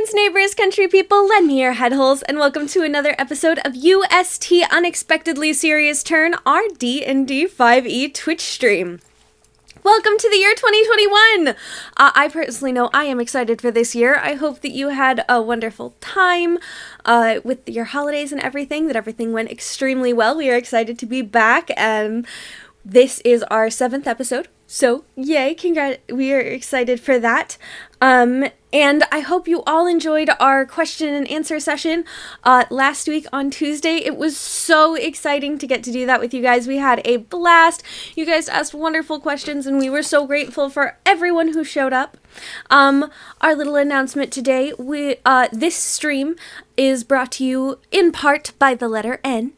Friends, neighbors, country people, lend me your headholes, and welcome to another episode of UST Unexpectedly Serious Turn, our D&D 5e Twitch stream. Welcome to the year 2021! I personally know I am excited for this year. I hope that you had a wonderful time with your holidays and everything, that everything went extremely well. We are excited to be back, and this is our 7th episode. So, yay, we are excited for that. And I hope you all enjoyed our question and answer session last week on Tuesday. It was so exciting to get to do that with you guys. We had a blast. You guys asked wonderful questions, and we were so grateful for everyone who showed up. Our little announcement today, this stream is brought to you in part by the letter N.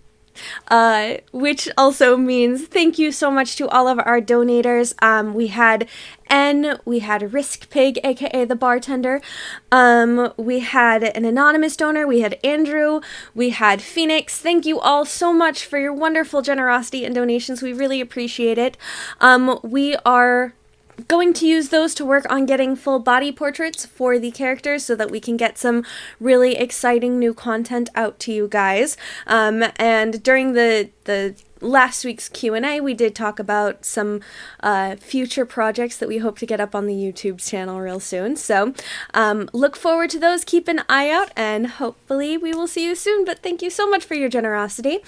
Which also means thank you so much to all of our donators. We had N, we had Risk Pig, aka the bartender, we had an anonymous donor, we had Andrew, we had Phoenix. Thank you all so much for your wonderful generosity and donations. We really appreciate it. We are going to use those to work on getting full body portraits for the characters so that we can get some really exciting new content out to you guys. And during the last week's Q&A, we did talk about some future projects that we hope to get up on the YouTube channel real soon. So look forward to those. Keep an eye out, and hopefully we will see you soon. But thank you so much for your generosity.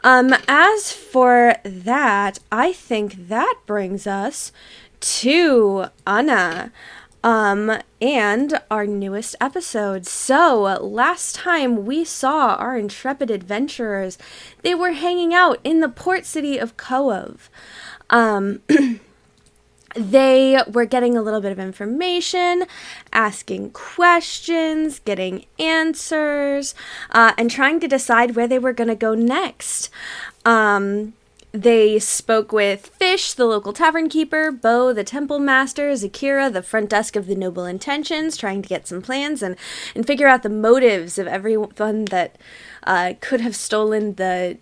As for that, I think that brings us to Anna, and our newest episode. So, last time we saw our intrepid adventurers, they were hanging out in the port city of Kohav. They were getting a little bit of information, asking questions, getting answers, and trying to decide where they were going to go next. They spoke with Fish, the local tavern keeper, Bo, the temple master, Zakira, the front desk of the Noble Intentions, trying to get some plans and figure out the motives of everyone that could have stolen the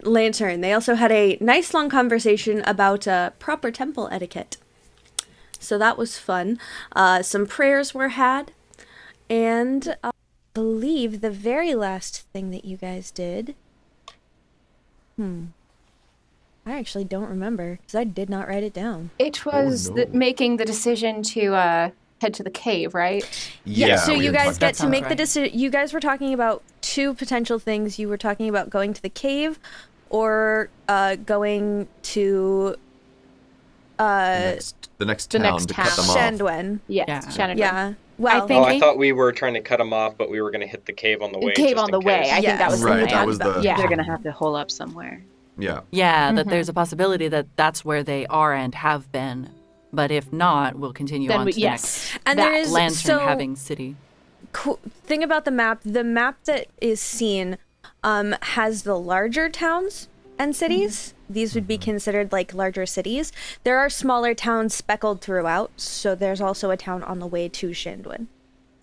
lantern. They also had a nice long conversation about proper temple etiquette. So that was fun. Some prayers were had, and I believe the very last thing that you guys did... I actually don't remember, because I did not write it down. It was making the decision to head to the cave, right? Yeah, so you guys get to make the decision. You guys were talking about two potential things. You were talking about going to the cave, or going to... the next town to cut them off. Shandwen. Yes, Shandwen. Yeah. Well, I thought we were trying to cut them off, but we were going to hit the cave on the way. Cave on the way. I think that was right. the That was the... Yeah. They're going to have to hole up somewhere. Yeah, that there's a possibility that that's where they are and have been. But if not, we'll continue on to the next and there is lantern-having city. Thing about the map that is seen has the larger towns and cities. These would be considered like larger cities. There are smaller towns speckled throughout, so there's also a town on the way to Shandwen.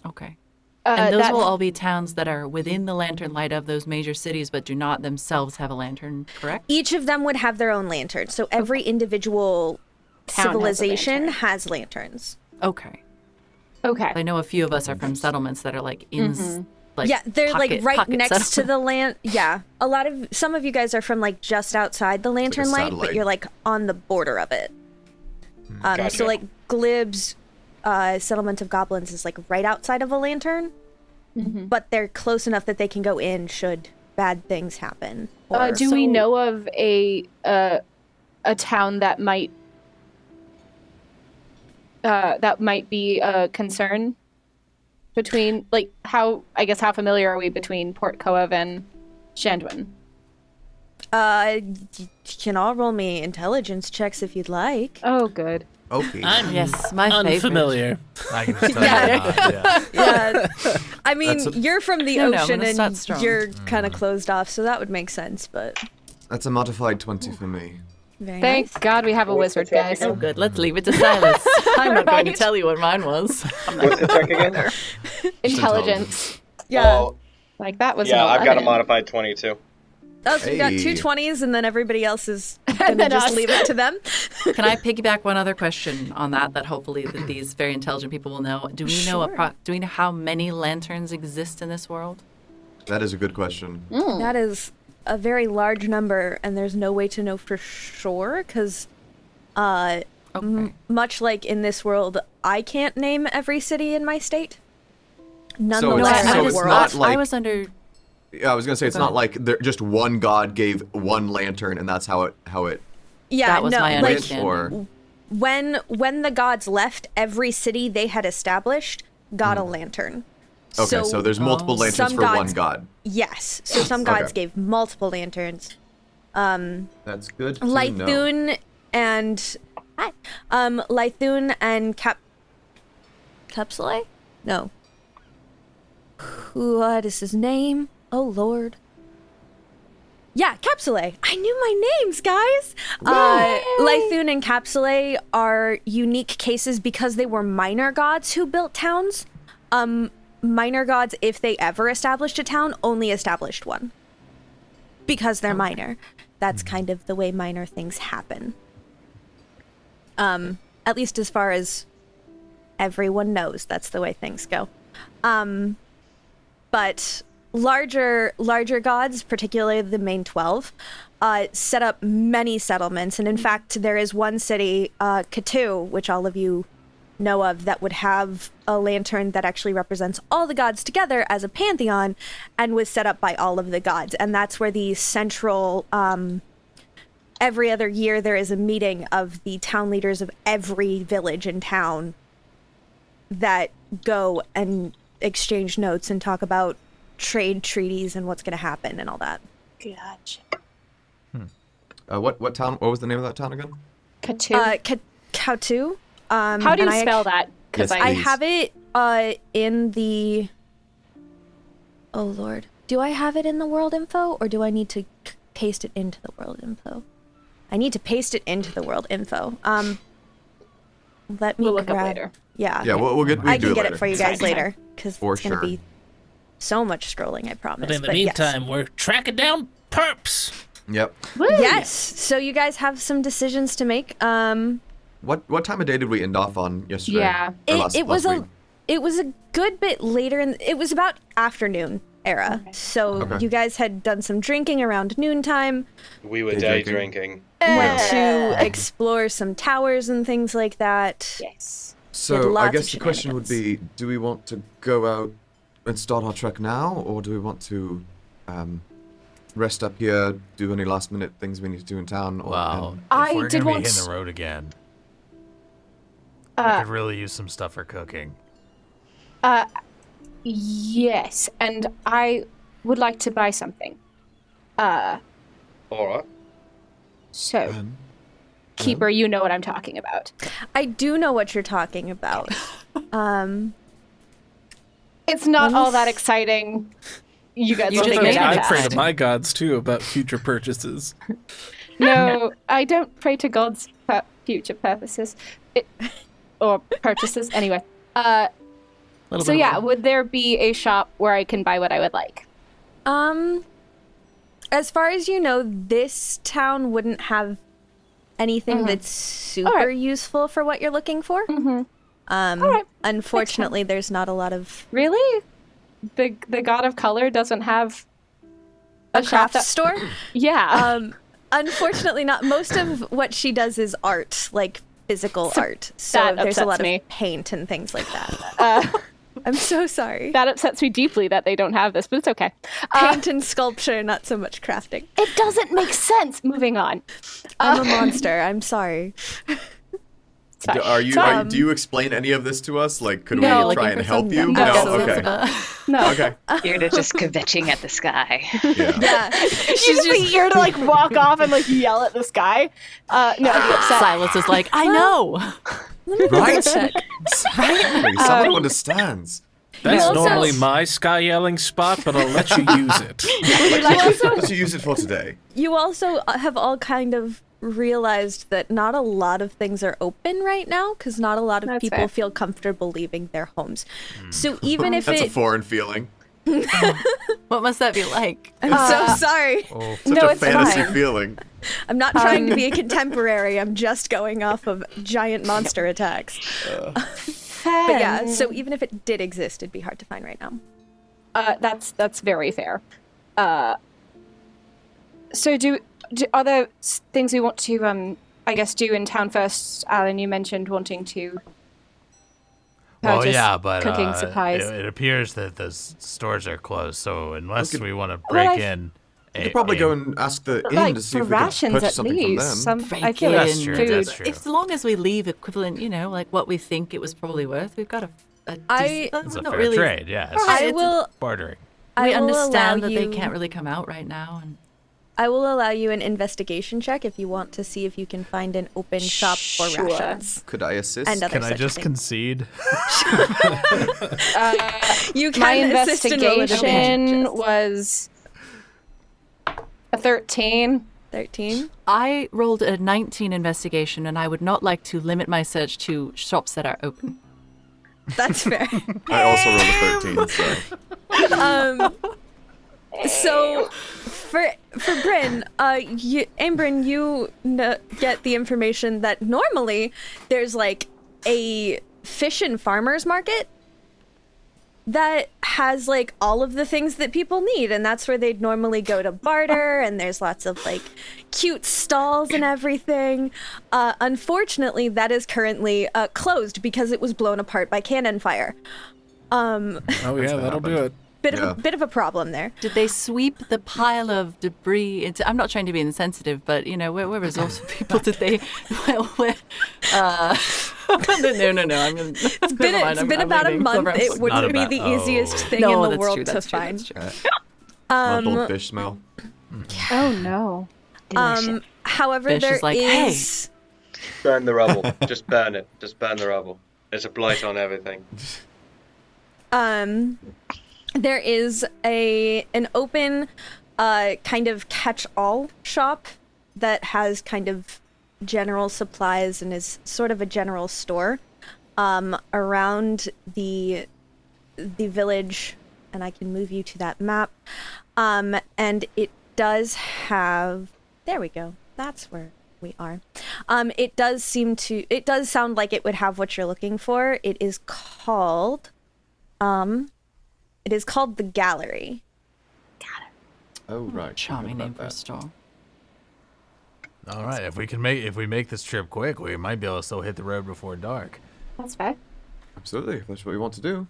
Okay. And those will all be towns that are within the lantern light of those major cities, but do not themselves have a lantern, correct? Each of them would have their own lantern, so every individual civilization has lanterns. Okay. I know a few of us are from settlements that are like in, they're pocket, like right next to settlement. the some of you guys are from like just outside the lantern light, but you're like on the border of it. Gotcha. So like Glib's settlement of goblins is like right outside of a lantern, but they're close enough that they can go in should bad things happen. Do we know of a town that might be a concern between, like, how familiar are we between Port Kohav and Shandwen? You can all roll me intelligence checks if you'd like. Oh, good. Okay. Yes, my unfamiliar. favorite. I can just tell you Yeah. I mean, you're from the ocean and you're kind of closed off, so that would make sense, but... That's a modified 20 for me. Very Thank nice. God we have a wizard, guys. Oh, good. Let's leave it to Silus. I'm not going to tell you what mine was. What's the check again? Intelligence. Yeah. Oh, Like, that was yeah, an I've got a 11. modified 20 too. Oh, so you got two 20s, and then everybody else is gonna just leave it to them. Can I piggyback one other question on that hopefully that these very intelligent people will know? Do we know how many lanterns exist in this world? That is a good question. That is a very large number, and there's no way to know for sure, because much like in this world, I can't name every city in my state. Nonetheless, I was under... Yeah, I was gonna say it's not like just one god gave one lantern and that's how it. Yeah, that was my understanding. Or when the gods left, every city they had established got a lantern. Okay, so there's multiple lanterns for one god. Yes, so some gods gave multiple lanterns. That's good to know. Lythun and Lythun and Capsule? No. What is his name? Oh, Lord. Yeah, Capsule. I knew my names, guys. Lythun and Capsule are unique cases because they were minor gods who built towns. Minor gods, if they ever established a town, only established one. Because they're minor. That's kind of the way minor things happen. At least as far as everyone knows, that's the way things go. But larger gods, particularly the main 12, set up many settlements. And in fact, there is one city, Katu, which all of you know of, that would have a lantern that actually represents all the gods together as a pantheon and was set up by all of the gods. And that's where the central... every other year there is a meeting of the town leaders of every village and town that go and exchange notes and talk about trade treaties and what's going to happen and all that. Gotcha. What town? What was the name of that town again? Katu. Katu. How do you spell that? Yes, I have it in the... Oh, Lord. Do I have it in the world info, or do I need to paste it into the world info? I need to paste it into the world info. Let me look up later. Yeah. Yeah, I can get later. it for you guys later, because it's going to sure. be so much scrolling, I promise. But in the meantime, we're tracking down perps. Yep. Yes. So you guys have some decisions to make. What time of day did we end off on yesterday? Yeah. It was a good bit later, it was about afternoon era. Okay. So you guys had done some drinking around noontime. We were day drinking. Went to explore some towers and things like that. Yes. So I guess the question would be, do we want to go out and start our trek now, or do we want to rest up here, do any last minute things we need to do in town? Or, wow. I if we're did gonna want be hitting the road again, I could really use some stuff for cooking. Yes, and I would like to buy something. All right. So, Keeper, you know what I'm talking about. I do know what you're talking about. It's not all that exciting. You guys will figure it out. I pray to my gods, too, about future purchases. No, I don't pray to gods for future purposes. Or purchases, anyway. So yeah, would there be a shop where I can buy what I would like? As far as you know, this town wouldn't have anything that's super useful for what you're looking for. Unfortunately, there's not a lot of... Really? The God of Color doesn't have a craft store? Yeah. Unfortunately not. Most of what she does is art, like physical art. So there's a lot of paint and things like that. I'm so sorry. That upsets me deeply that they don't have this, but it's okay. Paint and sculpture, not so much crafting. It doesn't make sense. Moving on. I'm a monster. I'm sorry. Do you explain any of this to us? Like, could we try and help you? No. Okay. No. Okay. Irde just kvetching at the sky. Yeah. She's just here to like walk off and like yell at the sky. No, I'd be upset. Silas is like, I know. Right? Finally, someone understands. That's normally my sky yelling spot, but I'll let you use it. What you use it for today? You also have all kind of realized that not a lot of things are open right now because not a lot of people feel comfortable leaving their homes. So even if That's a foreign feeling. What must that be like? I'm so sorry. Oh, Such No, a it's fantasy fine. feeling. I'm not trying to be a contemporary. I'm just going off of giant monster attacks. But yeah, so even if it did exist, it'd be hard to find right now. That's very fair. So are there things we want to I guess do in town first? Alin, you mentioned wanting to Well, purchase yeah, but cooking supplies. It appears that the stores are closed. So unless Okay. we want to Well, break in, You could probably go and ask the inn like to see for if we can rations purchase at something least. from them. I feel like That's true, food. that's true. As long as we leave equivalent, like what we think it was probably worth, we've got a I- decent, It's a not fair really, trade, yeah. I will. Bartering. I We will understand allow that they you- can't really come out right now, and I will allow you an investigation check if you want to see if you can find an open shop for Sure. rations Could I assist? and other Can I such just things. concede? You can My assist in roll investigation advantage. was a 13. 13. I rolled a 19 investigation, and I would not like to limit my search to shops that are open. That's fair. I also rolled a 13, so. So, for Bryn, Aym'Bryn, you get the information that normally there's like a fish and farmers market that has like all of the things that people need, and that's where they'd normally go to barter, and there's lots of like cute stalls and everything. Unfortunately, that is currently closed because it was blown apart by cannon fire. Oh yeah, that'll do it. Bit of a problem there. Did they sweep the pile of debris into? I'm not trying to be insensitive, but we're resourceful people. Did they? No. I'm gonna. It's been about a month. It wouldn't be the easiest thing No, in the that's world true, to that's true, find. that's true. Month-old fish smell. Oh no. Delicious. However, Fish there is like, is. Burn the rubble. Just burn it. Just burn the rubble. It's a blight on everything. There is an open kind of catch-all shop that has kind of general supplies and is sort of a general store around the village, and I can move you to that map. And it does have, there we go, that's where we are. It does sound like it would have what you're looking for. It is called the Gallery. Oh, right. Charming Forgot name about for a that. store. All right, if we make this trip quick, we might be able to still hit the road before dark. That's fair. Absolutely, if that's what we want to do.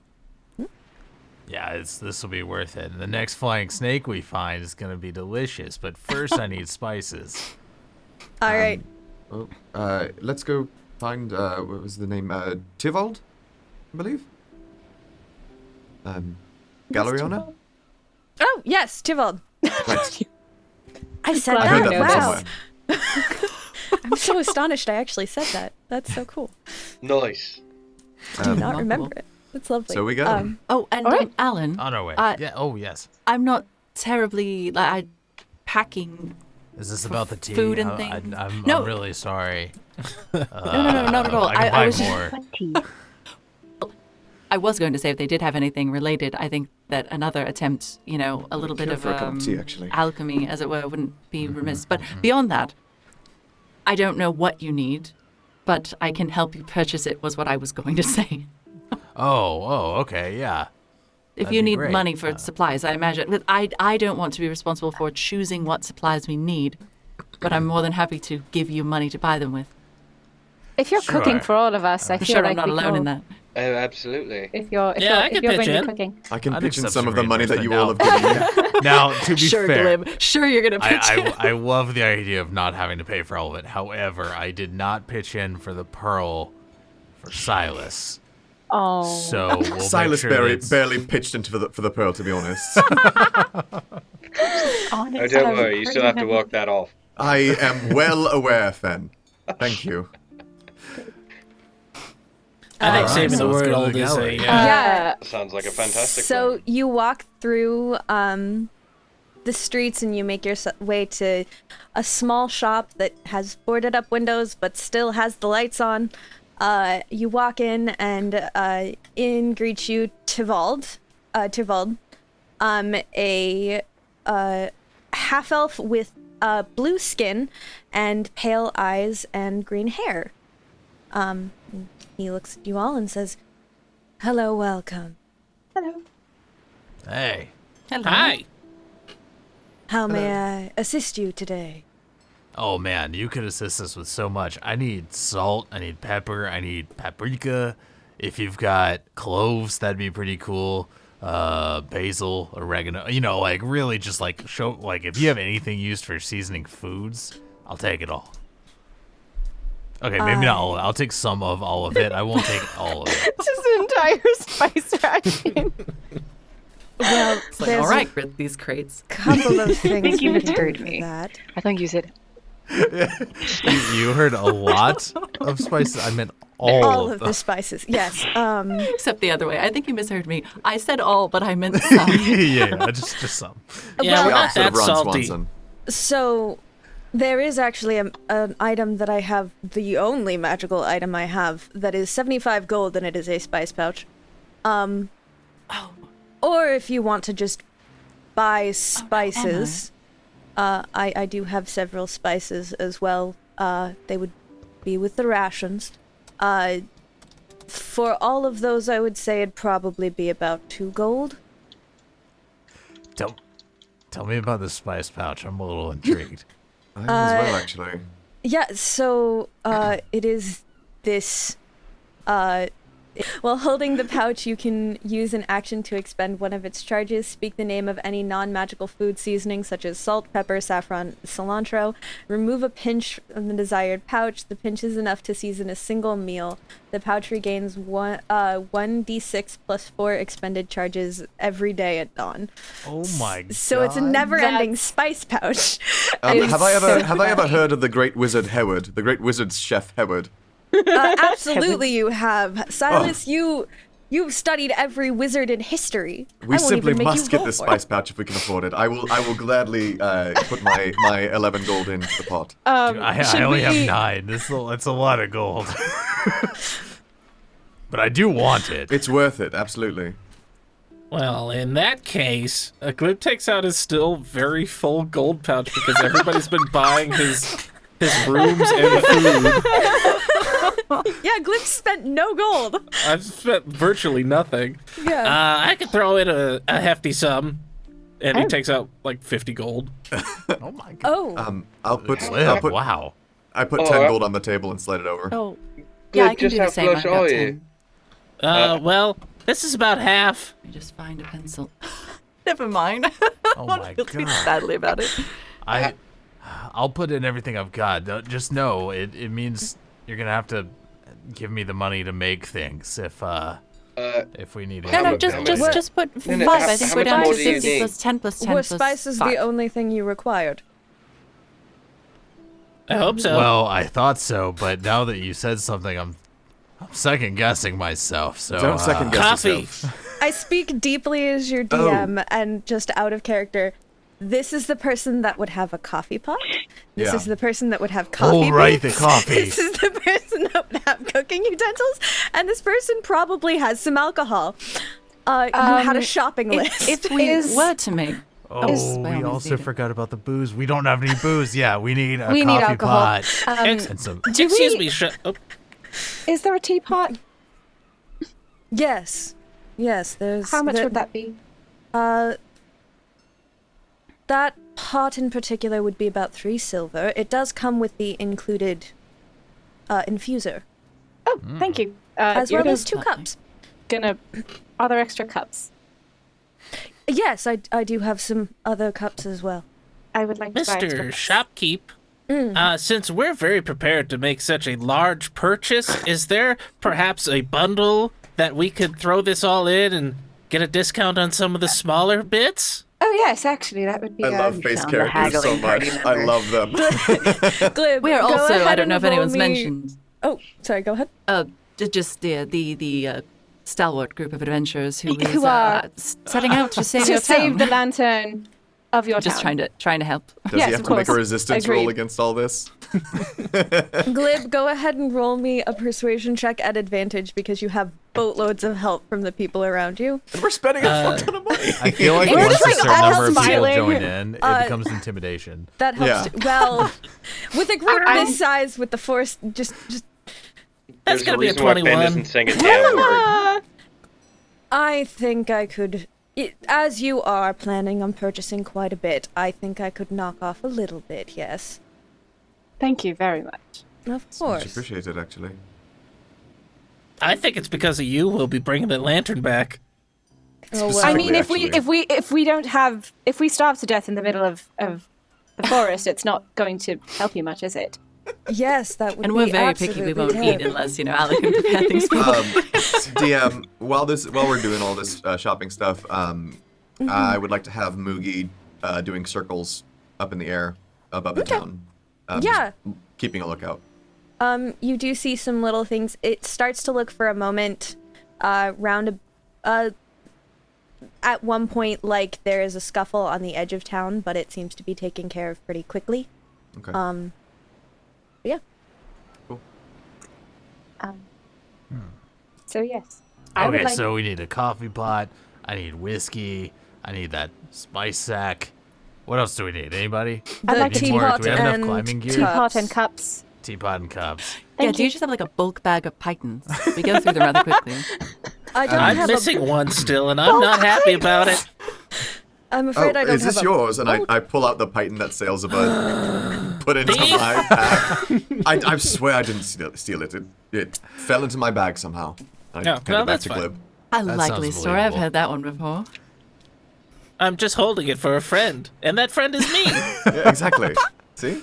Yeah, this will be worth it. And the next flying snake we find is gonna be delicious, but first I need spices. All right. Well, let's go find, what was the name? Tivald, I believe? Gallery owner? Oh, yes, Tivald. Right. I said glad I heard that. that know from Wow. this. somewhere. I'm so astonished I actually said that. That's so cool. Nice. I do not Remarkable. remember it. That's lovely. So we go. Oh, and All right. Alan, On our way. Uh, Yeah. Oh yes. I'm not terribly packing. Is this about the tea? food and I'm things? I'm No. really sorry. No, not at all. I can buy was just- more. What tea? I was going to say if they did have anything related, I think that another attempt, a little bit Go of for a cup of tea, actually. alchemy, as it were, wouldn't be remiss. But beyond that, I don't know what you need, but I can help you purchase it, was what I was going to say. Oh, okay, yeah. If That'd you be need great. money for supplies, I imagine. But I don't want to be responsible for choosing what supplies we need, but I'm more than happy to give you money to buy them with. If you're cooking Sure. for all of us, I I'm feel sure like I'm not we alone can in all- that. Oh, absolutely. If you're Yeah, I if can you're pitch going to in. be cooking. I can I'd pitch in accept some of the some money that you all have reimbursement given me. Now, to be Sure, fair, Glib. Sure, you're going to pitch in. I love the idea of not having to pay for all of it. However, I did not pitch in for the pearl for Silas. Oh. So we'll Silas make sure that's- barely pitched into for the pearl, to be honest. Oh, don't worry. You still have to walk that off. I am well aware, Fen. Thank you. I think Alright, saving so the let's go to world the is gallery. Yeah. Sounds like a fantastic So plan. you walk through the streets and you make your way to a small shop that has boarded up windows but still has the lights on. You walk in and in greets you Tivald. a half-elf with blue skin and pale eyes and green hair. He looks at you all and says, "Hello, welcome. Hello. Hey. Hello. Hi. How may I assist you today?" Oh man, you could assist us with so much. I need salt, I need pepper, I need paprika. If you've got cloves, that'd be pretty cool. Basil, oregano, like really just like show, like if you have anything used for seasoning foods, I'll take it all. Okay, maybe not all. I'll take some of all of it. I won't take all of it. Just an entire spice ration. Well, It's like, there's all right, Grit, these crates. a couple of things. think you we can misheard do for me. that. I think you said You heard a lot of spices. I meant all of them. the spices, yes. Except the other way. I think you misheard me. I said all, but I meant some. yeah, just some. Yeah, Well, we're not Opposite of that Ron salty. Swanson. So, there is actually an item that I have, the only magical item I have, that is 75 gold, and it is a spice pouch. Or if you want to just buy spices, I do have several spices as well. They would be with the rations. For all of those, I would say it'd probably be about 2 gold. Tell me about the spice pouch. I'm a little intrigued. I am as well, actually. Yeah, so it is this. While holding the pouch, you can use an action to expend one of its charges. Speak the name of any non-magical food seasoning, such as salt, pepper, saffron, cilantro. Remove a pinch from the desired pouch. The pinch is enough to season a single meal. The pouch regains 1d6 plus 4 expended charges every day at dawn. Oh my god. So it's a never-ending spice pouch. Have I ever heard of the Great Wizard Heward, the Great Wizard's Chef Heward? Absolutely, you have. Silus, you've studied every wizard in history. We I won't simply even make must you get roll this for spice pouch if we can afford it. I will gladly put my 11 gold into the pot. I only have 9. It's a lot of gold. But I do want it. It's worth it, absolutely. Well, in that case, Glib takes out his still very full gold pouch because everybody's been buying his rooms and food. Yeah, Glib spent no gold. I've spent virtually nothing. Yeah. I could throw in a hefty sum, and he takes out like 50 gold. Oh my god. Oh. Wow. I put 10 gold on the table and slid it over. Oh, yeah, I can do the same. I've got 10. Well, this is about half. Let me just find a pencil. Never mind. Oh I my feel too god. badly about it. I'll put in everything I've got. Just know it means you're gonna have to give me the money to make things if we need it. No, just put 5. I think we're down to 50 plus 10 plus 10 Were plus spices 5. the only thing you required? I hope so. Well, I thought so, but now that you said something, I'm second guessing myself. So Don't second guess coffee. yourself. I speak deeply as your DM and just out of character. This is the person that would have a coffee pot. This Yeah. is the person that would have coffee Oh, right, the beans. coffee. This is the person that would have cooking utensils. And this person probably has some alcohol. You had a shopping list. If we were to make... Oh, by all we means also need it. forgot about the booze. We don't have any booze. Yeah, we need a We need coffee alcohol. pot and some. Excuse me. Is there a teapot? Yes. Yes, there's... How much would that be? That pot in particular would be about 3 silver. It does come with the included infuser, Oh, thank you. as well you're as 2 cups. Are there extra cups? Yes, I do have some other cups as well. I would like to buy extra Mr. cups. Shopkeep, since we're very prepared to make such a large purchase, is there perhaps a bundle that we could throw this all in and get a discount on some of the smaller bits? Oh yes, actually, that would be. I love face found the characters so haggling much. party I member. love them. Glib, We are go also, ahead I don't and know if roll anyone's me- mentioned, Oh, sorry, go ahead. just the stalwart group of adventurers who Who is are- setting out to save to your save town. the lantern of your Just town. trying to help. Does Yes, he have of to make a course. resistance roll Agreed. against all this? Glib, go ahead and roll me a persuasion check at advantage because you have boatloads of help from the people around you. And we're spending a fuck ton of money. I feel like We're once just, a like, certain all number of people smiling. join in, it becomes intimidation. That helps. Yeah. Well, with a group this size, with the force, just That's There's gonna a be a reason why Ben 21. isn't saying a damn word. I think I could. As you are planning on purchasing quite a bit, I think I could knock off a little bit. Yes, Thank you very much. of Much course. appreciated, actually. I think it's because of you we'll be bringing the lantern back. Oh, well. I mean, Specifically, if we starve to death in the middle of the forest, it's not going to help you much, is it? Yes, that would And be we're very picky. We absolutely won't eat terrible. unless, Alin can prepare things for DM, while we're doing all this shopping stuff, I would like to have Moogie doing circles up in the air above the town. Yeah. Just keeping a lookout. You do see some little things. It starts to look for a moment at one point like there is a scuffle on the edge of town, but it seems to be taken care of pretty quickly. Okay. Yeah. Cool. So yes. I would Okay, like- so we need a coffee pot. I need whiskey. I need that spice sack. What else do we need? Anybody? The like Need more? teapot Do we have enough and climbing gear? teapot and cups. Teapot and cups. Yeah, Thank do you you. just have like a bulk bag of pythons? We go through them rather quickly. I don't I'm have missing one still, and I'm not happy about it. I'm afraid I don't is have this a yours? And I pull out the python that Sailsaba put into my bag. I swear I didn't steal it. It fell into my bag somehow. I No, handed well, it back that's to fine. Glib. A That likely sounds story. I've believable. heard that one before. I'm just holding it for a friend, and that friend is me. Yeah, exactly. See?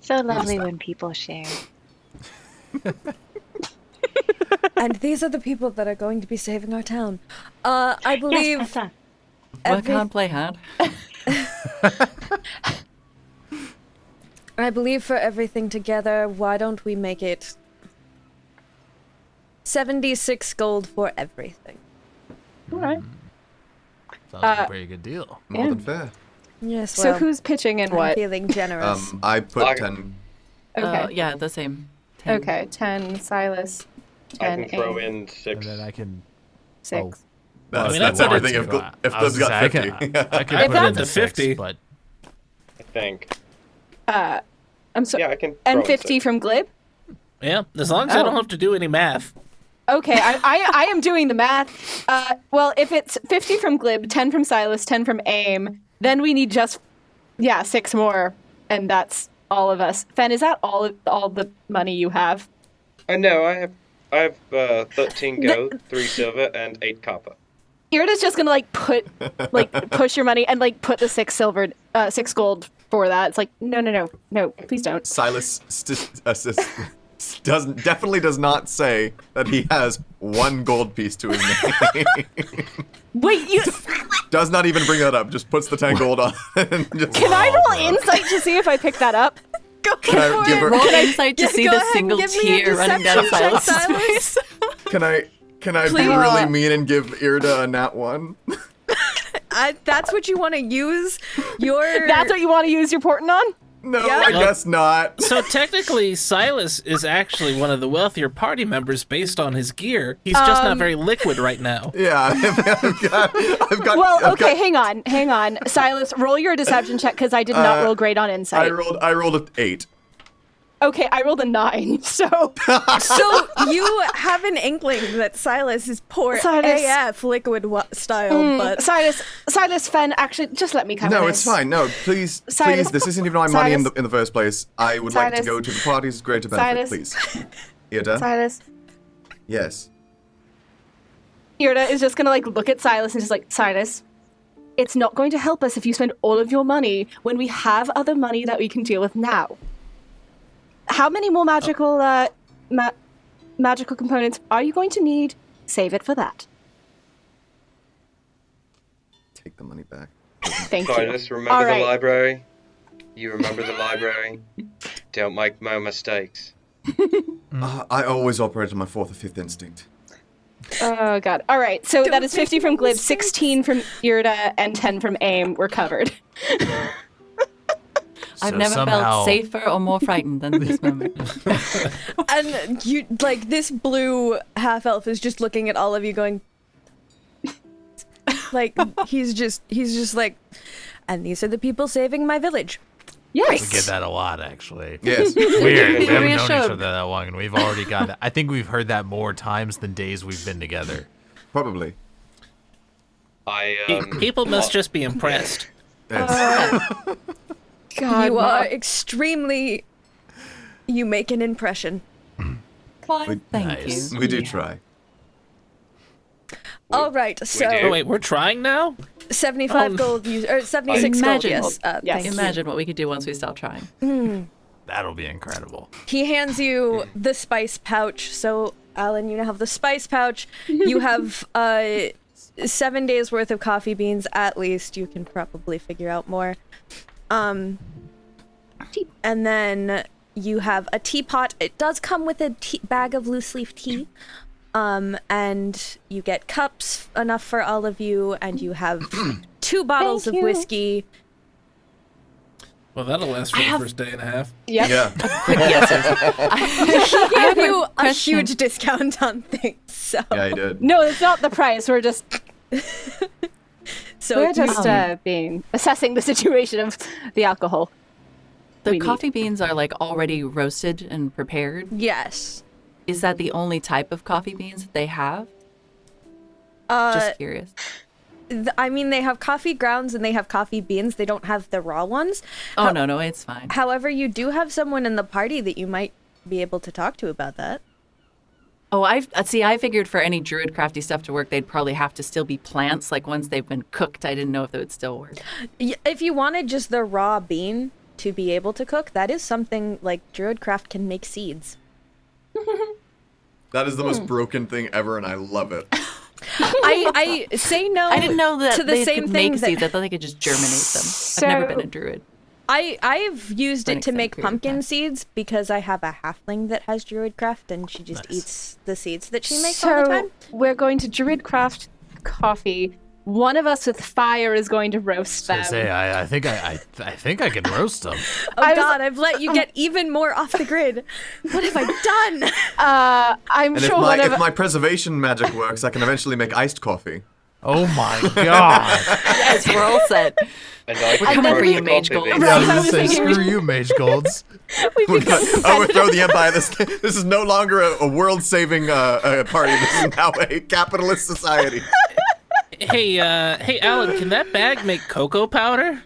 So lovely when people share. And these are the people that are going to be saving our town. I believe Yes, that's Work hard, play hard. I believe for everything together, why don't we make it 76 gold for everything? All right. Sounds like a pretty good deal. More Yeah. than fair. Yes, So well, who's pitching in I'm what? feeling generous. I put I- 10. Okay. Yeah, the same. 10. Okay. 10 Silas. I 10 can throw Aim, in 6. And then I can. 6. That's, I mean, that's I put it everything. to- If I was Glib's got gonna say, 50. I could I put put it it to to 50, 50. but I think. I'm sorry. Yeah, I can. And throw in 50 6. from Glib? Yeah, as long as I Oh. don't have to do any math. Okay, I am doing the math. Well, if it's 50 from Glib, 10 from Silas, 10 from Aim, then we need just 6 more, and that's all of us. Fen, is that all the money you have? I know. I have 13 gold, 3 silver, and 8 copper. Irde's just gonna push your money and put the 6 gold for that. It's like no, please don't. Silas definitely does not say that he has 1 gold piece to his name. Wait, you Does not even bring that up. Just puts the 10 gold on. And just, can I roll insight to see if I pick that up? Can I give her? Roll insight to Yeah, see go the ahead and single give me a tear running down deception check, Silas' Silas. face. Can I be really mean and give Irde a nat 1? That's what you want to use your. That's what you want to use your portent on? No, Yeah. I guess not. So technically, Silas is actually one of the wealthier party members based on his gear. He's just not very liquid right now. Yeah, I've got. Well, I've okay, got- hang on. Silas, roll your deception check because I did not roll great on insight. I rolled an 8. Okay, I rolled a 9, so So you have an inkling that Silas is poor Silas. AF liquid style, but Silas, Fen, actually, just let me cover No, this. it's fine. No, please, Silas. please. This isn't even my money Silas. in the first place. I would like to Silas. go to the party's greater benefit, Silas. please. Irde? Silas. Yes. Irde is just gonna look at Silas and just Silas, it's not going to help us if you spend all of your money when we have other money that we can deal with now. How many more magical magical components are you going to need? Save it for that. Take the money back. Thank you. Silas, remember All the right. library? You remember the library? Don't make more mistakes. I always operate on my 4th or 5th instinct. Oh god. All right. So that is make 50 from Glib, mistakes. 16 from Irde, and 10 from Aim. We're covered. I've never felt safer or more frightened than this moment. And you, like, this blue half-elf is just looking at all of you going, like, he's just like, and these are the people saving my village. Yes. We get that a lot, actually. Yes. Weird. We haven't known each Reassured. other that long, and we've already got that. I think we've heard that more times than days we've been together. Probably. People must just be impressed. Yes. God, You are Mom. extremely. You make an impression. Why, thank Nice. you. We do try. All right, so do. Oh, wait, we're trying now? 75 gold, or 76 gold, Imagine- yes. yes. Thank you. Imagine what we could do once we stop trying. That'll be incredible. He hands you the spice pouch. So, Alin, you now have the spice pouch. You have 7 days worth of coffee beans at least. You can probably figure out more. And then you have a teapot. It does come with a bag of loose leaf tea. And you get cups, enough for all of you, and you have 2 bottles Thank of you. whiskey. Well, that'll last for the first day and a half. Yep. Yeah. I give you a question. huge discount on things. So, Yeah, I did. No, it's not the price. We're just so being assessing the situation of the alcohol. The We need- coffee beans are like already roasted and prepared. yes. Is that the only type of coffee beans that they have? Uh, Just curious. I mean, they have coffee grounds and they have coffee beans. They don't have the raw ones. Oh, no, it's fine. However, you do have someone in the party that you might be able to talk to about that. Oh, I figured for any druid crafty stuff to work, they'd probably have to still be plants. Like once they've been cooked, I didn't know if they would still work. If you wanted just the raw bean to be able to cook, that is something like Druidcraft can make seeds. That is the most broken thing ever, and I love it. I say no. I didn't know that to the they same could thing make that- seeds. I thought they could just germinate them. I've never been a druid. I've used For an it to make extended period of pumpkin time. seeds because I have a halfling that has Druidcraft and she just eats the seeds that she makes all the So time. we're going to Druidcraft coffee. One of us with fire is going to roast them. I think I can roast them. Oh God, I've let you get even more off the grid. What have I done? I'm And sure one of if my preservation magic works, I can eventually make iced coffee. Oh my god! Yes, we're all set. And I We're coming for you, coffee Mage beans. Gold. Yeah, I was I gonna was say, thinking screw you, Mage Golds. Overthrow the empire. This is no longer a world-saving party. This is now a capitalist society. Hey, Alan, can that bag make cocoa powder?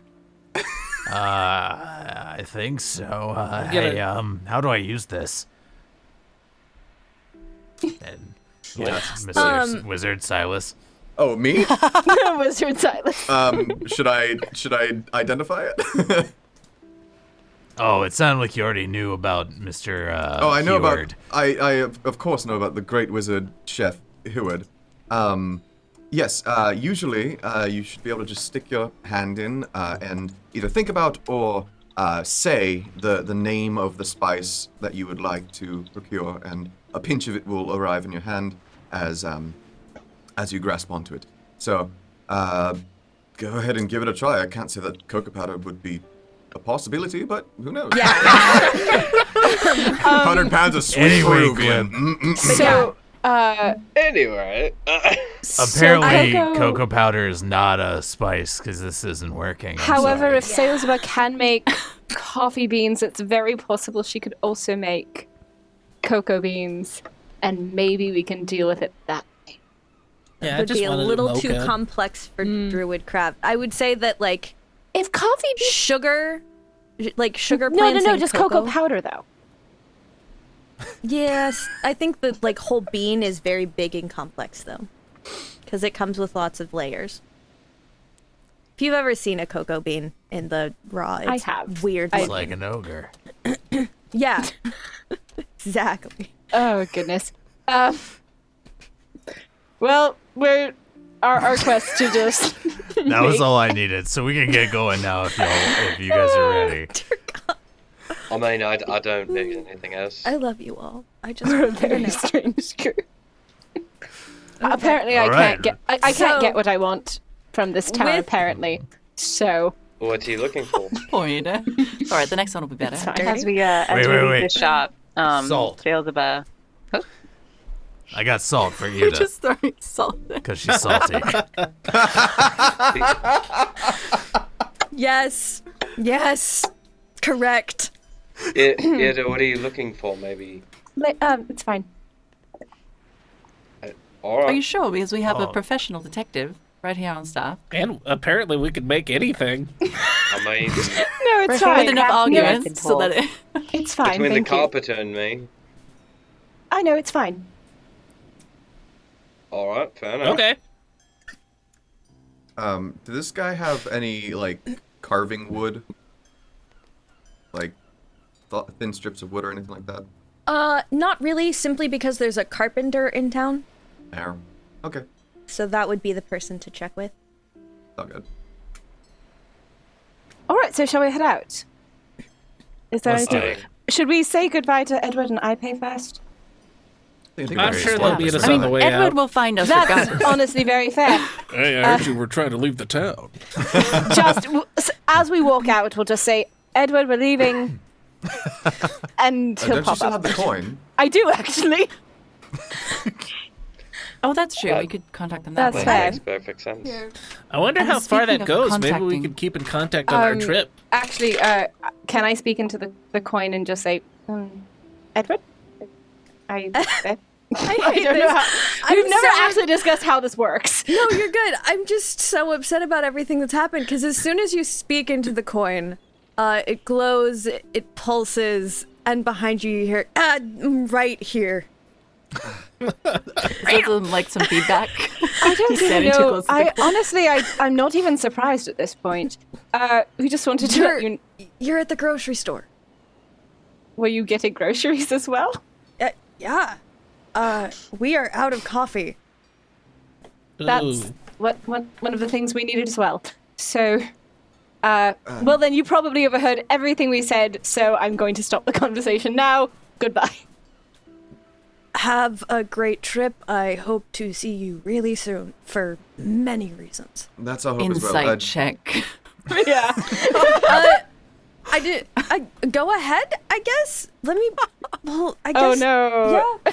I think so. Get Hey, it. how do I use this? And Wizard Silas. Oh, me? Wizard Silus. Should I identify it? Oh, it sounded like you already knew about Mr. Oh, I know Heward. about. I of course know about the great wizard chef Heward. Yes. Usually, you should be able to just stick your hand in and either think about or say the name of the spice that you would like to procure, and a pinch of it will arrive in your hand as you grasp onto it. So, go ahead and give it a try. I can't say that cocoa powder would be a possibility, but who knows? Yeah. 100 pounds of sweet Anyway, Peruvian. Glib. So, Anyway, Apparently, cocoa- cocoa powder is not a spice because this isn't working. I'm however, sorry. if Sailsaba can make coffee beans, it's very possible she could also make cocoa beans, and maybe we can deal with it that way. Yeah, I Would just be a wanted little to too complex for Druidcraft. I would say that like If coffee beans... sugar No, plants and just cocoa powder, though. Yes, I think the like whole bean is very big and complex though, because it comes with lots of layers. If you've ever seen a cocoa bean in the raw, it's I have. weird. It's looking. like an ogre. Yeah, exactly. Oh, goodness. Well, our quest to just... That was all I needed, so we can get going now if you guys are ready. I mean, I don't need anything else. I love you all. I just We're a want you to very know. strange crew. Apparently, All I right. can't get I So- can't get what I want from this town. With- Apparently, so What's he looking for? Point. All right, the next one will be better. As we leave wait. the shop, Salt. Sailsaba. I got salt for You're Irde just throwing salt there. because she's salty. Yes. Yes. Correct. Irde, what are you looking for? Maybe. It's fine. All right. Are you sure? Because we have a Oh. professional detective right here on staff. And apparently we could make anything. I mean, No, it's With fine. enough I've been arguments so told. that it... It's fine. between the Thank you. carpenter and me. I know it's fine. All right, fair enough. Okay. Does this guy have any, like, carving wood? Like, thin strips of wood or anything like that? Not really, simply because there's a carpenter in town. There. Okay. So that would be the person to check with. All good. All right, so shall we head out? Is there Let's do anything? it. Should we say goodbye to Edward and I pay first? I think I'm we're sure very they'll beat smart. us on the way Edward out. will find us That's regardless. honestly very fair. Hey, actually, we're trying to leave the town. Just as we walk out, we'll just say, Edward, we're leaving. And he'll Don't you pop still up. have the coin? I do, actually. Oh, that's true. We could contact them that That's way. fair. Makes perfect sense. I wonder And how far speaking that of goes. Maybe we contacting- could keep in contact on our trip. Actually, can I speak into the coin and just say, Edward? I hate don't know this. how. We've never actually discussed how this works. No, you're good. I'm just so upset about everything that's happened, because as soon as you speak into the coin, it glows, it pulses, and behind you hear, right here. So like some feedback. I don't He's standing know. too close to the coin. Honestly, I'm not even surprised at this point. We just wanted to let you... You're at the grocery store. Were you getting groceries as well? Yeah. We are out of coffee. That's Ooh. one of the things we needed as well. So, well then you probably overheard everything we said, so I'm going to stop the conversation now. Goodbye. Have a great trip. I hope to see you really soon, for many reasons. That's our hope as well. Insight check. Yeah. Go ahead, I guess? Let me, well, I guess. Oh no. Yeah.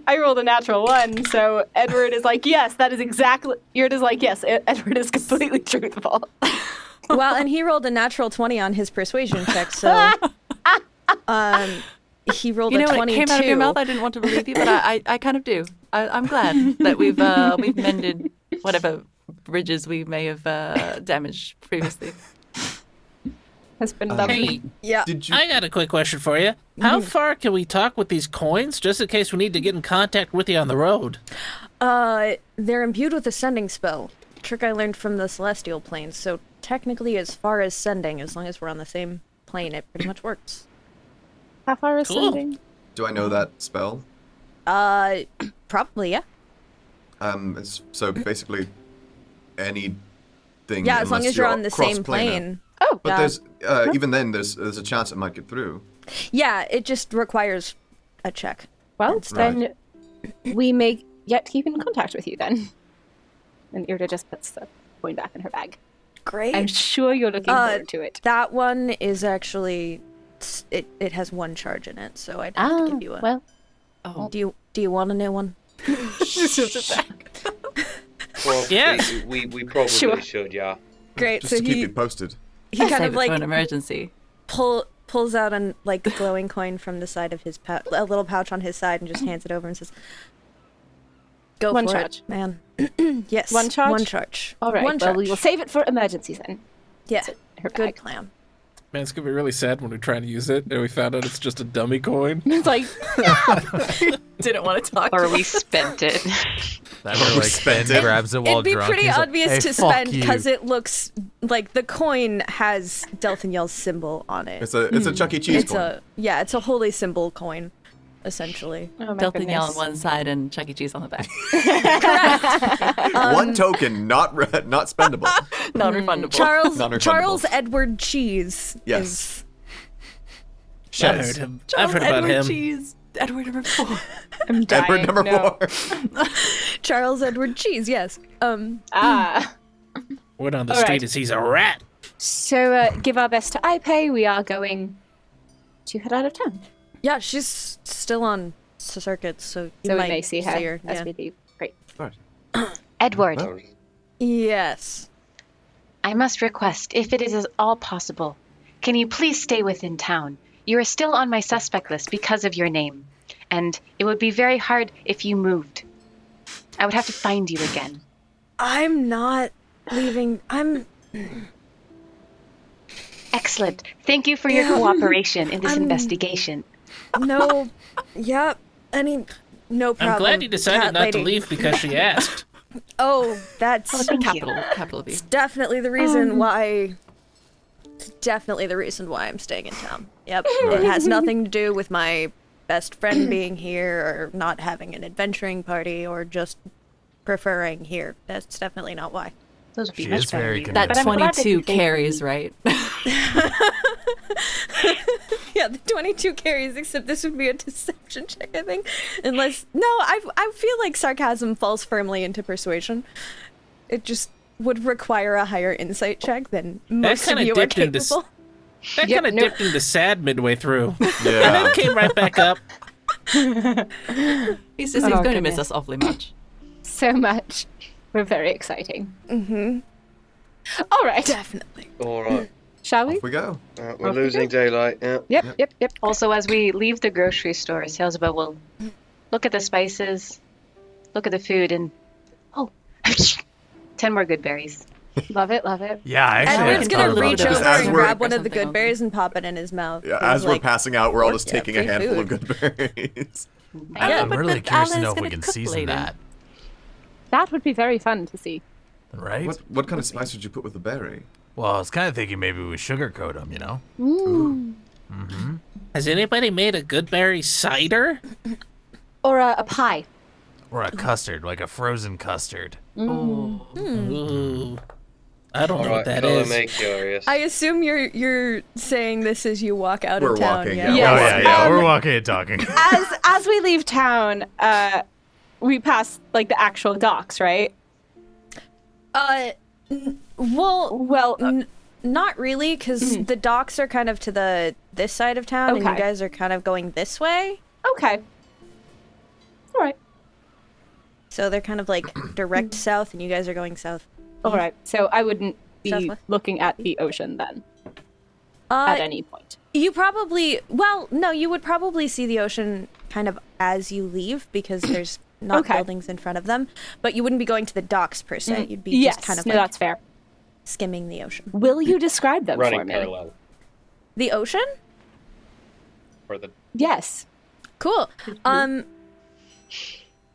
I rolled a natural 1, so Edward is like, yes, that is exactly... Irde is like, yes, Edward is completely truthful. Well, and he rolled a natural 20 on his persuasion check, so... he rolled You know, a when 22. it came out of your mouth, I didn't want to believe you, but I kind of do. I'm glad that we've mended whatever bridges we may have damaged previously. Has been lovely. Hey, Yeah. Did you? I got a quick question for you. How far can we talk with these coins, just in case we need to get in contact with you on the road? They're imbued with a sending spell. Trick I learned from the celestial plane, so technically as far as sending, as long as we're on the same plane, it pretty much works. How far is Cool. sending? Do I know that spell? Probably, yeah. So basically, anything. Yeah, as long unless as you're on the same cross-planar. plane. Oh, But Yeah. there's even then there's a chance it might get through. Yeah, it just requires a check. well, Instead. then we may yet keep in contact with you then. And Irde just puts the coin back in her bag. Great. I'm sure you're looking forward to it. That one is actually... It has one charge in it, so I'd have to give you a... well, Oh, Do you want a new one? Well, Yeah. we probably Sure. should, yeah. Great, Just so to keep he you posted. kind save of it like for an emergency. pulls out a like glowing coin from the side of his pouch, a little pouch on his side, and just hands it over and says, "Go One for charge. it, man." Yes, One charge? One charge. all right. One well, charge. we will save it for emergencies then. Yeah, Her good bag. plan. Man, it's gonna be really sad when we try to use it and we found out it's just a dummy coin. It's like, Didn't want to talk. Or we spent it. That were like spent Ben it. grabs it while It'd be drunk. pretty He's like, obvious "Hey, to fuck spend you." because it looks like the coin has Delthanel's symbol on it. It's a Chuck E. Cheese It's coin. it's a holy symbol coin, essentially. oh my Delta Yell on goodness. one side and Chuck E. Cheese on the back. One token, not spendable. Non-refundable. Non-refundable. Charles Edward Cheese. Yes. Is, I've Chess. heard him. Charles I've heard about Edward him. Cheese. Edward number 4. I'm dying. Edward number no. 4. Charles Edward Cheese. Yes. Ah. Word on the All street right. is he's a rat. So give our best to Ipe. We are going to head out of town. Yeah, she's still on circuits, so you So we might may see her as yeah. we leave. Great. Right. Edward, Well, Yes. I must request, if it is at all possible, can you please stay within town? You are still on my suspect list because of your name, and it would be very hard if you moved. I would have to find you again. I'm not leaving. Excellent. Thank you for your cooperation in this investigation. No. Yep. No problem. I'm glad you decided cat not lady. to leave because she asked. Oh, that's Thank you. Capital B. definitely the reason why. It's definitely the reason why I'm staying in town. Yep. It has nothing to do with my best friend being here or not having an adventuring party or just preferring here. That's definitely not why. Those would be She much is better very reasons. That But I'm glad that 22 you stayed. carries, right? Yeah, the 22 carries, except this would be a deception check, I think. Unless, no, I feel like sarcasm falls firmly into persuasion. It just would require a higher insight check than most of kinda you are dipped into capable. That kind of dipped into sad midway through. And yeah. then came right back up. He's Oh, going to goodness. miss us awfully much. So much. We're very exciting. All right. Definitely. All right. Shall we? Off we go. We're losing daylight. Yeah. Yep. Also, as we leave the grocery store, Sailsaba will look at the spices, look at the food, and 10 more good berries. Love it. Yeah, actually, Edward's I gonna thought about reach that. over As and we're- grab one of the Something good berries and pop it in his mouth. Yeah, He's as we're like, passing out, we're all just yeah, taking a free handful of food. good berries. I'm but really curious to Alan's know if we gonna can cook season later. that, That would be very fun to see. right? What kind of spice would you put with the berry? Well, I was kind of thinking maybe we sugarcoat them, you know? Has anybody made a good berry cider? Or a pie. Or a custard, like a frozen custard. Ooh. I don't All know right. what that Follow is. me, curious. I assume you're saying this as you walk out We're of town. walking, Yeah. yeah. Oh, Yes. yeah, we're walking and talking. As we leave town, we pass like the actual docks, right? Well, not really, because the docks are kind of to this side of town, and you Okay. guys are kind of going this way. Okay. All right. So they're kind of like direct south, and you guys are going south. All right. So I wouldn't be Southwest. looking at the ocean then at any point. You probably, no, you would probably see the ocean kind of as you leave, because there's not Okay. buildings in front of them, but you wouldn't be going to the docks per se. You'd be Yes. just kind of no, like that's fair. skimming the ocean. Will you describe them for Running me? parallel. The ocean? Or the Yes. Cool.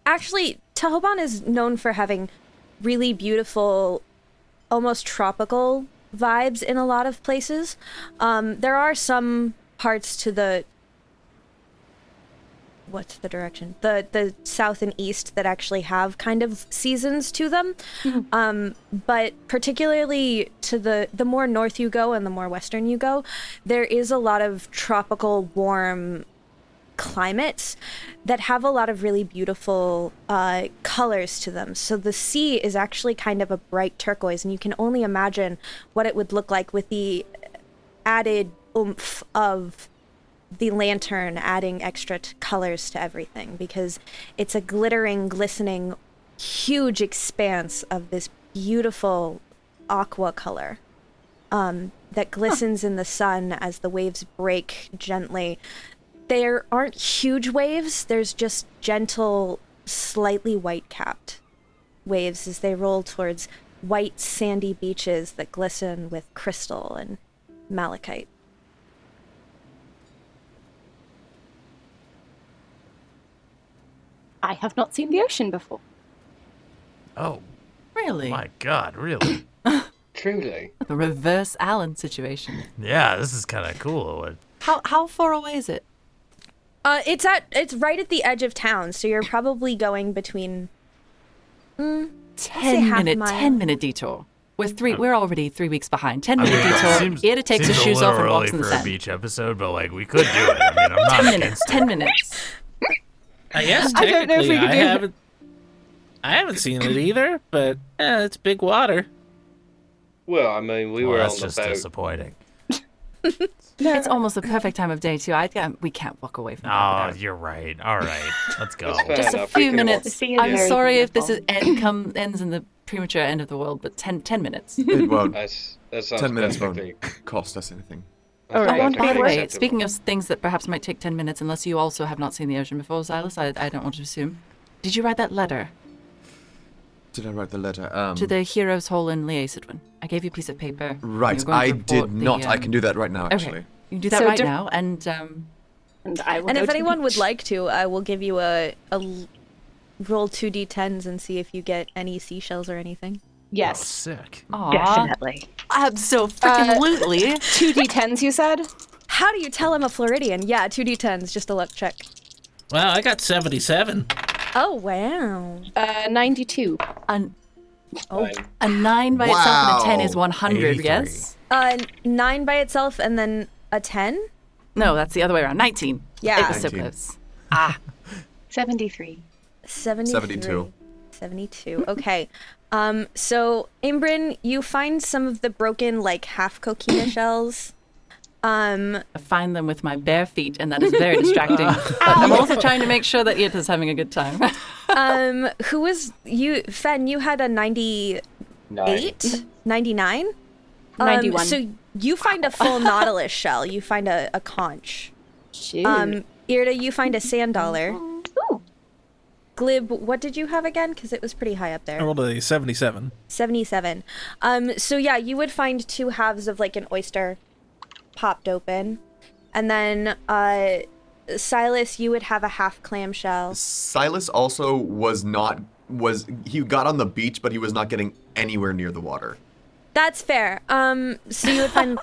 Actually, Tahoban is known for having really beautiful, almost tropical vibes in a lot of places. There are some parts to the what's the direction? The south and east that actually have kind of seasons to them. But particularly to the more north you go and the more western you go, there is a lot of tropical warm climates that have a lot of really beautiful colors to them. So the sea is actually kind of a bright turquoise, and you can only imagine what it would look like with the added oomph of the lantern adding extra colors to everything, because it's a glittering, glistening, huge expanse of this beautiful aqua color that glistens in the sun as the waves break gently. There aren't huge waves, there's just gentle, slightly white-capped waves as they roll towards white, sandy beaches that glisten with crystal and malachite. I have not seen the ocean before. Oh, Really? my God, really? truly. The reverse Alin situation. Yeah, this is kind of cool. How far away is it? It's right at the edge of town, so you're probably going between 10-minute detour. We're already 3 weeks behind. 10-minute detour. Seems- Irde takes his seems a shoes little off and early walks in the for a sand. beach episode, but like we could do it. I mean, I'm not 10 minutes. against it. 10 minutes. I guess I don't know if technically we could do I haven't seen it either, but it's big water. Well, I mean, we Well, were that's on the just boat. disappointing. It's almost the perfect time of day too. We can't walk away from that. Oh, without- you're right. All right, let's go. That's fair Just a enough. few We can minutes. The sea is I'm very sorry if this beautiful. ends in the premature end of the world, but 10 minutes. It won't. That sounds 10 minutes perfectly. won't cost us anything. That's All right. Oh, perfectly by the way, acceptable. speaking of things that perhaps might take 10 minutes, unless you also have not seen the ocean before, Silas, I don't want to assume. Did you write that letter Did I write the letter? to the hero's hole in Liasidwin? I gave you a piece of paper. Right, You're going to I report did the, not. I can do that right now, actually. Okay, you can do that So right diff- now, and And I will And go if to the anyone would beach. like to, I will give you roll 2d10s and see if you get any seashells or anything. Oh, Yes. sick. aw, Definitely. absolutely. 2d10s, you said? How do you tell I'm a Floridian? Yeah, 2d10s, just a luck check. Wow, I got 77. Oh, wow. 92. Fine. A 9 by itself and a 10 is Wow. 100, 83. yes? 9 by itself and then a 10? No, that's the other way around. 19. Yeah. It was so 19. close. 73. 72. 72. Okay. So Aym'Bryn, you find some of the broken, like, half coquina shells. I find them with my bare feet, and that is very distracting. But I'm also trying to make sure that Irde is having a good time. Who was you? Fen, you had a 98, 99. 91. So you find a full nautilus shell. You find a conch. Shoot. Irde, you find a sand dollar. Ooh. Glib, what did you have again? Because it was pretty high up I there. rolled a 77. 77. So yeah, you would find 2 halves of like an oyster popped open. And then Silas, you would have a half clamshell. Silas also he got on the beach, but he was not getting anywhere near the water. That's fair. So you would find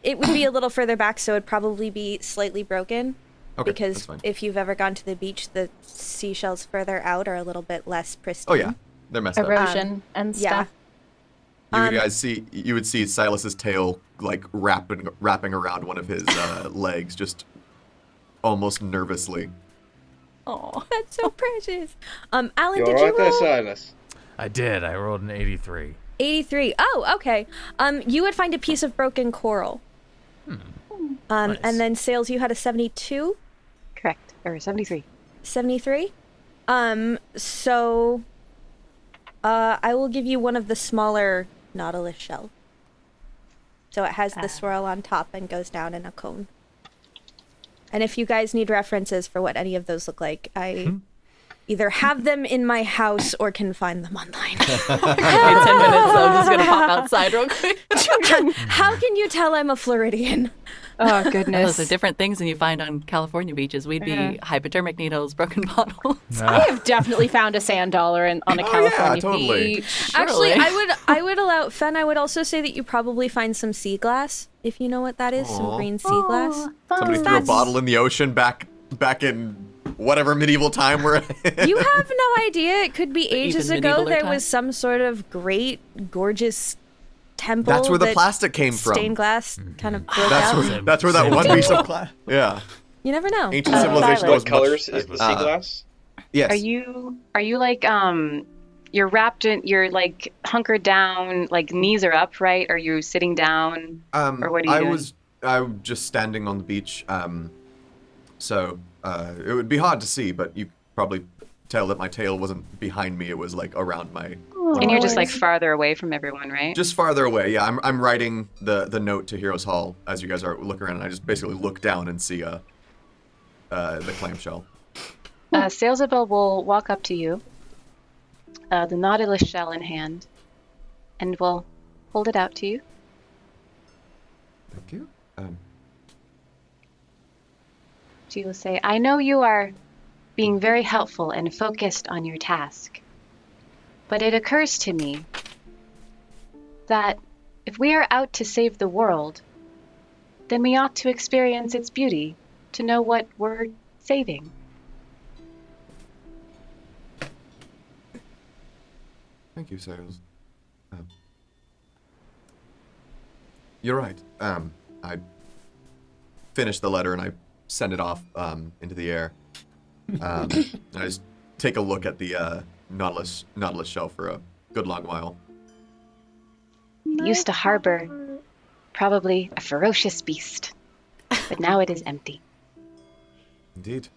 it would be a little further back, so it'd probably be slightly broken. Okay, Because that's fine. if you've ever gone to the beach, the seashells further out are a little bit less pristine. Oh yeah, they're messed up. Erosion and Yeah. stuff. You would see Silas's tail like wrapping around one of his legs, just almost nervously. Oh, That's so precious. Alin, You did alright you there, roll? Silas? I did. I rolled an 83. 83. Oh, okay. You would find a piece of broken coral. Nice. And then Sails, you had a 72? Correct. Or 73. 73? So I will give you one of the smaller nautilus shell. So it has the swirl on top and goes down in a cone. And if you guys need references for what any of those look like, I either have them in my house or can find them online. in 10 minutes, so I'm just going to pop outside real quick. How can you tell I'm a Floridian? Oh, goodness. Those are different things than you find on California beaches. We'd be hypodermic needles, broken bottles. I have definitely found a sand dollar on a California totally. beach. Actually, Surely. I would allow Fen. I would also say that you probably find some sea glass, if you know what that is. Some Aw. green sea glass. Somebody threw a bottle in the ocean back in whatever medieval time we're in. You have no idea. It could be ages Even ago. medieval There time? was some sort of great, gorgeous temple. That's where the that plastic came from. Stained glass kind of broke That's out. where that one piece of glass. Yeah, You never know. ancient civilization Tyler. was What colors much, is the sea glass? Yes. Are you like you're wrapped in, you're like hunkered down, like knees are up, right? Are you sitting down? Or what are you doing? I'm just standing on the beach. So it would be hard to see, but you could probably tell that my tail wasn't behind me. It was like around my. And you're just like farther away from everyone, right? Just farther away. Yeah, I'm writing the note to Heroes Hall as you guys are looking around, and I just basically look down and see the clamshell. Sailsaba will walk up to you, the nautilus shell in hand, and will hold it out to you. Thank you. She will say, I know you are being very helpful and focused on your task, but it occurs to me that if we are out to save the world, then we ought to experience its beauty to know what we're saving. Thank you, Sails. You're right. I finish the letter and I send it off into the air. And I just take a look at the Nautilus shell for a good long while. used to harbor probably a ferocious beast, but now it is empty. Indeed.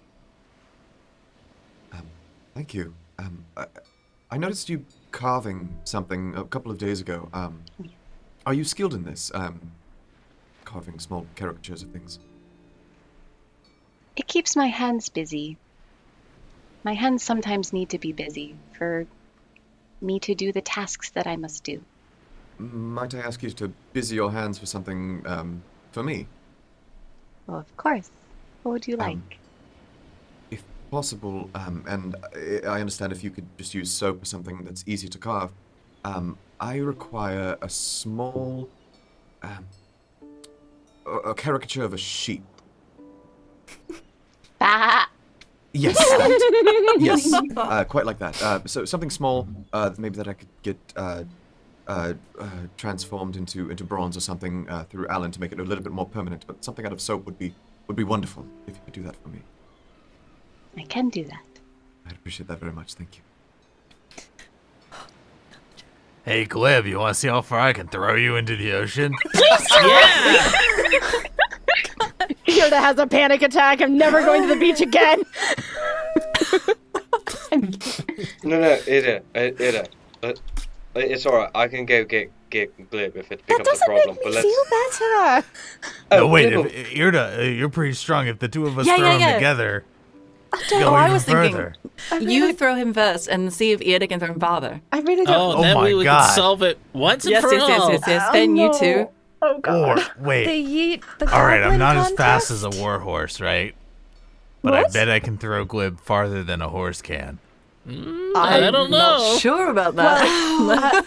Thank you. I noticed you carving something a couple of days ago. Are you skilled in this? Carving small caricatures of things. It keeps my hands busy. My hands sometimes need to be busy for me to do the tasks that I must do. Might I ask you to busy your hands for something, for me? Well, of course. What would you like? If possible, and I understand if you could just use soap or something that's easy to carve, I require a small, a caricature of a sheep. Bah! Yes, that. Yes, quite like that. So something small, maybe that I could get transformed into bronze or something through Alin to make it a little bit more permanent. But something out of soap would be wonderful if you could do that for me. I can do that. I'd appreciate that very much. Thank you. Hey, Glib, you want to see how far I can throw you into the ocean? Yeah. Irde has a panic attack. I'm never going to the beach again. No, Irde. It's alright. I can go get Glib if it becomes a problem. But let's. better. No, wait, Glib if, Irde, you're pretty strong. If the two of us Yeah, throw yeah, him yeah. together, Oh, go I even was thinking further. you throw him first and see if Irde can throw him farther. I really don't. Oh, Oh then my we God. can solve it once and Yes, for yes, yes, all. yes, yes. Then you two. Oh god. Or, wait. The All right, I'm goblin not as fast contest? as a warhorse, right? But I What? bet I can throw Glib farther than a horse can. I don't know. Not sure about that.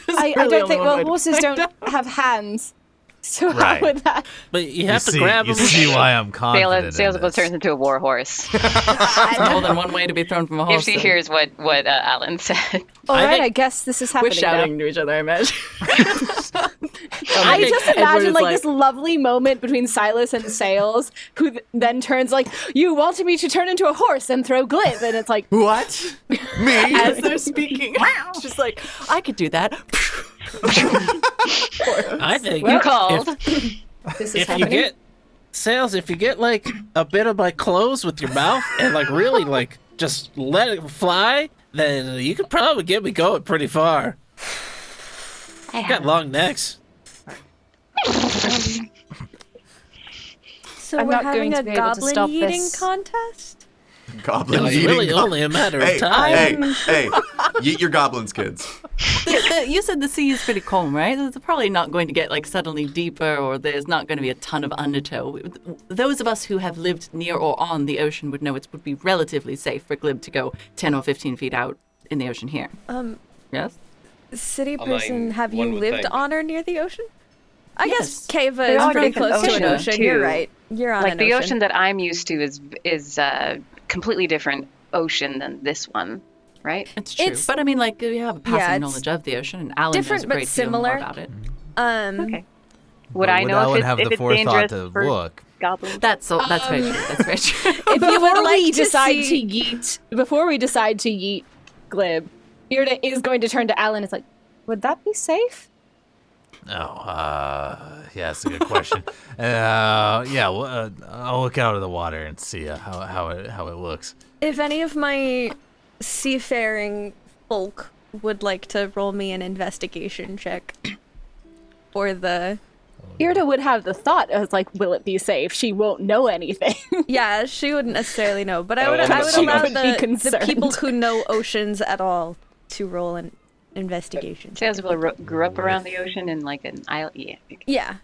I don't think. Well, horses don't have hands, so Right. how would that? But you have to see, grab you him. see why I'm confident in Sailsaba this. turns into a war horse. There's more than one way to be thrown from a if horse. she then. hears what Alin said. All right, think- I guess this is We're happening shouting to each other, I imagine. I just Edward imagine is like this lovely moment between Silus and Sails, who then turns like, "You wanted me to turn into a horse and throw Glib," and it's like, What? Me? as they're speaking. She's like, I could do that. I think You called. "This is if you happening." get sales, if you get like a bit of my clothes with your mouth and like really like just let it fly, then you could probably get me going pretty far. Got long necks. So I'm we're not having going to a be able to goblin stop eating this. contest? Goblin It was eating really go- only a matter of Hey, time. hey, yeet your goblins, kids. You said the sea is pretty calm, right? It's probably not going to get like suddenly deeper, or there's not going to be a ton of undertow. Those of us who have lived near or on the ocean would know it would be relatively safe for Glib to go 10 or 15 feet out in the ocean here. Yes? City I person, mean, have you one would lived think. on or near the ocean? I Yes. guess Cava They're is all pretty different close to an oceans, ocean. You're too. right. You're on Like an the ocean that I'm used to is completely different ocean than this one, right? It's true. It's- But I mean, like, you have a passing Yeah, it's knowledge of the ocean, and Alin different knows a but great deal more similar. about it. Okay. Would But I know Alin if have it's the forethought dangerous to for look? goblins? That's very true. That's very true. If you would Before like we to decide see- to yeet, before we decide to yeet Glib, Irde is going to turn to Alin. It's like, would that be safe? Oh, yeah, that's a good question. Yeah, well, I'll look out of the water and see how it looks. If any of my seafaring folk would like to roll me an investigation check for the... Irde would have the thought of like, will it be safe? She won't know anything. Yeah, she wouldn't necessarily know, but I would She allow would be the concerned. people who know oceans at all to roll an investigation check. Sailsaba grew up around the ocean in like an island. Yeah. Yeah.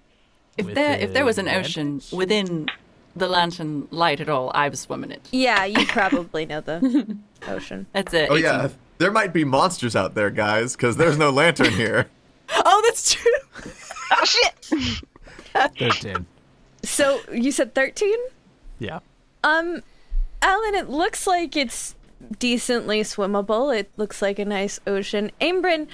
If there was an ocean within the lantern light at all, I was swimming it. Yeah, you probably know the ocean. That's it. Oh yeah, there might be monsters out there, guys, because there's no lantern here. Oh, that's true. Oh shit! 13. So, you said 13? Yeah. Alin, it looks like it's decently swimmable. It looks like a nice ocean. Aym'Bryn,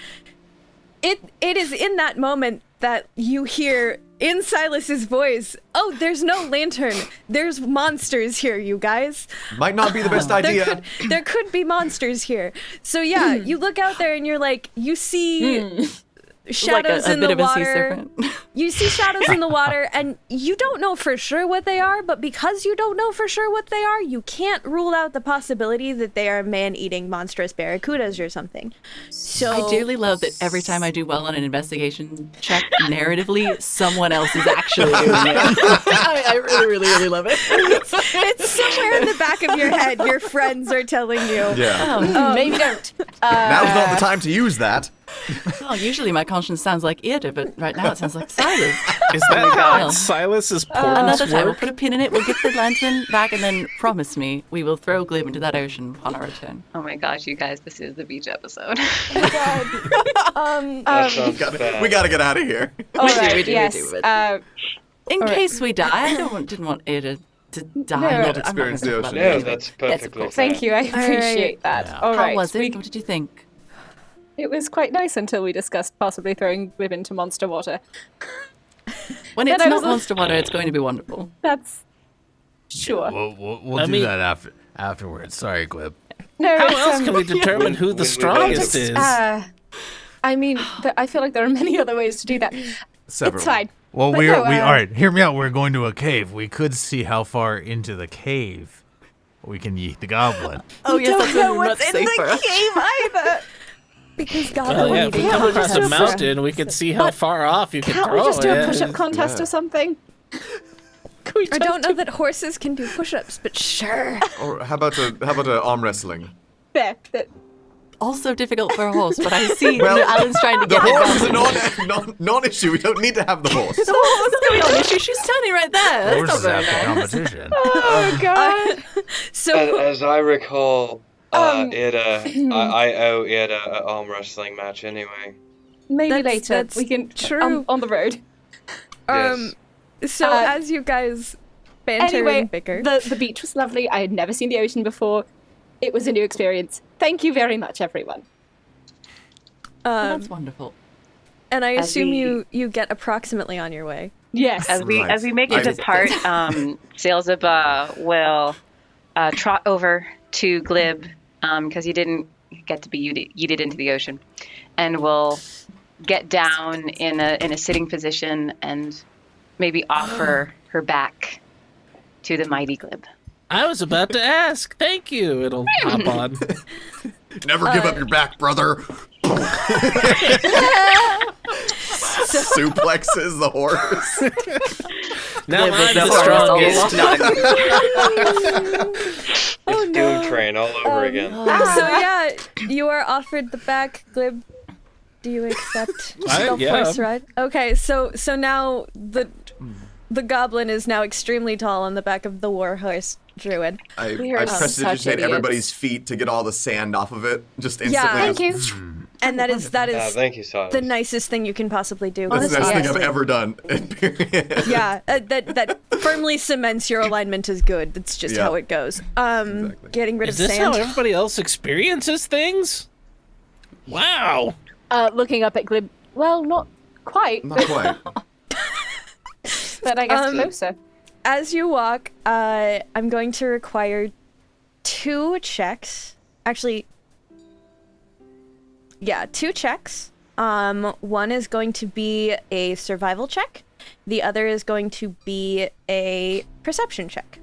it is in that moment that you hear in Silas's voice, "Oh, there's no lantern. There's monsters here, you guys. Might not be the best idea. There could be monsters here." So yeah, you look out there and you're like, you see shadows a in bit the of a sea water. serpent. You see shadows in the water, and you don't know for sure what they are, but because you don't know for sure what they are, you can't rule out the possibility that they are man-eating monstrous barracudas or something. So I dearly love that every time I do well on an investigation check, narratively, someone else is actually doing it. I really, really, really love it. it's somewhere in the back of your head. Your friends are telling you. Yeah. Maybe don't. Now's not the time to use that. Well, usually my conscience sounds like Irde, but right now it sounds like Silus. Is that how Well, Silas is portals another time, we'll work? put a pin in it, we'll get the lantern back, and then promise me we will throw Glib into that ocean upon our return. Oh my gosh, you guys, this is the beach episode. That sounds bad. We gotta get out of here. All right, we do, yes. but- In All right. case we die, I didn't want Irde to die. No, I'm not experience gonna the talk about ocean. it No, anyway. that's Yes, of perfectly course. Thank you. I appreciate that. Yeah. All How right. was it? What did you think? It was quite nice until we discussed possibly throwing Glib into monster water. When Then it's I not was- monster water, it's going to be wonderful. That's sure. We'll I do mean- that afterwards. Sorry, Glib. No, How it's, else can we determine who the strongest is? I mean, I feel like there are many other ways to do that. Several. It's fine. Well, But we no, all right. Hear me out. We're going to a cave. We could see how far into the cave we can yeet the goblin. Oh, yes, that's know much what's in safer. the cave either. Because goblin Well, yeah, if we eating come monsters. across a mountain, we can see how far off you can Can't throw we just do a it. push-up contest Yeah. or something? Can we I just don't know that horses can do push-ups, but sure. Or how about a arm wrestling? There. Also difficult for a horse, but I see Well, Alan's trying to The get horse is it a non-issue. We don't need to have the horse. What's going on? She's standing right there. That's not Horses very have the nice. competition. Oh god. So As I recall, Irde, Hmm. I owe Irde an arm wrestling match anyway. Maybe That's- later. that's We can true. on the road. Yes. so Uh, as you guys banter Anyway, and bicker, the beach was lovely. I had never seen the ocean before. It was a new experience. Thank you very much, everyone. That's wonderful. and I as assume we- you get approximately on your way. Yes. As we Nice. make it Nice. depart, Sailsaba will trot over to Glib because you didn't get to be yeeted into the ocean, and will get down in a sitting position and maybe offer her back to the mighty Glib. I was about to ask. Thank you. It'll hop on. Never give up your back, brother. Suplexes the horse. Now Glib was I'm the the strongest. It's Doom Train all over again. So yeah, you are offered the back, Glib. Do you accept the yeah. horse ride? Okay, so now the goblin is now extremely tall on the back of the war horse druid. I are such prestidigitate idiots. everybody's feet to get all the sand off of it. Just instantly. Yeah, Thank you. And that is Thank you, Silas. the nicest thing you can possibly do. That's the Honestly, nicest thing yes. I've ever done. Period. Yeah, that firmly cements your alignment as good. That's just Yeah. how it goes. Exactly. Getting rid Is of this sand. how everybody else experiences things? Wow. Looking up at Glib. Well, not quite, Not quite. but I guess closer. As you walk, I'm going to require 2 checks. Actually, yeah, 2 checks. One is going to be a survival check. The other is going to be a perception check.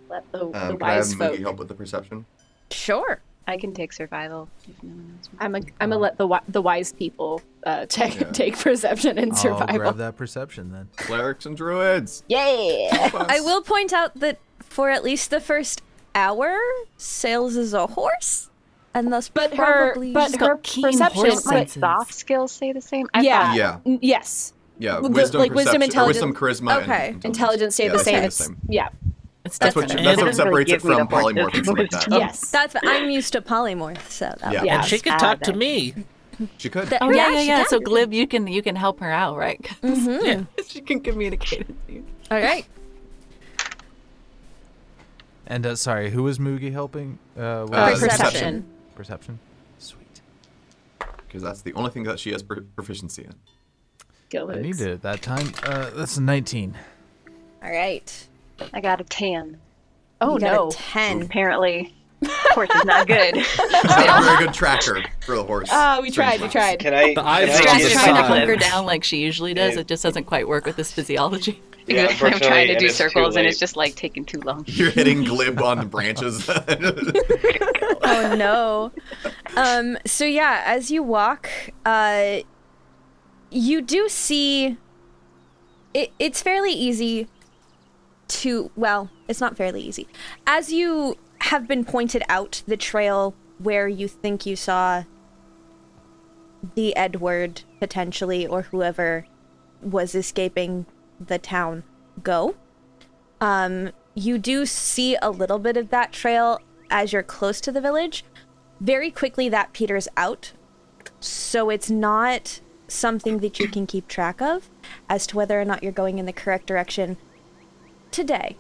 Let the Can I have wise Moogie folk. help with the perception? Sure. I can take survival if no one else wants. I'm gonna let the wise people take perception and I'll survival. grab that perception then. Clerics and druids. Yeah. I will point out that for at least the first hour, Sails is a horse, and thus But probably her got keen perception. horse Don't my senses. soft skills say the same? I Yeah. thought- Yeah. Yes. Yeah. Well, Wisdom, like wisdom, perception, or wisdom, intelligence- charisma. Okay. And Intelligence stay Yeah, the they stay same. the It's same. yeah. It's That's what definitely. that's what And- separates it Give me from the horses. polymorph and stuff like that. Yes. that's. I'm used to polymorph, so that Yeah. Yeah. And she could talk to me. She could. Oh yeah, she yeah. can. So Glib, you can help her out, right? 'Cause Yeah. she can communicate with you. All right. And sorry, who was Moogie helping? Perception. Perception. Sweet. Because that's the only thing that she has proficiency in. Go I Luke's. needed it that time. That's a 19. All right. I got a 10. Oh You got no. a 10. Apparently, Horse is not good. It's not a very good tracker for the horse. We tried. Can I? The eyes can are I on the get- Trying to side. hunker down like she usually does. Yeah. It just doesn't quite work with this physiology. Yeah, I'm unfortunately, trying to and do it's too circles and late. it's just like taking too long. You're hitting Glib on the branches. Oh no. So yeah, as you walk, you do see it's fairly easy to, well, it's not fairly easy. As you have been pointed out the trail where you think you saw the Edward potentially, or whoever was escaping the town, go. You do see a little bit of that trail as you're close to the village. Very quickly that peters out, so it's not something that you can keep track of as to whether or not you're going in the correct direction today.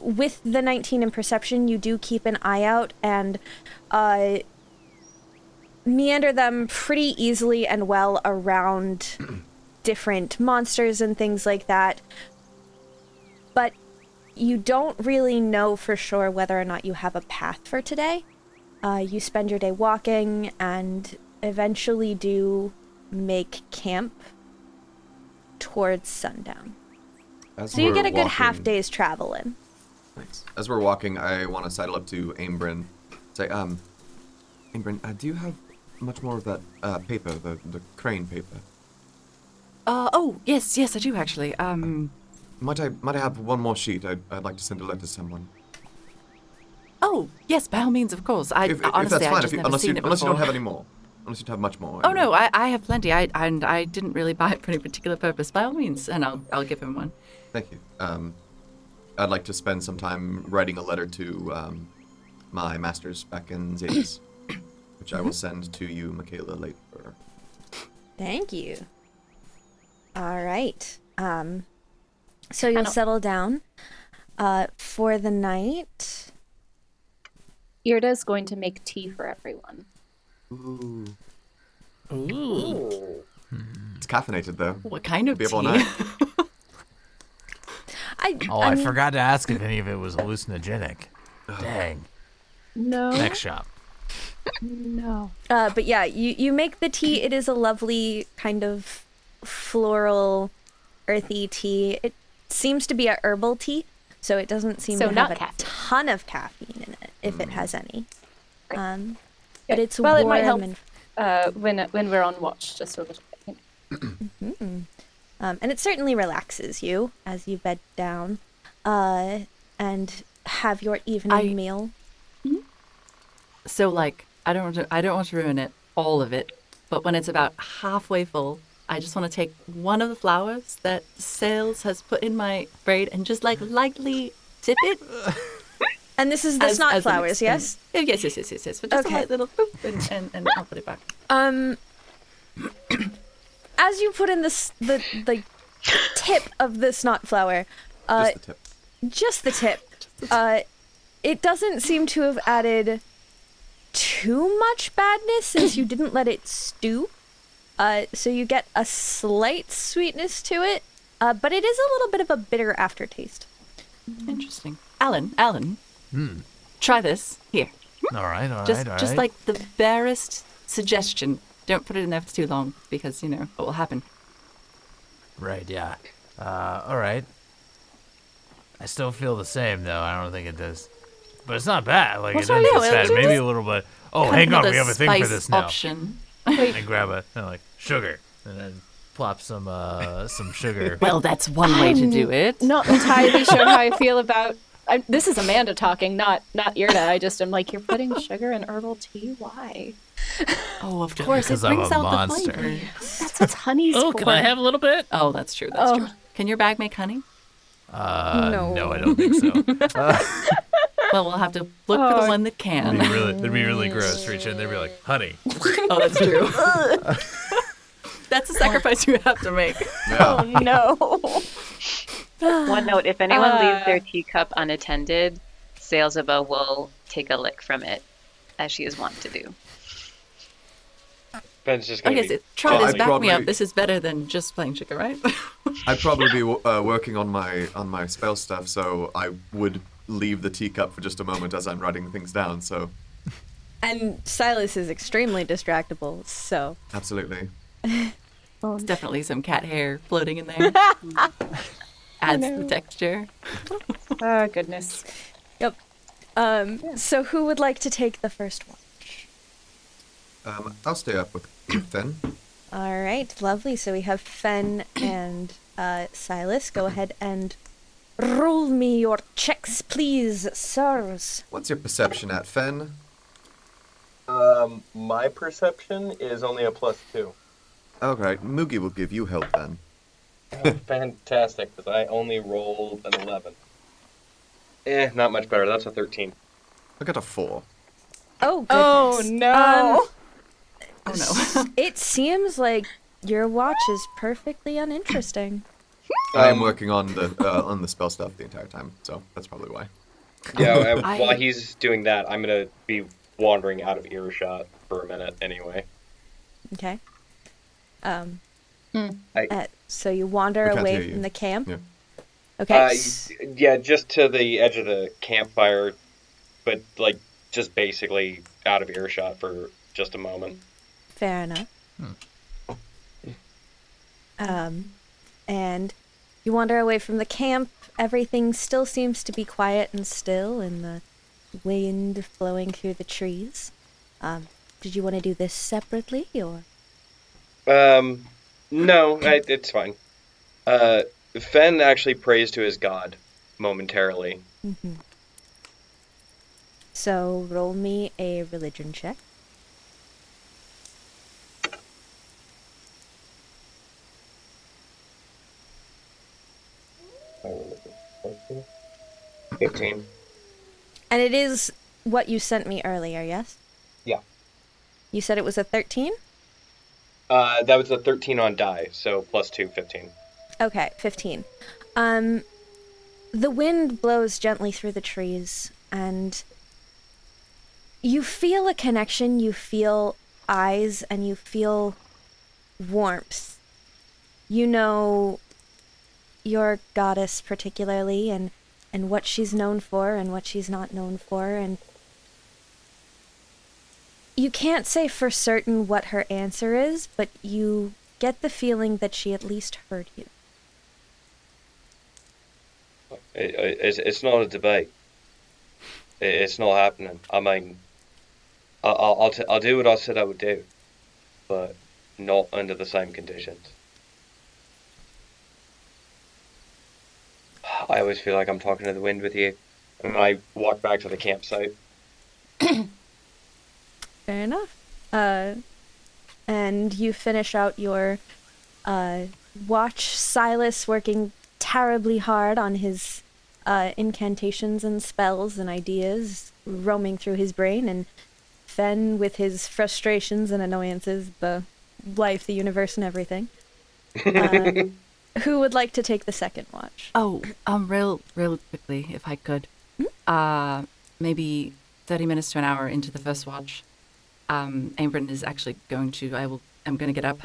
With the 19 in perception, you do keep an eye out and meander them pretty easily and well around different monsters and things like that. But you don't really know for sure whether or not you have a path for today. You spend your day walking and eventually do make camp towards sundown. So you get a good half day's travel in. Thanks. As we're walking, I want to sidle up to Aym'Bryn. Say, Aym'Bryn, do you have much more of that paper, the crane paper? Oh, yes, I do actually. Might I have one more sheet? I'd like to send a letter to someone. Oh, yes, by all means, of course. If Honestly, that's fine, I've just never unless seen you it before. don't have any more. Unless you have much more. Oh no, I have plenty. I didn't really buy it for any particular purpose. By all means, and I'll give him one. Thank you. I'd like to spend some time writing a letter to my masters back in Zayas, which I will send to you, Mackayla, later. Thank you. All right. So you'll settle down for the night. Irde is going to make tea for everyone. Ooh. Ooh. It's caffeinated, though. What kind of Be tea? able to I forgot to ask if any of it was hallucinogenic. Dang. No. Next shop. No. But yeah, you make the tea. It is a lovely kind of floral, earthy tea. It seems to be a herbal tea, so it doesn't seem So to not have a caffeine. ton of caffeine in it, if it has any. But it's Well, warm it might help and when we're on watch, just a little bit. and it certainly relaxes you as you bed down and have your evening meal. So like, I don't want to ruin it, all of it, but when it's about halfway full, I just want to take one of the flowers that Sails has put in my braid and just like lightly dip it. And this is the snot an flowers, yes? Oh, yes. But just a light little boop, and I'll put it back. As you put in the tip of the snot flower, just the tip. it doesn't seem to have added too much badness since you didn't let it stew. So you get a slight sweetness to it, but it is a little bit of a bitter aftertaste. Interesting. Alin. Try this. Here. All right. Just like the barest suggestion. Don't put it in there for too long because, you know, what will happen. Right, yeah. All right. I still feel the same, though. I don't think it does. But it's not bad. Like, it doesn't taste bad. Maybe a little bit. Oh, hang on. We have a thing for this now. Option. And grab a, sugar. And then plop some sugar. Well, that's one way to do it. Not entirely sure how I feel about. This is Amanda talking, not Irde. I just am like, you're putting sugar in herbal tea? Why? Oh, of course. It Because I'm brings a out monster. the flavor. That's what honey's Oh, for. can I have a little bit? Oh, that's true. That's true. Can your bag make honey? No, I don't think so. Well, we'll have to look for the one that can. It'd be really gross. Reach in, they'd be like, honey. Oh, that's true. That's a sacrifice you have to make. Oh no. One note, if anyone leaves their teacup unattended, Sailsaba will take a lick from it, as she is wont to do. Ben's just gonna Okay, be... so try this. I'd Back me probably- up. This is better than just plain sugar, right? I'd probably be working on my spell stuff, so I would leave the teacup for just a moment as I'm writing things down, so... And Silus is extremely distractible, so... Absolutely. There's definitely some cat hair floating in there. Adds the texture. Oh, goodness. Yep. So who would like to take the first one? I'll stay up with you, Fen. All right, lovely. So we have Fen and Silus. Go ahead and roll me your checks, please, sirs. What's your perception at, Fen? My perception is only a +2. Alright, Moogie will give you help then. Oh, fantastic, because I only rolled an 11. Not much better. That's a 13. I got a 4. Oh, goodness. Oh, no. Oh, no. It seems like your watch is perfectly uninteresting. I am working on the spell stuff the entire time, so that's probably why. Yeah, while he's doing that, I'm going to be wandering out of earshot for a minute anyway. Okay. So you wander I can't away hear you. from the camp. Yeah. Okay. Yeah, just to the edge of the campfire, but like just basically out of earshot for just a moment. Fair enough. And you wander away from the camp. Everything still seems to be quiet and still, and the wind flowing through the trees. Did you want to do this separately, or? No, it's fine. Fen actually prays to his god momentarily. Mm-hmm. So roll me a religion check. Oh, 15. And it is what you sent me earlier, yes? Yeah. You said it was a 13? That was a 13 on die, so +2, 15. Okay, 15. The wind blows gently through the trees, and you feel a connection, you feel eyes, and you feel warmth. You know your goddess particularly, and what she's known for and what she's not known for, and you can't say for certain what her answer is, but you get the feeling that she at least heard you. It's not a debate. It's not happening. I mean, I'll do what I said I would do, but not under the same conditions. I always feel like I'm talking to the wind with you, and I walk back to the campsite. Fair enough. And you finish out your watch. Silus working terribly hard on his incantations and spells and ideas roaming through his brain, and Fen with his frustrations and annoyances, the life, the universe, and everything. Who would like to take the second watch? Oh, real quickly, if I could. Maybe 30 minutes to an hour into the first watch, Aym'Bryn is actually going to, I'm going to get up,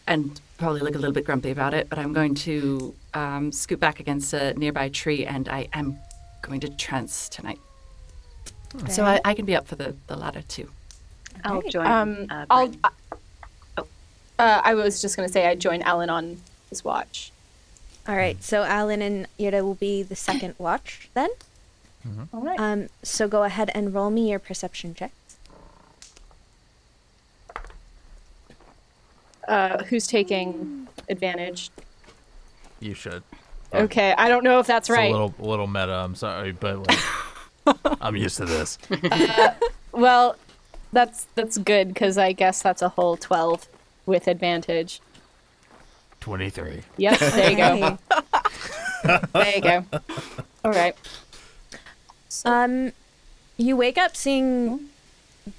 and probably look a little bit grumpy about it, but I'm going to scoot back against a nearby tree, and I am going to trance tonight. Okay. So I can be up for the ladder too. I'll join. I was just going to say I'd join Alin on his watch. All right, so Alin and Irde will be the second watch then. Mm-hmm. All right. So go ahead and roll me your perception checks. Who's taking advantage? You should. Okay, I don't know if that's It's right. a little meta. I'm sorry, but like, I'm used to this. Well, that's good because I guess that's a whole 12 with advantage. 23. Yep, there you go. There you go. All right. You wake up seeing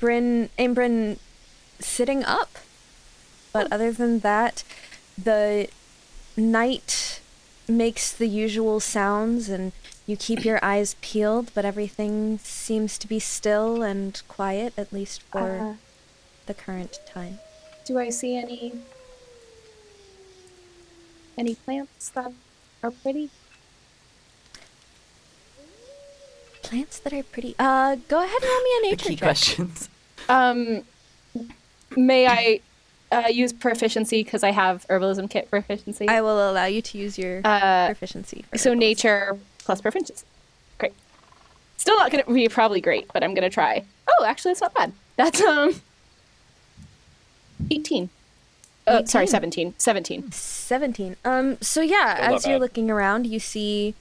Aym'Bryn sitting up. But other than that, the night makes the usual sounds and you keep your eyes peeled, but everything seems to be still and quiet, at least for the current time. Do I see any plants that are pretty? Plants that are pretty. Go ahead and roll me a The nature key check. questions. May I use proficiency because I have herbalism kit proficiency? I will allow you to use your proficiency. For So herbals. nature plus proficiency. Great. Still not gonna be probably great, but I'm gonna try. Oh, actually, it's not bad. That's 18. Sorry, 17. 17. 17. So yeah, Still not as you're bad. looking around, you see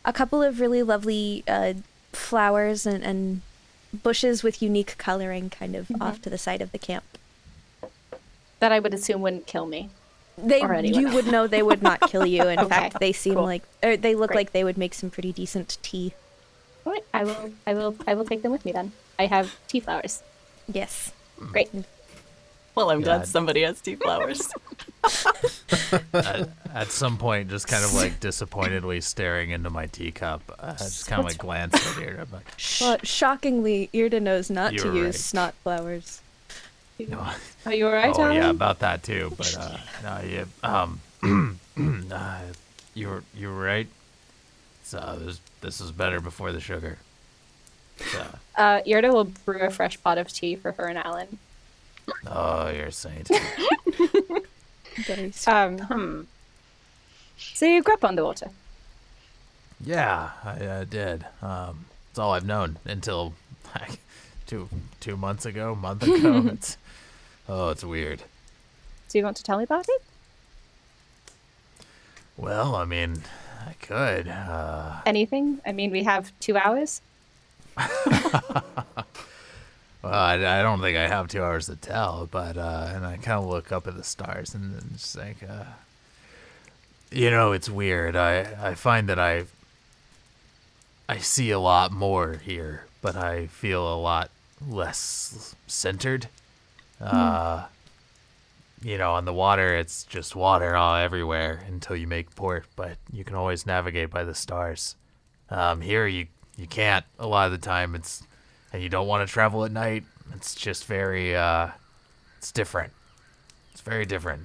a couple of really lovely flowers and bushes with unique coloring kind of off to the side of the camp. That I would assume wouldn't kill me. They, Or anyone. you would know they would not kill you. In Okay, fact, they seem cool. like, or they look Great. like they would make some pretty decent tea. All right, I will take them with me then. I have tea flowers. Yes. Great. Well, I'm God. glad somebody has tea flowers. At some point, just kind of like disappointedly staring into my teacup, I just kind of like glance at here. I'm like, Well, shockingly, Irde knows not to You're use right. snot flowers. no. Are you all right, Oh Alin? yeah, about that too. But no, yeah. You're right. So this is better before the sugar. So, Irde will brew a fresh pot of tea for her and Alin. oh, you're a saint. Very So you grew up on the water. Yeah, I did. It's all I've known until like two months ago, month ago. It's weird. Do you want to tell me about it? Well, I mean, I could. Anything? I mean, we have 2 hours. Well, I don't think I have 2 hours to tell, but and I kind of look up at the stars and just think, it's weird. I find that I see a lot more here, but I feel a lot less centered. On the water, it's just water all everywhere until you make port, but you can always navigate by the stars. Here, you can't a lot of the time. And you don't want to travel at night. It's just very, it's different. It's very different.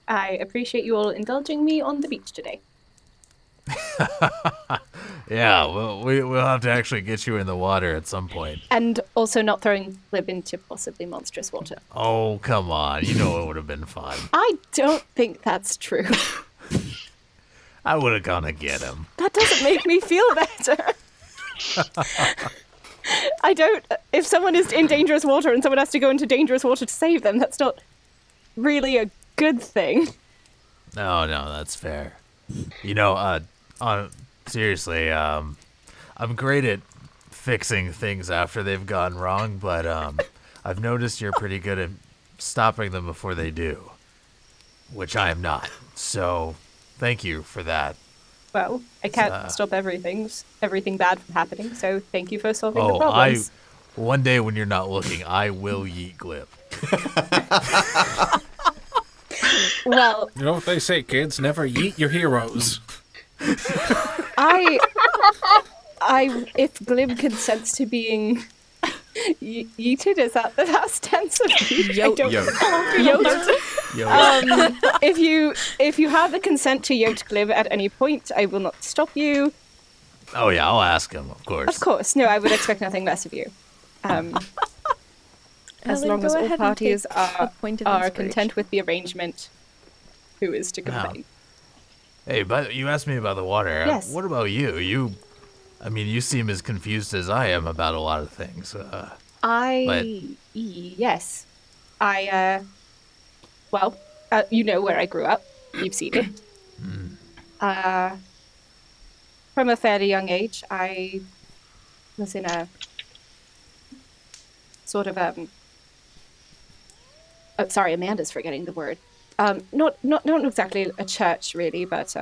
I appreciate you all indulging me on the beach today. Yeah, well, we'll have to actually get you in the water at some point. And also not throwing Glib into possibly monstrous water. Oh, come on. You know it would have been fun. I don't think that's true. I would have gone to get him. That doesn't make me feel better. I don't. If someone is in dangerous water and someone has to go into dangerous water to save them, that's not really a good thing. No, that's fair. Seriously, I'm great at fixing things after they've gone wrong, but I've noticed you're pretty good at stopping them before they do, which I am not. So, thank you for that. Well, I can't stop everything bad from happening, so thank you for solving the problems. One day when you're not looking, I will yeet Glib. Well, You know what they say, kids? Never yeet your heroes. if Glib consents to being yeeted, is that the past tense of yeet? I don't- Yoked. If you have the consent to yoke Glib at any point, I will not stop you. Oh yeah, I'll ask him, of course. Of course, no, I would expect nothing less of you. As Alin, long go as all ahead and parties take a point of are inspiration. content with the arrangement, who is to complain? Hey, but you asked me about the water. Yes. What about you? You seem as confused as I am about a lot of things. Yes. You know where I grew up. You've seen it. From a fairly young age, I was in a sort of sorry, Amanda's forgetting the word. Not exactly a church really, but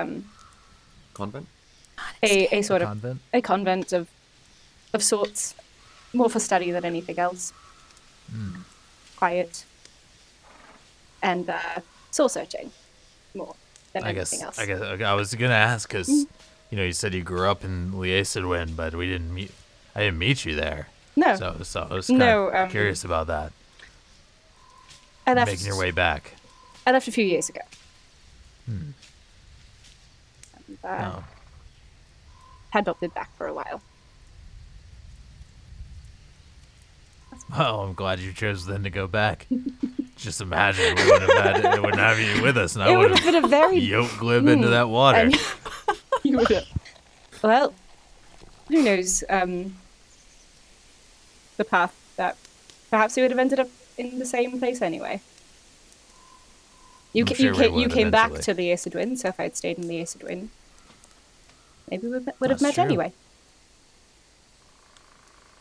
Convent? a sort of Convent? a convent of sorts, more for study than anything else. Quiet and soul searching more than anything else. I was gonna ask because you said you grew up in Liacidwin, but I didn't meet you there. No. So I was kind of curious about that. I left, Making your way back. I left a few years ago. And, Oh. had not been back for a while. Oh, I'm glad you chose then to go back. Just imagine we wouldn't have you with us, and I It would would have been a very yoke Glib into that water. and you would have. Well, who knows? The path that perhaps we would have ended up in the same place anyway. You I'm sure we would came back eventually. to the Acidwin, so if I'd stayed in the Acidwin, maybe we would have That's met true. anyway.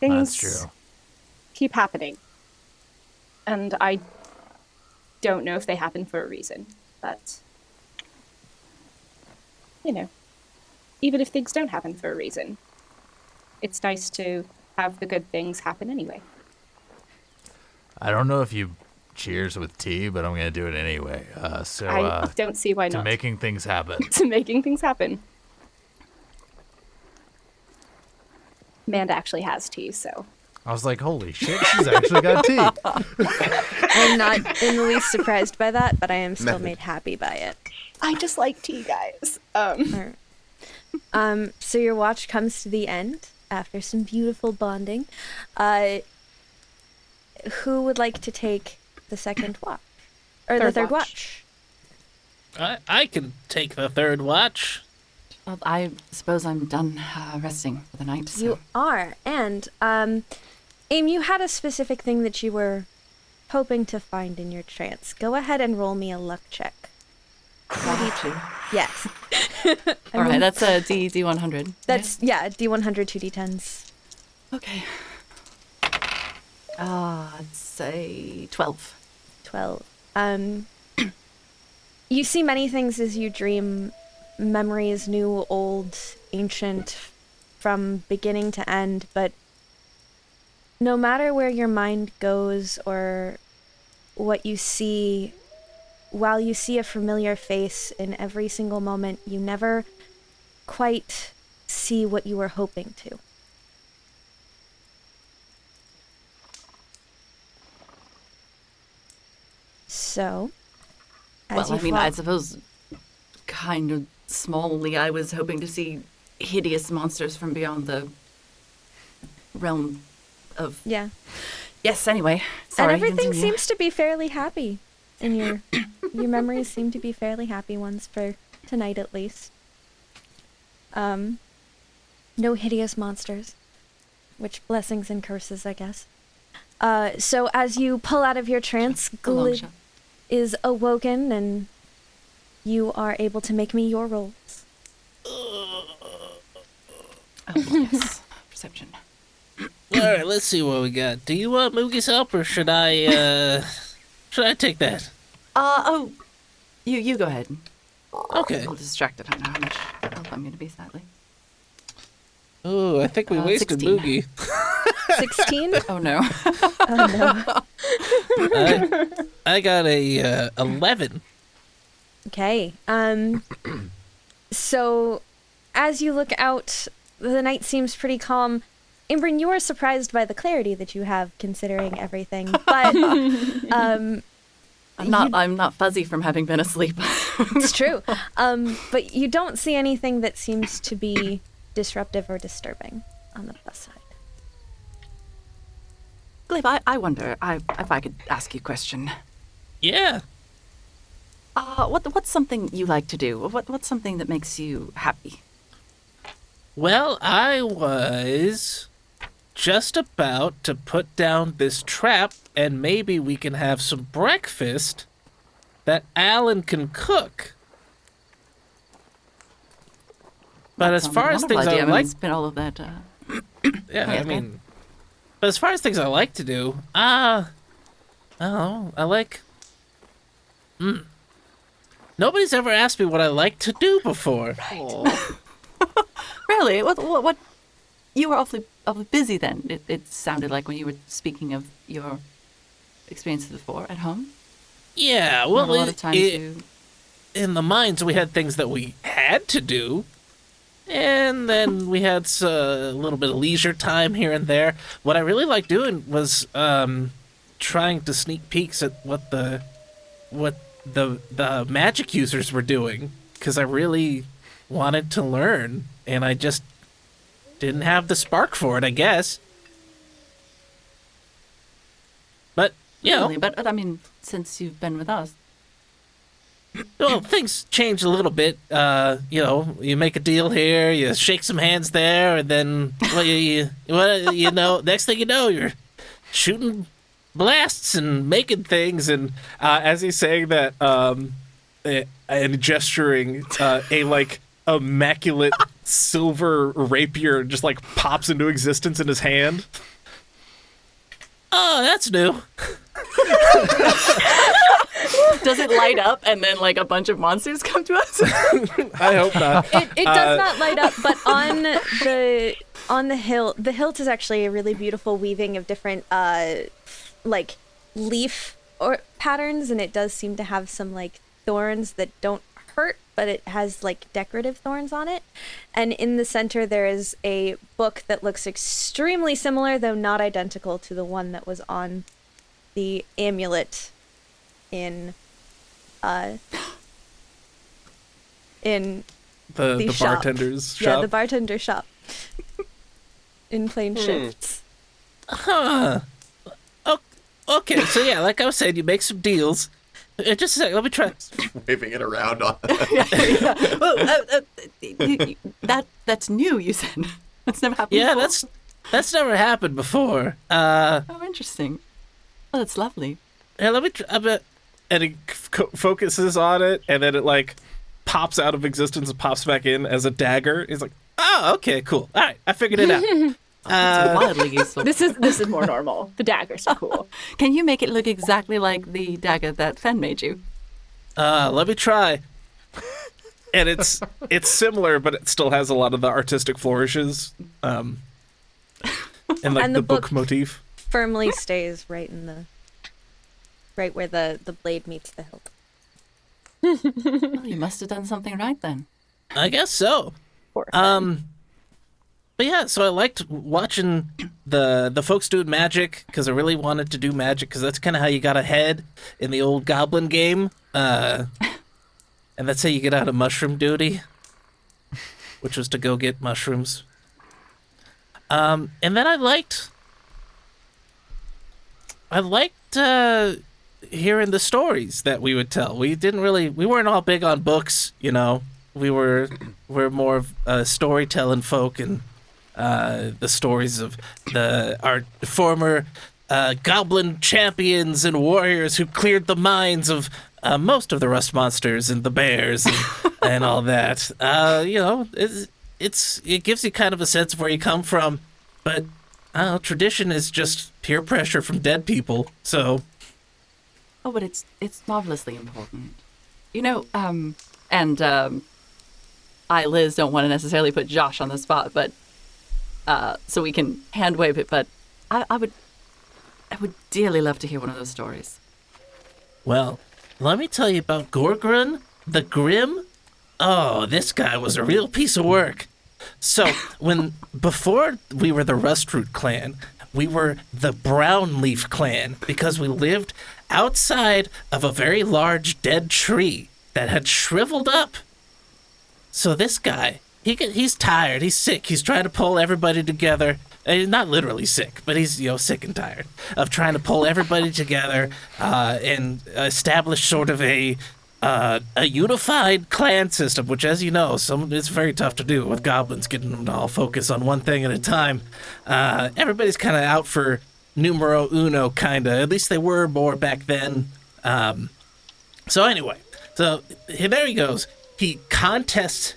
That's Things true. keep happening, and I don't know if they happen for a reason, but you know, even if things don't happen for a reason, it's nice to have the good things happen anyway. I don't know if you cheers with tea, but I'm going to do it anyway. I don't see why to not. making things happen. To making things happen. Amanda actually has tea, so. I was like, holy shit, she's actually got tea. I'm not in the least surprised by that, but I am still Method. made happy by it. I just like tea, guys. So your watch comes to the end after some beautiful bonding. Who would like to take the second watch? Or the Third third watch. watch? I can take the third watch. Well, I suppose I'm done resting for the night. So. You are. And, Aim, you had a specific thing that you were hoping to find in your trance. Go ahead and roll me a luck check. Yes. All right, that's a D100. That's, yeah, D100, 2D10s. Okay. I'd say 12. 12. You see many things as you dream, memories, new, old, ancient, from beginning to end, but no matter where your mind goes or what you see, while you see a familiar face in every single moment, you never quite see what you were hoping to. So, as Well, you I mean, fall- I suppose kind of smallly I was hoping to see hideous monsters from beyond the realm of... yeah. Yes, anyway. Sorry, And everything continue. seems to be fairly happy in your memories seem to be fairly happy ones for tonight at least. No hideous monsters, which blessings and curses, I guess. So as you pull out of your trance, A long Glib shot. is awoken and you are able to make me your rolls. Oh, yes. Perception. All right, let's see what we got. Do you want Moogie's help, or should I take that? You go ahead. Okay. A little distracted. I don't know how much help I'm going to be, sadly. Oh, I think we wasted 16. Moogie. 16? Oh, no. Oh no. I got a 11. Okay. So as you look out, the night seems pretty calm. Aym'Bryn, you are surprised by the clarity that you have considering everything, but I'm not fuzzy from having been asleep. it's true. But you don't see anything that seems to be disruptive or disturbing on the plus side. Glib, I wonder if I could ask you a question. Yeah. What's something you like to do? What's something that makes you happy? Well, I was just about to put down this trap, and maybe we can have some breakfast that Alin can cook. But as Sounds far like a as wonderful things idea. I mean, like, it's been all of that. yeah, I okay. mean, but as far as things I like to do, I don't know, I like. Nobody's ever asked me what I like to do before. Really? What? You were awfully busy then. It sounded like when you were speaking of your experiences before at home. Yeah, Not well, a lot of times in the mines we had things that we had to do, and then we had a little bit of leisure time here and there. What I really liked doing was trying to sneak peeks at what the magic users were doing, because I really wanted to learn, and I just didn't have the spark for it, I guess. Really, but I mean, since you've been with us. Well, things change a little bit. You make a deal here, you shake some hands there, and then, next thing you know, you're shooting blasts and making things. And as he's saying that, and gesturing, a immaculate silver rapier just pops into existence in his hand. Oh, that's new. Does it light up and then a bunch of monsters come to us? I hope not. It does not light up, but on the hilt is actually a really beautiful weaving of different leaf or patterns, and it does seem to have some thorns that don't hurt, but it has decorative thorns on it. And in the center there is a book that looks extremely similar, though not identical, to the one that was on the amulet in the shop. Bartender's shop. Yeah, the bartender shop. In plain shifts. Huh. Okay, so yeah, like I was saying, you make some deals. Just a second, let me try. Waving it around on. Well, that's new. You said that's never happened. Yeah, before. that's never happened before. Oh, interesting. Oh, that's lovely. Yeah, let me try. And he focuses on it, and then it pops out of existence and pops back in as a dagger. He's like, oh, okay, cool. All right, I figured it out. It's wildly useful. This is more normal. The daggers are cool. Can you make it look exactly like the dagger that Fen made you? Let me try. And it's similar, but it still has a lot of the artistic flourishes, and the book motif. Firmly stays right where the blade meets the hilt. Well, you must have done something right then. I guess so. But yeah, so I liked watching the folks doing magic because I really wanted to do magic because that's kind of how you got ahead in the old Goblin game. And that's how you get out of mushroom duty, which was to go get mushrooms. And then I liked hearing the stories that we would tell. We weren't all big on books, we're more of storytelling folk, and the stories of our former goblin champions and warriors who cleared the minds of most of the rust monsters and the bears and all that. It gives you kind of a sense of where you come from, but tradition is just peer pressure from dead people. So, but it's marvelously important. I, Liz, don't want to necessarily put Josh on the spot, but so we can hand wave it. But I would dearly love to hear one of those stories. Well, let me tell you about Gorgrun the Grim. Oh, this guy was a real piece of work. So, before we were the Rustroot clan, we were the Brownleaf clan because we lived outside of a very large dead tree that had shriveled up. So this guy, he's tired, he's sick, he's trying to pull everybody together. Not literally sick, but he's sick and tired of trying to pull everybody together and establish sort of a unified clan system, which, as you know, it's very tough to do with goblins, getting them to all focus on one thing at a time. Everybody's kind of out for numero uno, kind of. At least they were more back then. So anyway, so there he goes. He contests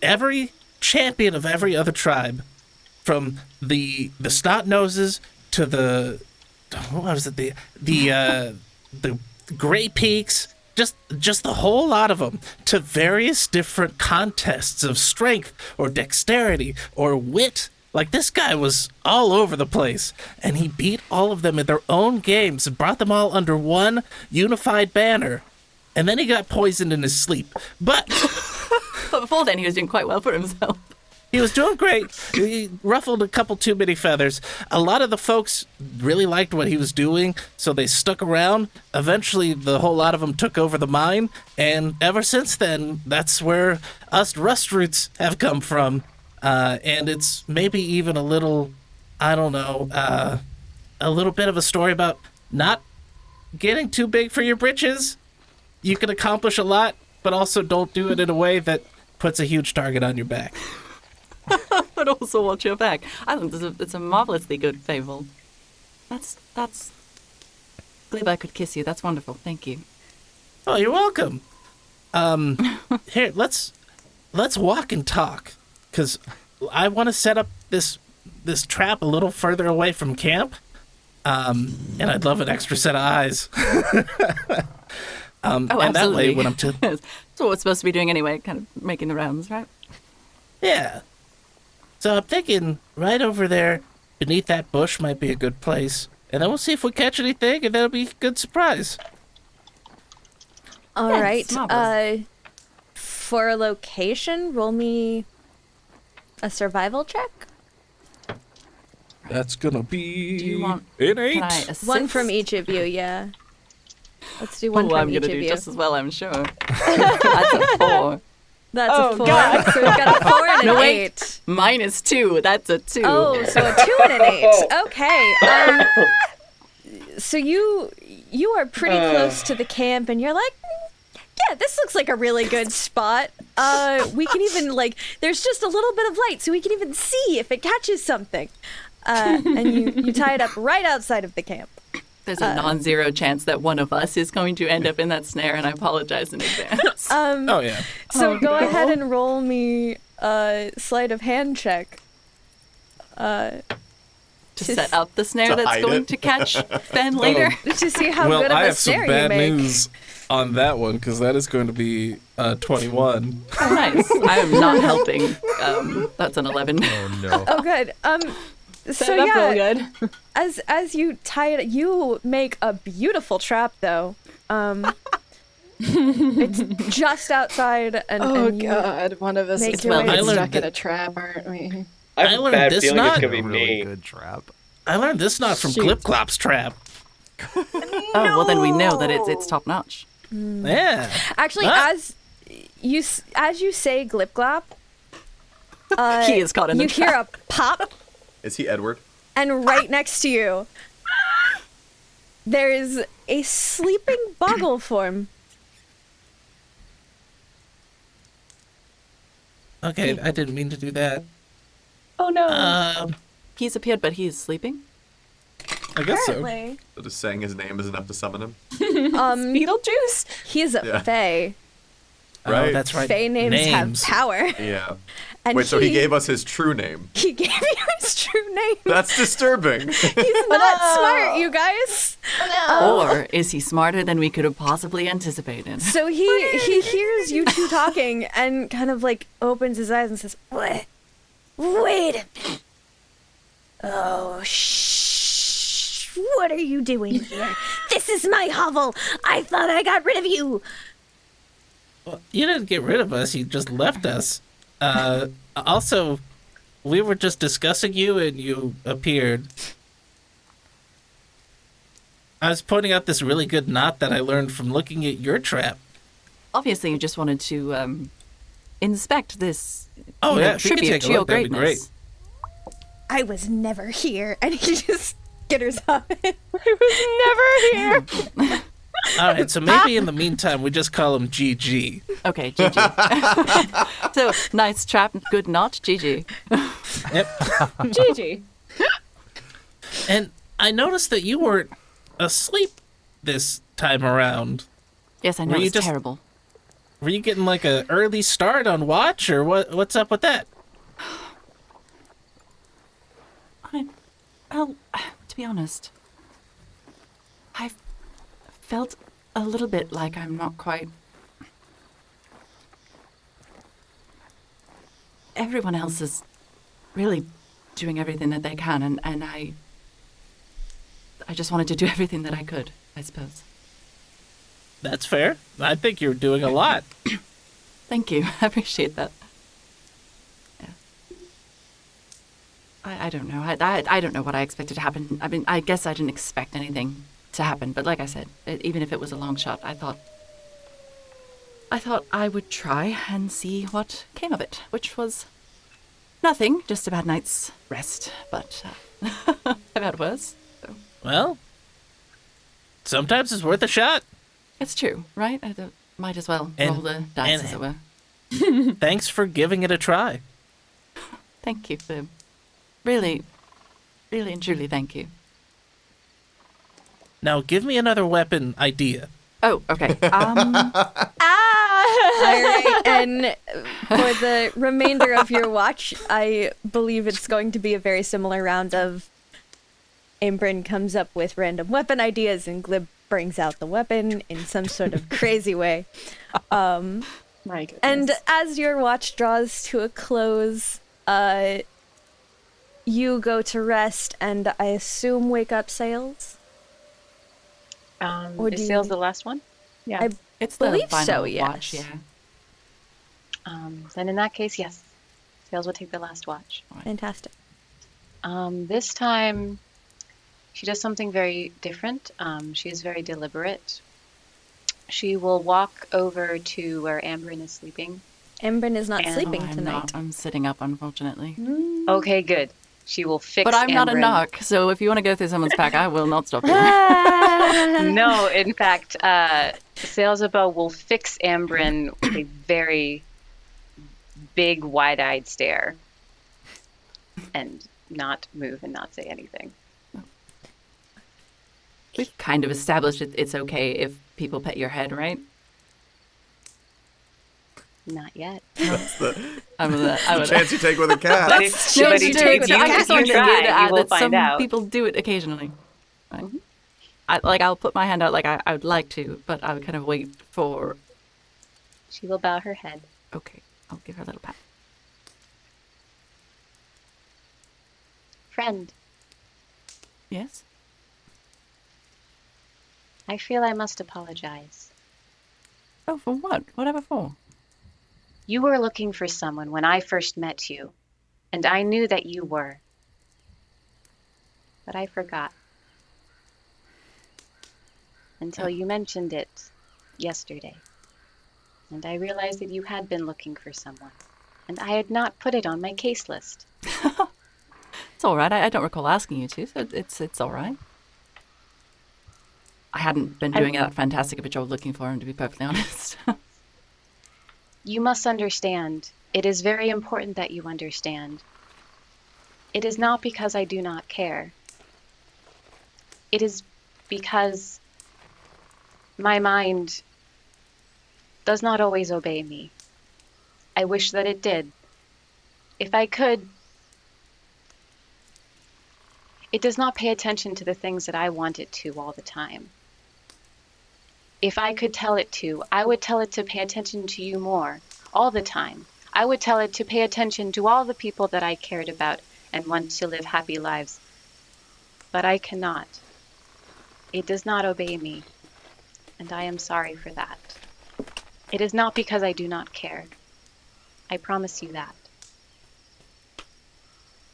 every champion of every other tribe, from the snot noses to the Gray Peaks, just the whole lot of them, to various different contests of strength or dexterity or wit. Like, this guy was all over the place, and he beat all of them in their own games and brought them all under one unified banner. And then he got poisoned in his sleep. But before then, he was doing quite well for himself. He was doing great. He ruffled a couple too many feathers. A lot of the folks really liked what he was doing, so they stuck around. Eventually, the whole lot of them took over the mine, and ever since then, that's where us Rustroots have come from. And it's maybe even a little, I don't know, a little bit of a story about not getting too big for your britches. You can accomplish a lot, but also don't do it in a way that puts a huge target on your back. But also watch your back. I think it's a marvelously good fable. That's... Glib, I could kiss you. That's wonderful. Thank you. Oh, you're welcome. Here, let's walk and talk, because I want to set up this trap a little further away from camp, and I'd love an extra set of eyes. And absolutely. that way, when I'm That's what we're supposed to be doing anyway, kind of making the rounds, right? Yeah. So I'm thinking right over there, beneath that bush, might be a good place, and then we'll see if we catch anything, and that'll be a good surprise. All Yes, right. marvelous. For a location, roll me a survival check. That's gonna be Do you want... an Can 8. I assist? One from each of you, yeah. Let's do one Oh, from I'm each going to of do you. just as well, I'm sure. That's a 4. That's Oh, a 4. God. So we've got a 4 and an No, wait. 8. -2. That's a 2. Oh, so a 2 and an 8. Okay. So you are pretty close to the camp, and you're like, yeah, this looks like a really good spot. We can even, like, there's just a little bit of light, so we can even see if it catches something. And you tie it up right outside of the camp. There's a non-zero chance that one of us is going to end up in that snare, and I apologize in advance. Oh, yeah. So go ahead and roll me a sleight of hand check. to just- set up the snare To that's hide going it. to catch Fen later. To see how Well, good of I a have some snare bad you make. news on that one, because that is going to be 21. Oh, nice. I am not helping. That's an 11. Oh no. Oh, good. So Set up yeah, real good. as you tie it, you make a beautiful trap though. It's just outside, and Oh and you- god, one of us make is your going way to to get the- stuck in a trap, aren't we? I I have a learned bad this feeling it's knot. gonna be A really me. good trap. I learned this knot from Shoot. Glipclop's trap. Oh, well, then we know that it's top notch. Yeah. Actually, Ah. as you say Glipglop, He is caught in the you hear trap. a pop, Is he Edward? and right next to you, there is a sleeping boggle form. Okay, I didn't mean to do that. Oh no. He's appeared, but he is sleeping. I guess so. Apparently, So just saying his name is enough to summon him? Beetlejuice? he is a Yeah. fae. Right. Oh, that's right. Fae names have power. Yeah. And Wait, so he gave us his true name. He gave you his true name. That's disturbing. He's not smart, you guys. Or is he smarter than we could have possibly anticipated? So he hears you two talking and kind of like opens his eyes and says, "Wait a minute. Oh, shh. What are you doing here? This is my hovel. I thought I got rid of you." Well, you didn't get rid of us, you just left us. Also, we were just discussing you and you appeared. I was pointing out this really good knot that I learned from looking at your trap. Obviously, you just wanted to inspect this Oh, you know, yeah, if you could tribute take a to your look, that'd be greatness. I was never here. And he just skitters off. I was never here. All right, so maybe in the meantime, we just call him GG. Okay, GG. So, nice trap, good knot, GG. Yep. Gigi. And I noticed that you weren't asleep this time around. Yes, I know, Were you it's just- terrible. Were you getting like an early start on watch, or what's up with that? Well, to be honest, I felt a little bit like I'm not quite... Everyone else is really doing everything that they can, and I just wanted to do everything that I could, I suppose. That's fair. I think you're doing a lot. Thank you. I appreciate that. Yeah. I don't know. I don't know what I expected to happen. I mean, I guess I didn't expect anything to happen, but like I said, even if it was a long shot, I thought I would try and see what came of it, which was nothing, just a bad night's rest, but I've had worse. So. Well, sometimes it's worth a shot. It's true, right? Might as well roll the dice, as it were. Thanks for giving it a try. Thank you for... Really and truly thank you. Now give me another weapon idea. Oh, okay. All right, and for the remainder of your watch, I believe it's going to be a very similar round of Aym'Bryn comes up with random weapon ideas and Glib brings out the weapon in some sort of crazy way. My goodness. And as your watch draws to a close, you go to rest and I assume wake up Sails? Or Is Sails the last one? Yeah. It's the believe final so, yes. watch, yeah. Then in that case, yes. Sails will take the last watch. Fantastic. This time, she does something very different. She is very deliberate. She will walk over to where Aym'Bryn is sleeping. Aym'Bryn is not sleeping I'm tonight. not. I'm sitting up, unfortunately. Okay, good. She will fix But I'm not a Aym'Bryn. knock, so if you want to go through someone's pack, I will not stop you. No, in fact, Sailsaba will fix Aym'Bryn with a very big, wide-eyed stare and not move and not say anything. We've kind of established it's okay if people pet your head, right? Not yet. That's the I'm gonna chance you take with a cat. But if you take I you just wanted try, to add you will that find some out. people do it occasionally. I'll put my hand out like I would like to, but I would kind of wait for... She will bow her head. Okay, I'll give her a little pat. Friend, Yes? I feel I must apologize. Oh, for what? Whatever for? You were looking for someone when I first met you, and I knew that you were. But I forgot. Until you mentioned it yesterday. And I realized that you had been looking for someone, and I had not put it on my case list. It's all right. I don't recall asking you to, so it's all right. I hadn't been doing that fantastic of a job looking for him, to be perfectly honest. You must understand. It is very important that you understand. It is not because I do not care. It is because my mind does not always obey me. I wish that it did. If I could, it does not pay attention to the things that I want it to all the time. If I could tell it to, I would tell it to pay attention to you more, all the time. I would tell it to pay attention to all the people that I cared about and want to live happy lives. But I cannot. It does not obey me, and I am sorry for that. It is not because I do not care. I promise you that.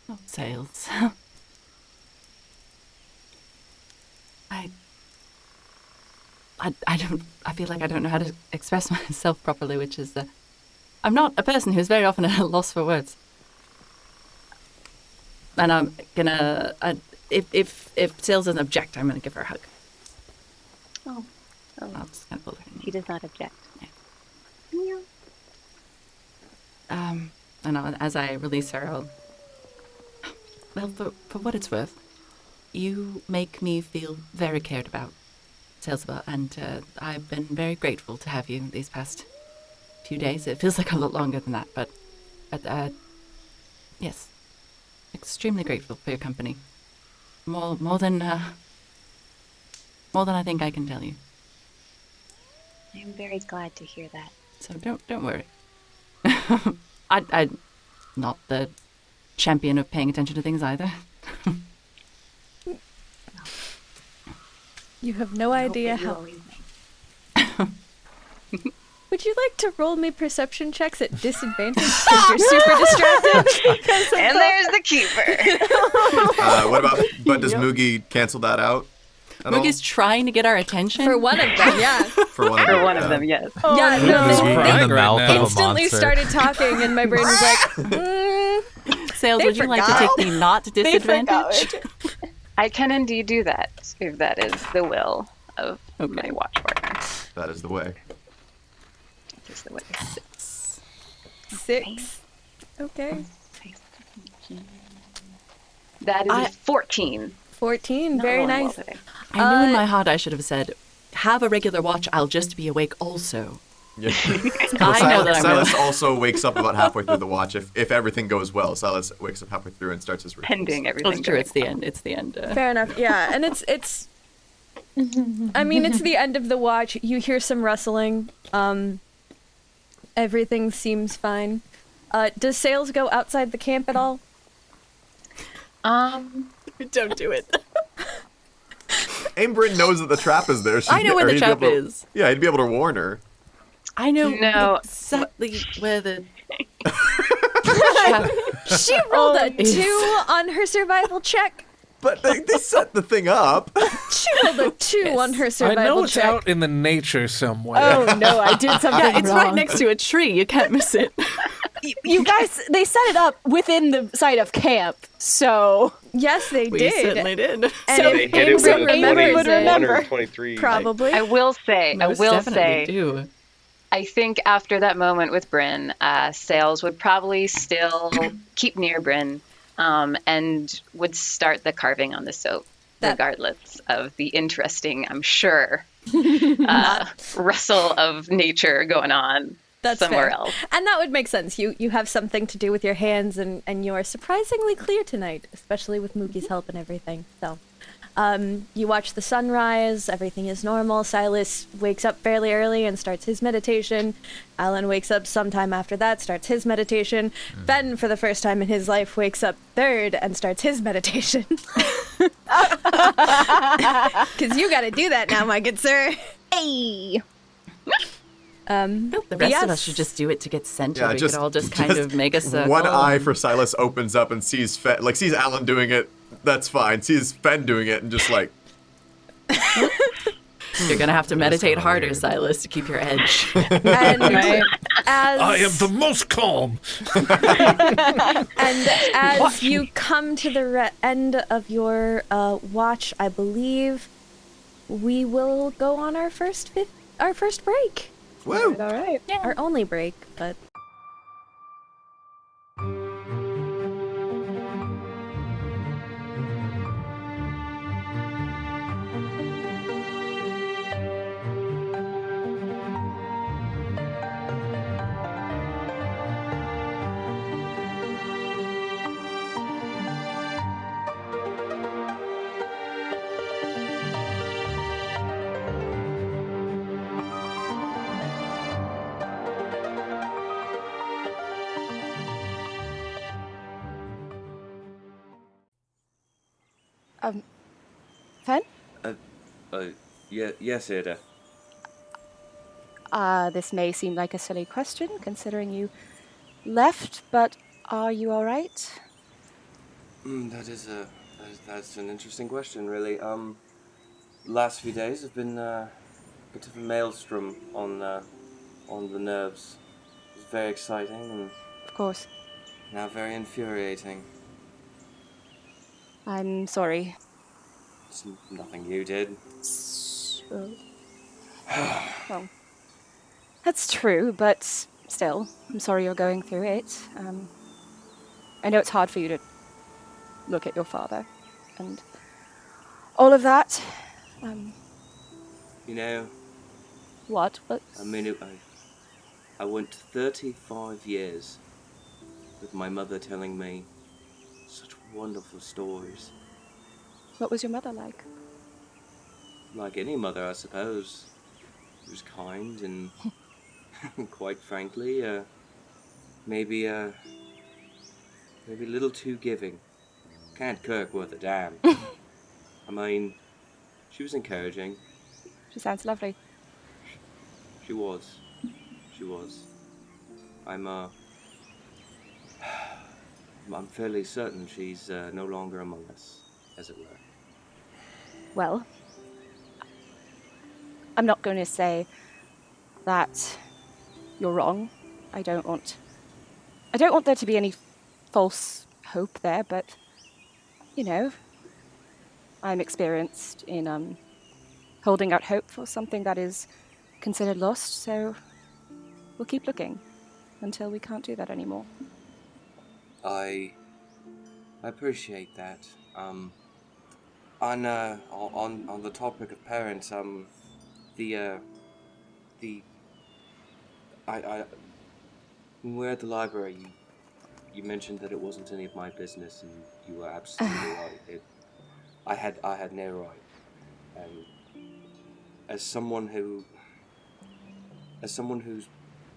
Oh, Sails. I feel like I don't know how to express myself properly, which is I'm not a person who's very often at a loss for words. And I'm gonna, if Sails doesn't object, I'm gonna give her a hug. Oh. I'll just kind of pull her in. He does not object. And as I release her, well, for what it's worth, you make me feel very cared about, Sailsaba, and I've been very grateful to have you these past few days. It feels like a lot longer than that, but yes, extremely grateful for your company. More than I think I can tell you. I am very glad to hear that. So don't worry. I'm not the champion of paying attention to things either. You have no idea how. Always... Would you like to roll me perception checks at disadvantage because you're super distracted? And there's the keeper. But does Moogie cancel that out? Moogie's trying to get our attention. For one of them, yeah. For one of them, yes. Yeah, no, He's they crying in the right mouth now. of a instantly monster. started talking, and my brain was like, Sails, They would you like to take the not disadvantage? I can indeed do that, if that is the will of my watch partner. That is the way. That is the way. 6. Okay. That is a 14. 14. Not Very rolling well nice. today. I knew in my heart I should have said, have a regular watch, I'll just be awake also. Yeah. I know that I'm Silas wrong. also wakes up about halfway through the watch if everything goes well. Silas wakes up halfway through and starts his rituals. Pending Oh, everything. it's true, it's the end. It's the end. Fair enough. Yeah, and it's. I mean, it's the end of the watch. You hear some rustling. Everything seems fine. Does Sails go outside the camp at all? Don't do it. Aym'Bryn knows that the trap is there. I know where the trap is. Yeah, he'd be able to warn her. I know No. exactly where the... She rolled a 2 on her survival check. But they set the thing up. She rolled a 2 on her I survival know it's check. out in the nature somewhere. Oh no, I did something Yeah, it's wrong. right next to a tree. You can't miss it. You guys, they set it up within the site of camp, so Yes, they We did. certainly did. And So if They hit it with Aym'Bryn a remembers 20, it, remember. 123. probably. I will say, Most I will definitely say, do. I think after that moment with Bryn, Sails would probably still keep near Bryn and would start the carving on the soap, regardless of the interesting, I'm sure, rustle of nature going on somewhere fair. else. And that would make sense. You have something to do with your hands, and you are surprisingly clear tonight, especially with Mookie's help and everything. So, you watch the sunrise. Everything is normal. Silas wakes up fairly early and starts his meditation. Alin wakes up sometime after that, starts his meditation. Ben, for the first time in his life, wakes up third and starts his meditation. Because you got to do that now, my good sir. Hey. The rest of us should just do it to get sent. Yeah, we just could all just kind of make a circle. One eye for Silas opens up and sees sees Alin doing it. That's fine. Sees Fen doing it and just like. You're gonna have to meditate harder, Silas, to keep your edge. And as I am the most calm. And as you come to the end of your watch, I believe we will go on our first break. Woo! all right. Our only break, but Fen? Yes, Irde. This may seem like a silly question, considering you left, but are you all right? That's an interesting question, really. Last few days have been a bit of a maelstrom on the nerves. It's very exciting and Of course. now very infuriating. I'm sorry. It's nothing you did. Well, that's true, but still, I'm sorry you're going through it. I know it's hard for you to look at your father and all of that. You know, What? I mean, I went 35 years with my mother telling me such wonderful stories. What was your mother like? Like any mother, I suppose. She was kind and, quite frankly, maybe a little too giving. Can't Kirk worth a damn. I mean, she was encouraging. She sounds lovely. She was. I'm fairly certain she's no longer among us, as it were. Well, I'm not going to say that you're wrong. I don't want there to be any false hope there, but you know, I'm experienced in holding out hope for something that is considered lost, so we'll keep looking until we can't do that anymore. I appreciate that. On the topic of parents, when we were at the library, you mentioned that it wasn't any of my business, and you were absolutely right. I had no right. And as someone who's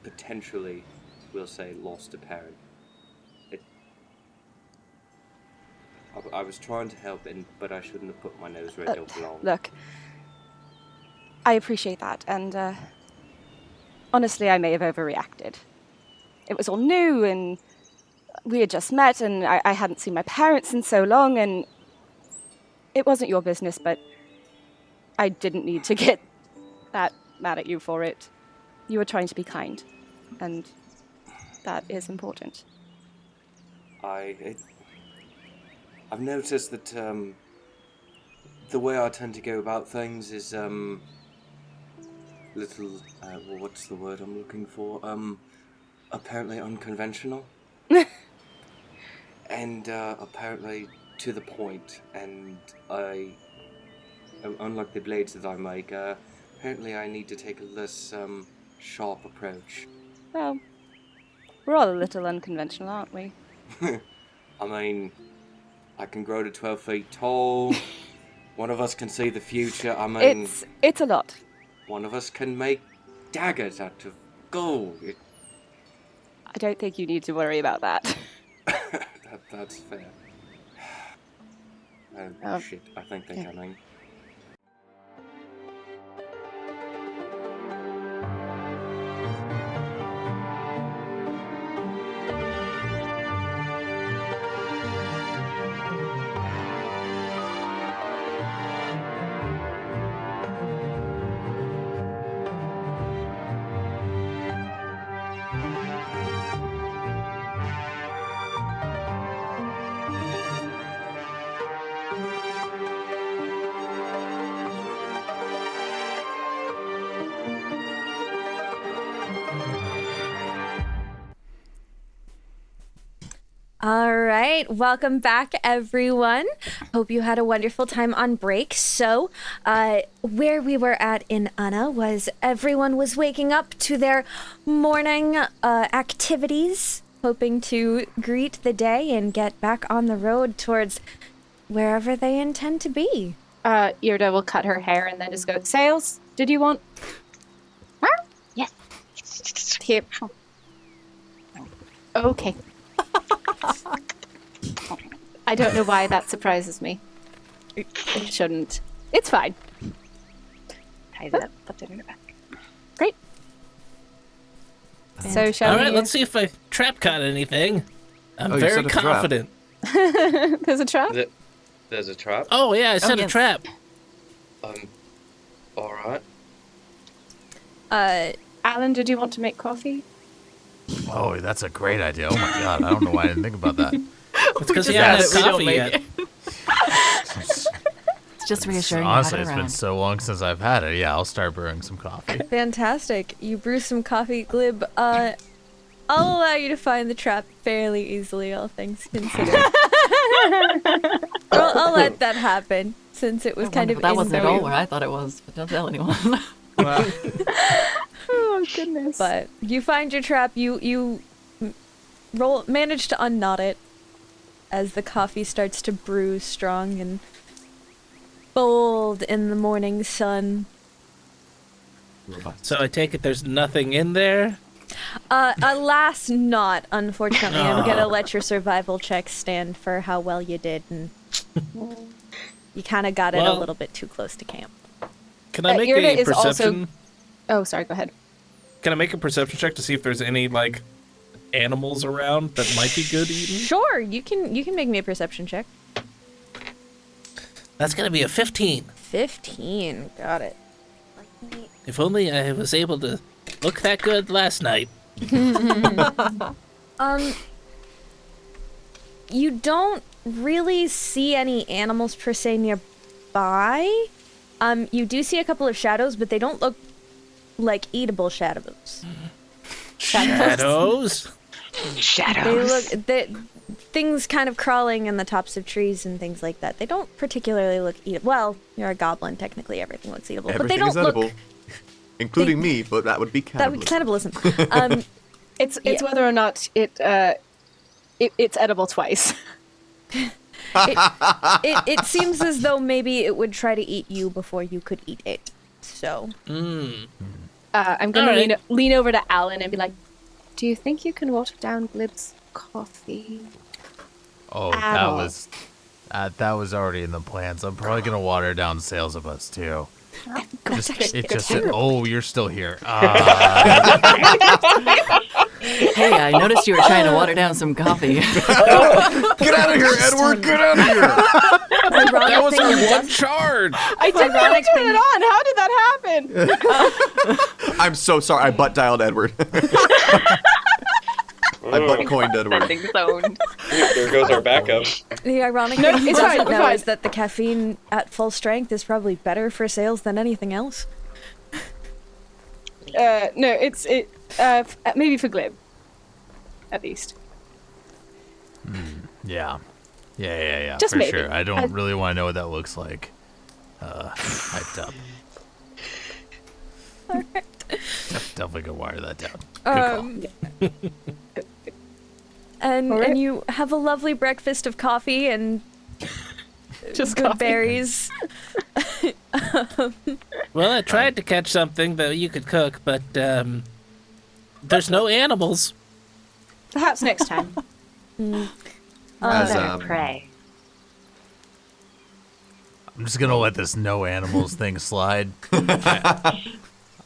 potentially, we'll say, lost a parent, I was trying to help, but I shouldn't have put my nose where it don't belong. Look, I appreciate that, and honestly, I may have overreacted. It was all new, and we had just met, and I hadn't seen my parents in so long, and it wasn't your business, but I didn't need to get that mad at you for it. You were trying to be kind, and that is important. I've noticed that the way I tend to go about things is little, what's the word I'm looking for? Apparently unconventional. And apparently to the point, and unlike the blades that I make, apparently I need to take a less sharp approach. Well, we're all a little unconventional, aren't we? I mean, I can grow to 12 feet tall. One of us can see the future. I mean, it's a lot. One of us can make daggers out of gold. I don't think you need to worry about that. That's fair. Oh, shit. I think they're coming. All right, welcome back, everyone. Hope you had a wonderful time on break. So, where we were at in Anna was everyone was waking up to their morning activities, hoping to greet the day and get back on the road towards wherever they intend to be. Irde will cut her hair and then just go, Sails, did you want... Yes. Here. Okay. I don't know why that surprises me. It shouldn't. It's fine. Ties it up, puts it in her back. Great. So shall All we... right, let's see if I trap caught anything. I'm you very set a trap. confident. There's a trap? There's a trap? Oh, yeah, I set a yes. trap. Alright. Alin, did you want to make coffee? Oh, that's a great idea. Oh my god, I don't know why I didn't think about that. It's because we Yeah, haven't had we don't coffee make yet. It's just reassuring Honestly, you it's had been around. so long since I've had it. Yeah, I'll start brewing some coffee. Fantastic. You brew some coffee, Glib. I'll allow you to find the trap fairly easily, all things considered. I'll let that happen, since it was kind of That wasn't at in all the- where I thought it was, but don't tell anyone. Wow. Oh, goodness. But you find your trap, you manage to unknot it as the coffee starts to brew strong and bold in the morning sun. So I take it there's nothing in there? Alas not, unfortunately. I'm gonna let your survival check stand for how well you did, and you kind of got it a Well- little bit too close to camp. Can I make Irde a is also- perception? Oh, sorry, go ahead. Can I make a perception check to see if there's any, like, animals around that might be good eating? Sure, you can make me a perception check. That's gonna be a 15. 15, got it. If only I was able to look that good last night. You don't really see any animals per se nearby. You do see a couple of shadows, but they don't look like eatable shadows. Shadows? They look things kind of crawling in the tops of trees and things like that. They don't particularly look eatable. Well, you're a goblin. Technically, everything looks eatable, but they Everything don't is edible, look. including me. But that would be cannibalism. That would be cannibalism. It's whether or not it's edible twice. It seems as though maybe it would try to eat you before you could eat it. So. I'm going to lean over to Alin and be like, do you think you can water down Glib's coffee? Oh, that was already in the plans. I'm probably gonna water down Sailsaba too. You're still here. Hey, I noticed you were trying to water down some coffee. Get out of here, Edward! Get out of here! That was our one charge. I didn't turn it on. How did that happen? I'm so sorry. I butt dialed Edward. I butt coined Edward. There goes our backup. The ironic thing he doesn't know is that the caffeine at full strength is probably better for sales than anything else. No, it's maybe for Glib, at least. Yeah. Just for maybe. sure. I don't really want to know what that looks like. Hyped up. All right. Definitely gonna wire that down. Good call. And you have a lovely breakfast of coffee and just good berries. Well, I tried to catch something that you could cook, but there's no animals. Perhaps next time. Pray. I'm just gonna let this no animals thing slide.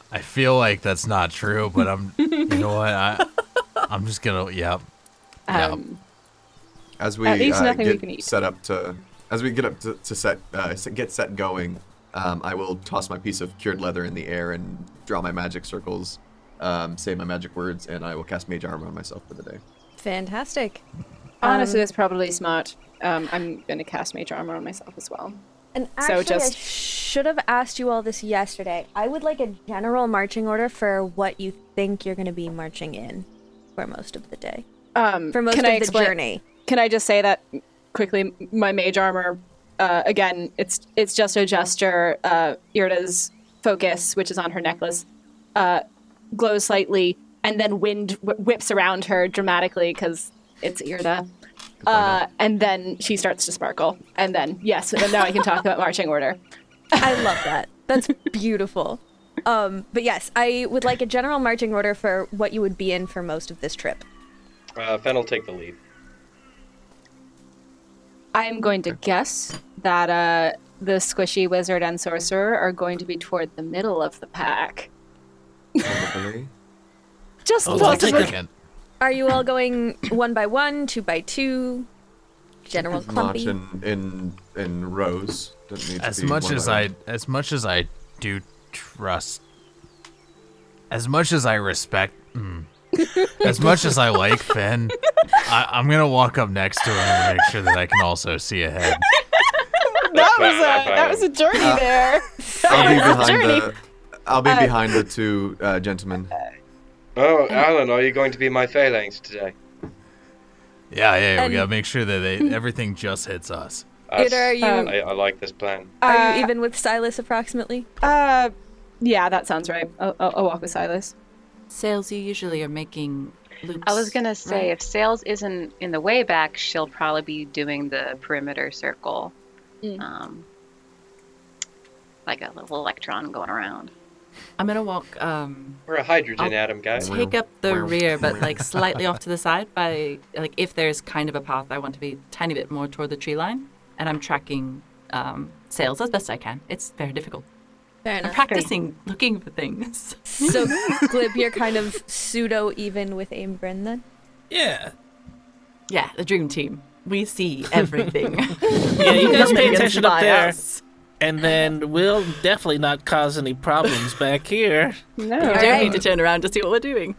I feel like that's not true, but you know what? I'm just gonna, yep. As we get set up to get set going, I will toss my piece of cured leather in the air and draw my magic circles, say my magic words, and I will cast mage armor on myself for the day. Fantastic. Honestly, that's probably smart. I'm going to cast mage armor on myself as well. And actually, I should have asked you all this yesterday. I would like a general marching order for what you think you're going to be marching in for most of the day. For most of the journey. Can I just say that quickly? My mage armor, again, it's just a gesture. Irde's focus, which is on her necklace, glows slightly, and then wind whips around her dramatically because it's Irde. And then she starts to sparkle. And then, yes, and now I can talk about marching order. I love that. That's beautiful. But yes, I would like a general marching order for what you would be in for most of this trip. Fen will take the lead. I'm going to guess that the squishy wizard and sorcerer are going to be toward the middle of the pack. Just possibly. Are you all going 1 by 1, 2 by 2? General clumpy? March in rows. As much as I do trust, as much as I respect, as much as I like Fen, I'm gonna walk up next to him and make sure that I can also see ahead. That was a journey there. I'll be behind the two gentlemen. Oh, Alin, are you going to be my phalanx today? Yeah, we gotta make sure that everything just hits us. I like this plan. Are you even with Silus approximately? Yeah, that sounds right. I'll walk with Silus. Sails, you usually are making loops. I was gonna say, right? if Sails isn't in the way back, she'll probably be doing the perimeter circle. Like a little electron going around. I'm gonna walk. We're a hydrogen atom, guys. Take up the rear, but like slightly off to the side. By like, if there's kind of a path, I want to be a tiny bit more toward the tree line, and I'm tracking Sails as best I can. It's very difficult. Fair enough. I'm practicing looking for things. So, Glib, you're kind of pseudo even with Aym'Bryn then? Yeah. Yeah, the dream team. We see everything. Yeah, you guys pay attention up there. Us. And then we'll definitely not cause any problems back here. No, You don't need to turn around to see what we're doing.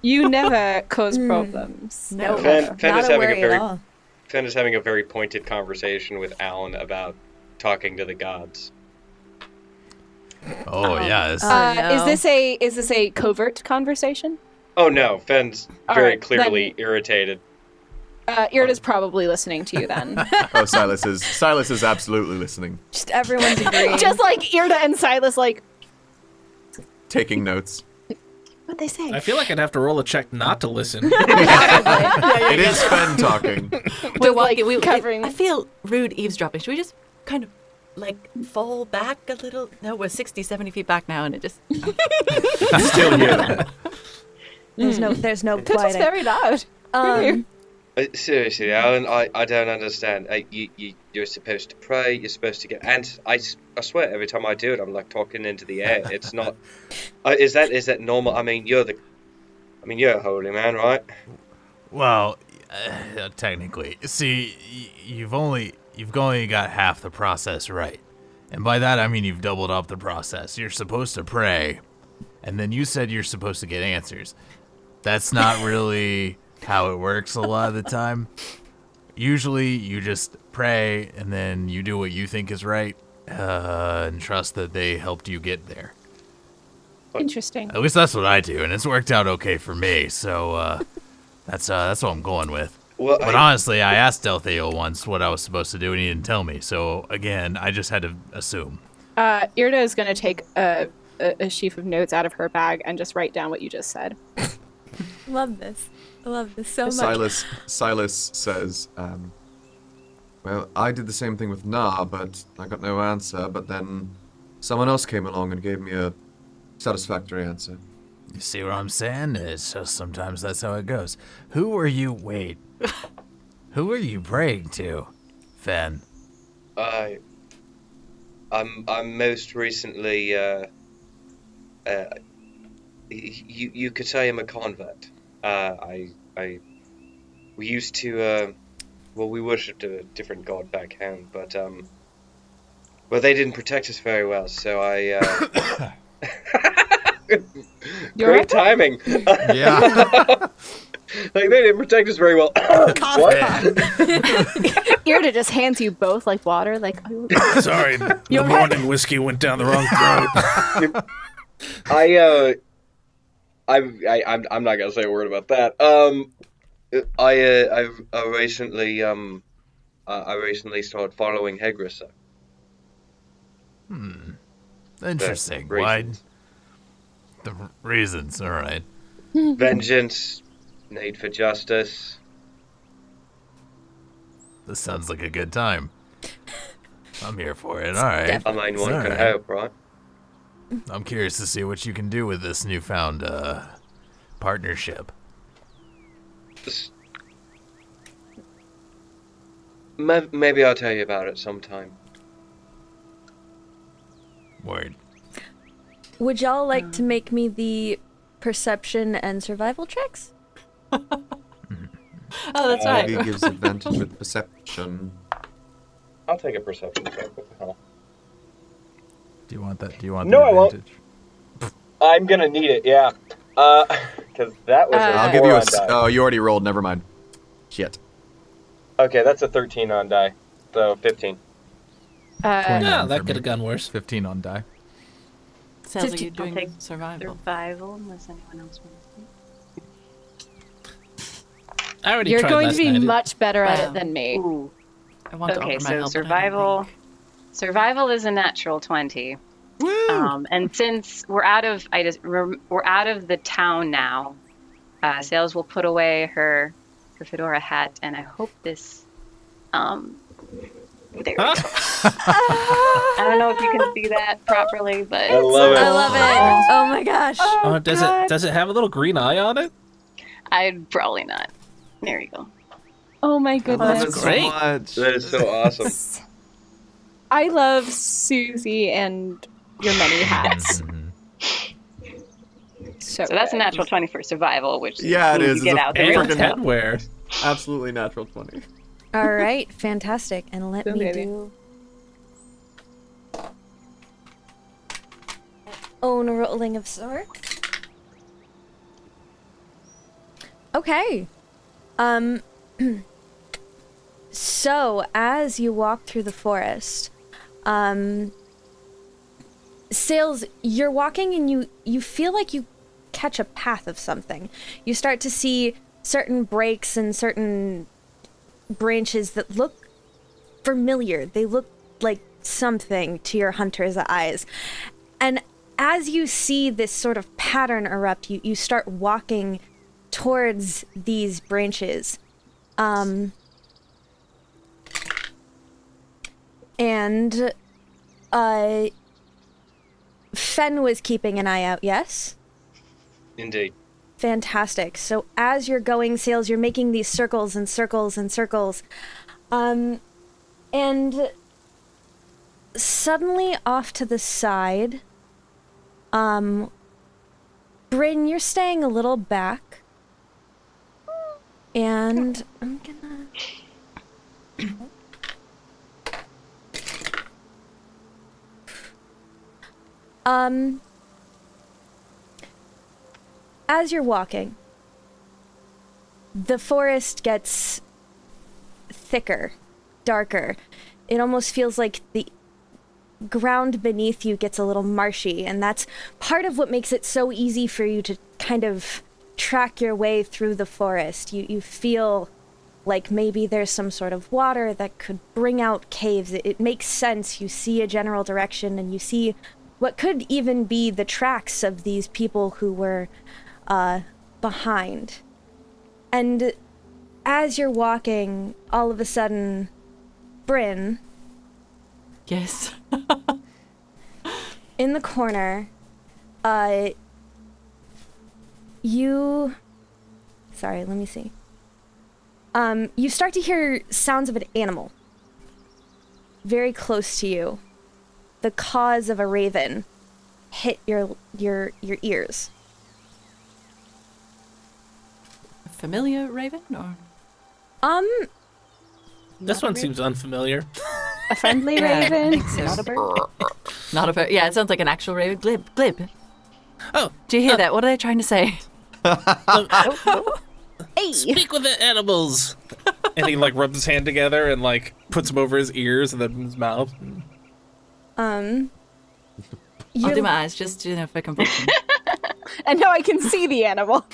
You never cause problems. No, Fen not is a having worry at all. Fen is having a very pointed conversation with Alin about talking to the gods. Oh, yes. Is this a covert conversation? Oh no, Fenn's All very right, clearly irritated. Irde's probably listening to you then. Oh, Silas is absolutely listening, Just everyone's agreeing. Just like Irde and Silas, like, taking notes. what'd they say? I feel like I'd have to roll a check not to listen. It is Fen talking. Covering. I feel rude eavesdropping. Should we just kind of like fall back a little? No, we're 60, 70 feet back now, and it just. Still here. There's no It's just quieting. very loud. Seriously, Alan, I don't understand. You're supposed to pray. You're supposed to get. And I swear, every time I do it, I'm like talking into the air. It's not. Is that normal? I mean, you're a holy man, right? Well, technically. See, you've only got half the process right. And by that, I mean you've doubled up the process. You're supposed to pray, and then you said you're supposed to get answers. That's not really how it works a lot of the time. Usually, you just pray, and then you do what you think is right, and trust that they helped you get there. Interesting. At least that's what I do, and it's worked out okay for me, so that's what I'm going with. Well, But honestly, I asked Delthael once what I was supposed to do, and he didn't tell me, so again, I just had to assume. Irde is going to take a sheaf of notes out of her bag and just write down what you just said. Love this. I love this so much. Silas says, well, I did the same thing with Nah, but I got no answer, but then someone else came along and gave me a satisfactory answer. You see what I'm saying? It's just sometimes that's how it goes. Who are you praying to, Fen? I'm most recently. You could say I'm a convert. We used to, we worshipped a different god back home, but well, they didn't protect us very well, so I. Great timing. Yeah. Like, they didn't protect us very well. What? Irde just hands you both like water, like. Sorry, the morning whiskey went down the wrong throat. I'm not gonna say a word about that. I recently started following Hegrissa. Interesting. The Why? reasons. The reasons, alright. Vengeance, need for justice. This sounds like a good time. I'm here for it, alright. I mean, one can Alright. hope, right? I'm curious to see what you can do with this newfound partnership. Maybe I'll tell you about it sometime. Word. Would y'all like to make me the perception and survival checks? Oh, that's right. He gives advantage with perception. I'll take a perception check. What the hell? Do you want that? Do you want No, the I won't. advantage? I'm gonna need it, yeah. Because that was a I'll give you 4 a. on die. Oh, you already rolled. Never mind. Shit. Okay, that's a 13 on die. So 15. 21 Yeah, for that me. could have gone worse. 15 on die. Sounds like 50 you're doing I'll take survival. Survival, unless anyone else wants to. I already You're tried going to last be night. much better at Wow. it than me. Ooh. I want to Okay, offer my so help, but I don't survival. think- Survival is a natural 20. And since we're out of the town now, Sales will put away her fedora hat, and I hope this. There we go. I don't know if you can see that properly, but I love it. I love it. Oh my gosh. Oh, does it have a little green eye on it? I'd probably not. There you go. Oh my I goodness. love it so great. much. That is so awesome. I love Susie and your many hats. So So that's a good. natural 20 for survival, which Yeah, it means is. you It's get a out the And real friggin' stuff. headwear. Absolutely natural 20. All right, fantastic. And let Boom, me baby. do own rolling of sorts. Okay. So as you walk through the forest, Sails, you're walking and you feel like you catch a path of something. You start to see certain breaks and certain branches that look familiar. They look like something to your hunter's eyes. And as you see this sort of pattern erupt, you start walking towards these branches. And Fen was keeping an eye out, yes? Indeed. Fantastic. So as you're going, Sails, you're making these circles and circles and circles. And suddenly off to the side, Bryn, you're staying a little back. And I'm gonna... As you're walking, the forest gets thicker, darker. It almost feels like the ground beneath you gets a little marshy, and that's part of what makes it so easy for you to kind of track your way through the forest. You feel like maybe there's some sort of water that could bring out caves. It makes sense. You see a general direction, and you see what could even be the tracks of these people who were behind. And as you're walking, all of a sudden, Bryn... Yes. in the corner, you... Sorry, let me see. You start to hear sounds of an animal. Very close to you. The caws of a raven hit your ears. A familiar raven, or? This one seems unfamiliar. A friendly raven, not a bird. Not a bird. Yeah, it sounds like an actual raven. Glib. Oh, Do you hear that? What are they trying to say? Hey! speak with the animals. And he like rubs his hand together and like puts them over his ears and then his mouth. I'll do my eyes just for completion. And now I can see the animal.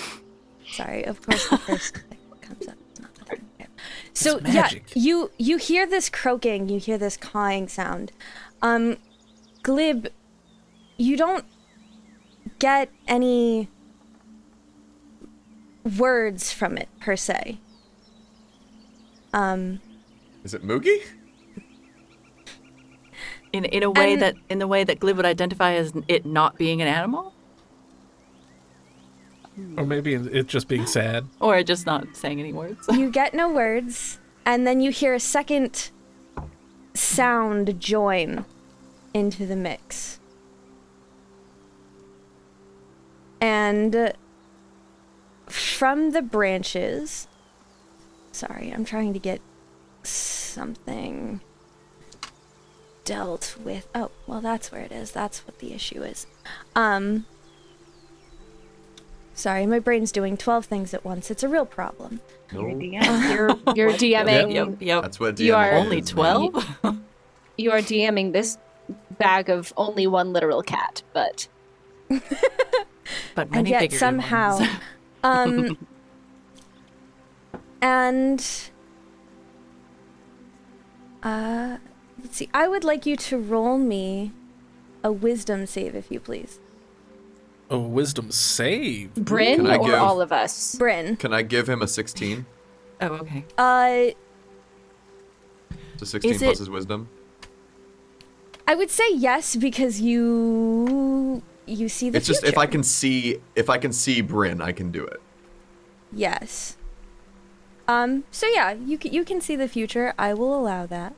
Sorry, of course the first thing that comes up is not the thing. Okay. So yeah, magic. you hear this croaking, you hear this cawing sound. Glib, you don't get any words from it per se. Is it Moogie? In a way that Glib would identify as it not being an animal, Or maybe it's just being sad. or just not saying any words. You get no words, and then you hear a second sound join into the mix. And from the branches... Sorry, I'm trying to get something dealt with. Oh, well, that's where it is. That's what the issue is. Sorry, my brain's doing 12 things at once. It's a real problem. You're DMing. Yep. That's what You DM are Only is, 12? You are DMing this bag of only one literal cat, but But And many yet figurative somehow... ones. And... let's see. I would like you to roll me a wisdom save, if you please. Oh, wisdom save. Bryn Can I or give- all of us? Bryn. Can I give him a 16? Oh, okay. So 16 Is plus it- his wisdom? I would say yes, because you see the It's just future. if I can see Bryn, I can do it. Yes. So yeah, you can see the future. I will allow that.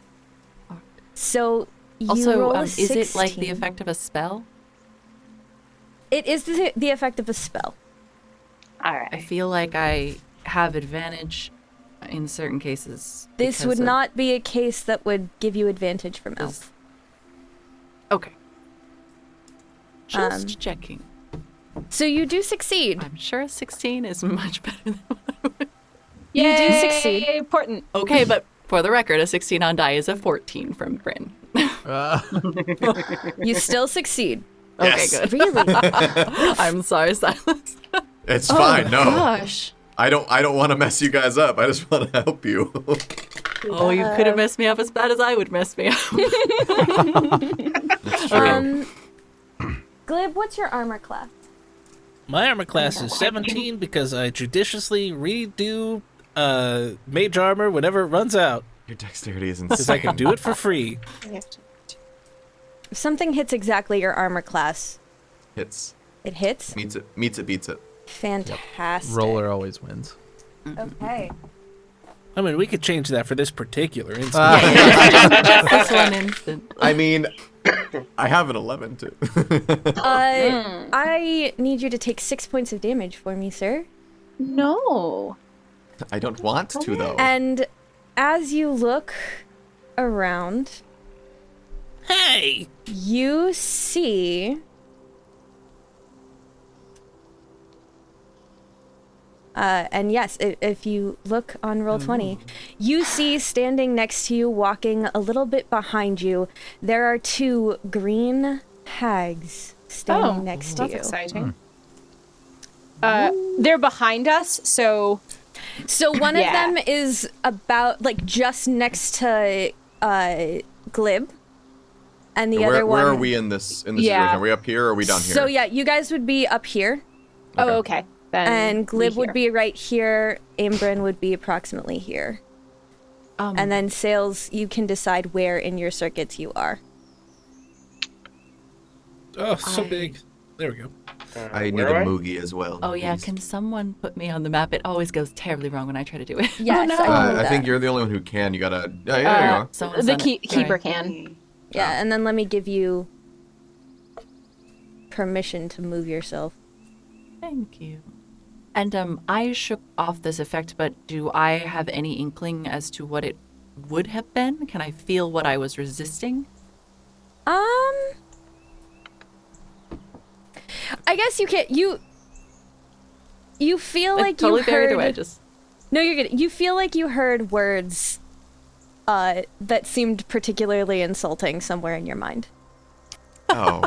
So you Also, roll a is it like the 16. effect of a spell? It is the effect of a spell. All I right. feel like I have advantage in certain cases. This because would of- not be a case that would give you advantage from is- elf. Okay. Just Um, checking. So you do succeed. I'm sure a 16 is much better than what I would. You do succeed. Important. Okay, but for the record, a 16 on die is a 14 from Bryn. You still succeed. Yes. Okay, good. Really? I'm sorry, Silus. It's fine. No, Gosh. I don't want to mess you guys up. I just want to help you. Oh, you could have messed me up as bad as I would mess me up. That's true. Glib, what's your armor class? My armor class is 17 because I judiciously redo mage armor whenever it runs out. Your dexterity is Because I insane. can do it for free. If something hits exactly your armor class, Hits. it hits? Meets it, beats it. Fantastic. Roller always wins. Okay. I mean, we could change that for this particular instance. Just this one instant. I mean, I have an 11 too. I need you to take 6 points of damage for me, sir. No. I don't want to though. And as you look around, Hey! you see and yes, if you look on Roll20, you see standing next to you, walking a little bit behind you, there are 2 green hags standing next to That's you. exciting. They're behind us, so So one of them is about, like, just next to Glib, and the other one... Where are we in this situation? Are we up here or are we down here? So yeah, you guys would be up here, Oh, okay. Then and Glib we would be right here, Aym'Bryn would be approximately here. And then Sails, you can decide where in your circuits you are. Oh, so big. There we go. I need a Moogie as well. Oh, yeah. please. Can someone put me on the map? It always goes terribly wrong when I try to do it. Yes, I can do I that. think you're the only one who can. You gotta. Yeah, there you are. Someone's The done it. keeper Right. can. Yeah, and then let me give you permission to move yourself. Thank you. And I shook off this effect, but do I have any inkling as to what it would have been? Can I feel what I was resisting? I guess you can't. You feel like totally you fair heard. either way. Just No, you're good. You feel like you heard words that seemed particularly insulting somewhere in your mind. Oh.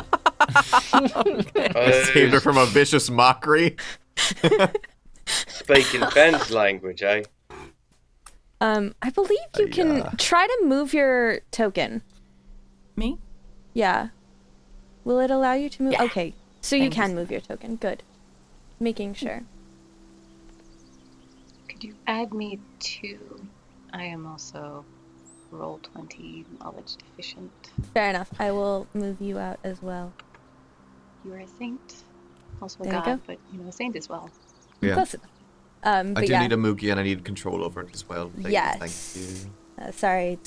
I saved her from a vicious mockery. Speaking Ben's language, eh? I believe you can try to move your token. me? Yeah. Will it allow you to move? Yeah. Okay. So you Thank can you. move your token. Good. Making sure. Could you add me to? I am also Roll20 knowledge deficient. Fair enough. I will move you out as well. You are a saint, also a There you god, go. but a saint as well. Yeah. Close enough. I But do yeah. need a Moogie and I need control over it as well. Thank Yes. you. Sorry.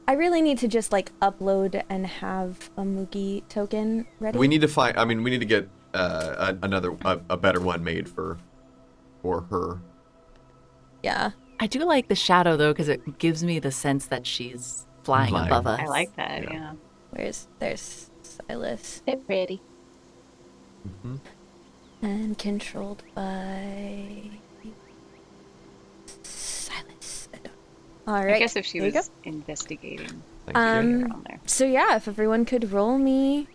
I really need to just like upload and have a Moogie token ready. We need to find. I mean, we need to get a better one made for her. Yeah. I do like the shadow, though, because it gives me the sense that she's flying above us. I like that, yeah. There's Silus. They're pretty. Mm-hmm. And controlled by Silus. All right. I guess if she there you was investigating, Thank you. around there. So yeah, if everyone could roll me.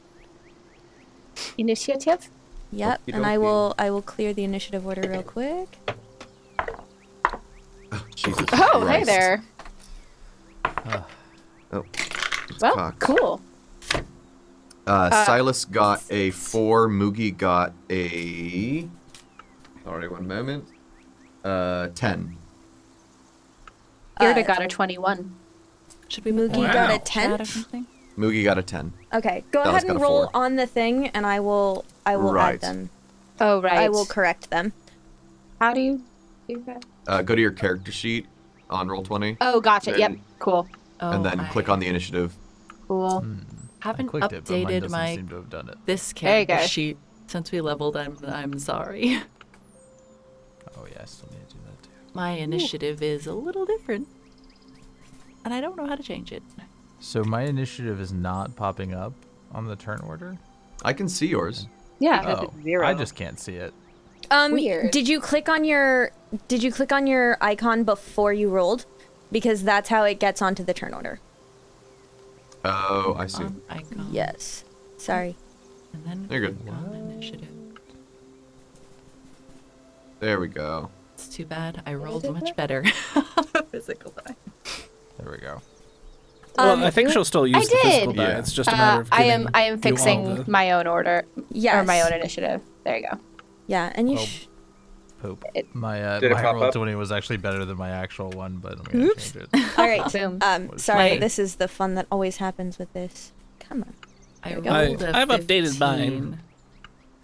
Initiative? Yep, Okie and I dokie. will clear the initiative order real quick. Oh, Jesus Oh, hey Christ. there. Oh, it's Well, cocked. cool. Silas got a 4. Moogie got a. Sorry, one moment. 10. Irde got a 21. Should we Moogie move got a out 10? or something? Moogie got a 10. Okay, go Dallas ahead and got a roll 4. on the thing, and I will Right. add them. Oh, right. I will correct them. How do you do that? Go to your character sheet on Roll20, Oh, gotcha. Yep. And- Cool. Oh, and then click on the initiative. Cool. I Haven't clicked it, but mine updated doesn't my seem to have done it. this There you character go. sheet since we leveled. I'm sorry. Oh yeah, I still need to do that too. My initiative is a little different, and I don't know how to change it. So my initiative is not popping up on the turn order. I can see yours. Yeah. Oh, zero. I just can't see it. Weird. Did you click on your icon before you rolled? Because that's how it gets onto the turn order. Oh, I see. Icon. Yes. Sorry. And then You're good. click on initiative. There we go. It's too bad. I rolled much better. Physical die. There we go. Well, I think she'll still use the physical die. Yeah. It's just a matter of I giving am you all fixing the- my own order. Yes. Or my own initiative. There you go. Yeah, and you. Oh. Poop. My Did it my pop roll up? 20 was actually better than my actual one, but I'm gonna change it. All right. Boom. Sorry, Wait. this is the fun that always happens with this. Come on. I we go. rolled a I've updated 15, mine.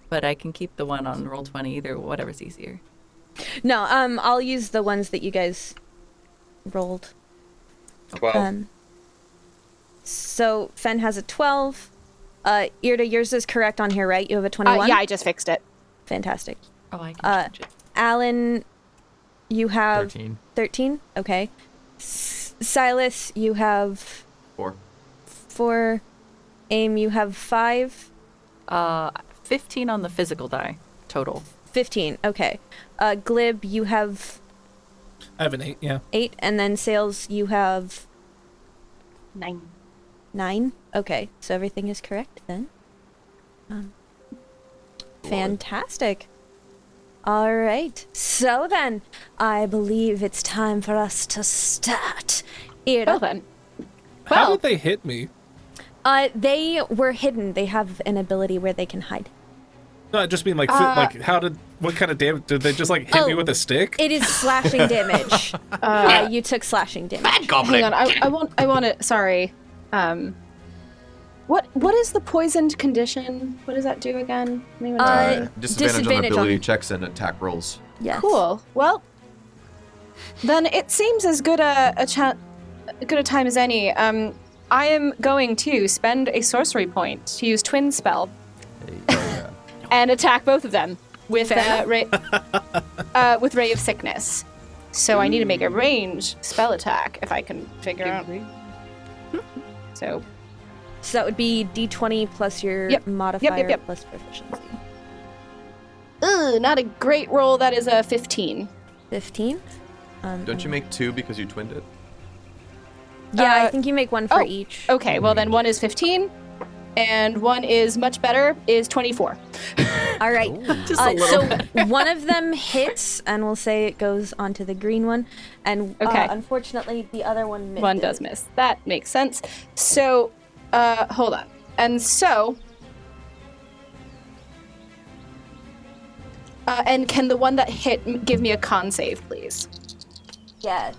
but I can keep the one on roll 20, either whatever's easier. No, I'll use the ones that you guys rolled. 12. So Fen has a 12. Irde, yours is correct on here, right? You have a 21? Yeah, I just fixed it. Fantastic. Oh, I can change it. Alin, you have 13. 13? Okay. Silus, you have 4. 4. Aim, you have 5. 15 on the physical die, total. 15, okay. Glib, you have I have an 8, yeah. 8. And then Sails, you have 9. 9. Okay, so everything is correct then. Fantastic. All right. So then, I believe it's time for us to start. Irde. Well then. How Well, did they hit me? They were hidden. They have an ability where they can hide. No, I just mean like, what kind of damage? Did they just like hit me Oh, with a stick? It is slashing damage. You took slashing damage. hang on. I want to. Sorry. What is the poisoned condition? What does that do again? Anyone know? Disadvantage on disadvantage ability on- checks and attack rolls. Yes. Cool. Well, then it seems as good a time as any. I am going to spend a sorcery point to use twin spell and attack both of them with with Ray of Sickness. So I need to make a range spell attack if I can figure out. So that would be D20 plus your Yep. modifier Yep. plus proficiency. not a great roll. That is a 15. 15. Don't you make 2 because you twinned it? Yeah, I Uh, think you make one for oh. each. Okay, well then one is 15, and one is much better, is 24. All right. Just a little So one of them hits, and we'll say it goes onto the green one. And Okay. unfortunately, the other one misses. One does miss. That makes sense. So, hold on. And so... and can the one that hit give me a con save, please? Yeah.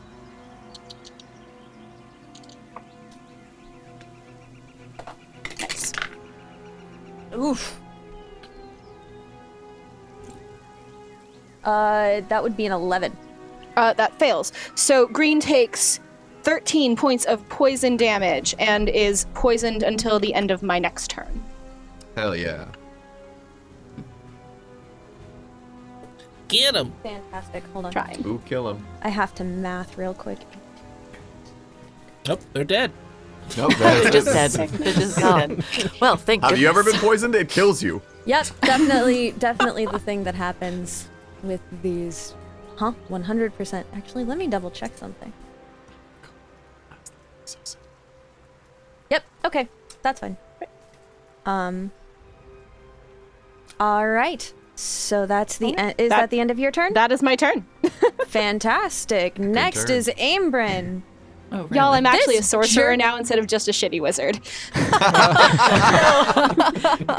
Nice. Oof. That would be an 11. That fails. So green takes 13 points of poison damage and is poisoned until the end of my next turn. Hell yeah. Get him! Fantastic. Hold on. Trying. Ooh, kill him. I have to math real quick. Nope, they're dead. Nope, They're that just is- dead. They're just dead. Well, thank Have you ever goodness. been poisoned? It kills you. Yep, definitely the thing that happens with these. Huh? 100%. Actually, let me double check something. Yep, okay. That's fine. All right. So that's the end. Is that the end of your turn? That is my turn. Fantastic. Next turn. is Aym'Bryn. Oh, Y'all, really? I'm actually a This sorcerer jerk- now instead of just a shitty wizard.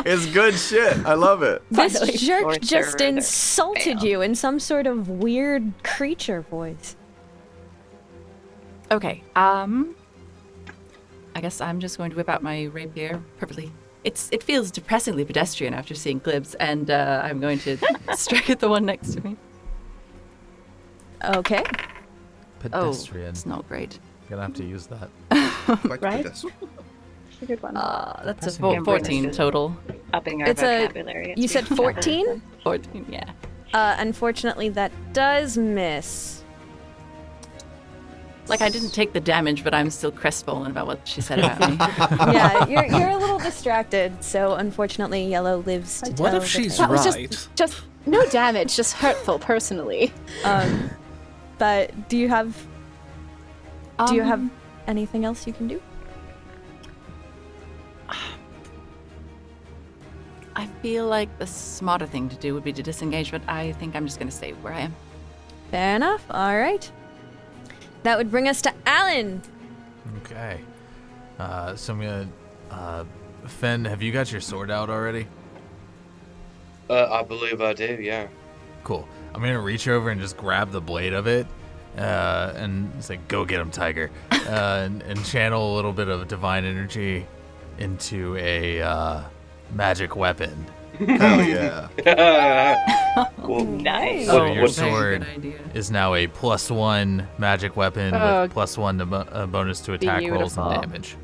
It's good shit. I love it. This Finally. jerk just Sorcerer. insulted you in some sort of weird creature voice. Okay. I guess I'm just going to whip out my rapier. Perfectly. It feels depressingly pedestrian after seeing Glibs, and I'm going to strike at the one next to me. Okay. Pedestrian. Oh, it's not great. Gonna have to use that. Quite Right? pedestrian. Good one. That's a Depressing. 14 total. Upping our It's a- vocabulary. You said 14? 14, yeah. Unfortunately, that does miss. Like, I didn't take the damage, but I'm still crestfallen about what she said about me. Yeah, you're a little distracted, so unfortunately, Yellow lives to What tell if the she's tale. That was right? just no damage, just hurtful personally. But do you have anything else you can do? I feel like the smarter thing to do would be to disengage, but I think I'm just going to stay where I am. Fair enough. All right. That would bring us to Alin. Okay. So I'm gonna. Fen, have you got your sword out already? I believe I do, yeah. Cool. I'm gonna reach over and just grab the blade of it, and say, "Go get him, Tiger," and channel a little bit of divine energy into a magic weapon. Hell yeah. Nice. So your what's- sword Good idea. is now a +1 magic weapon with +1 to bonus to attack rolls and Beautiful. damage.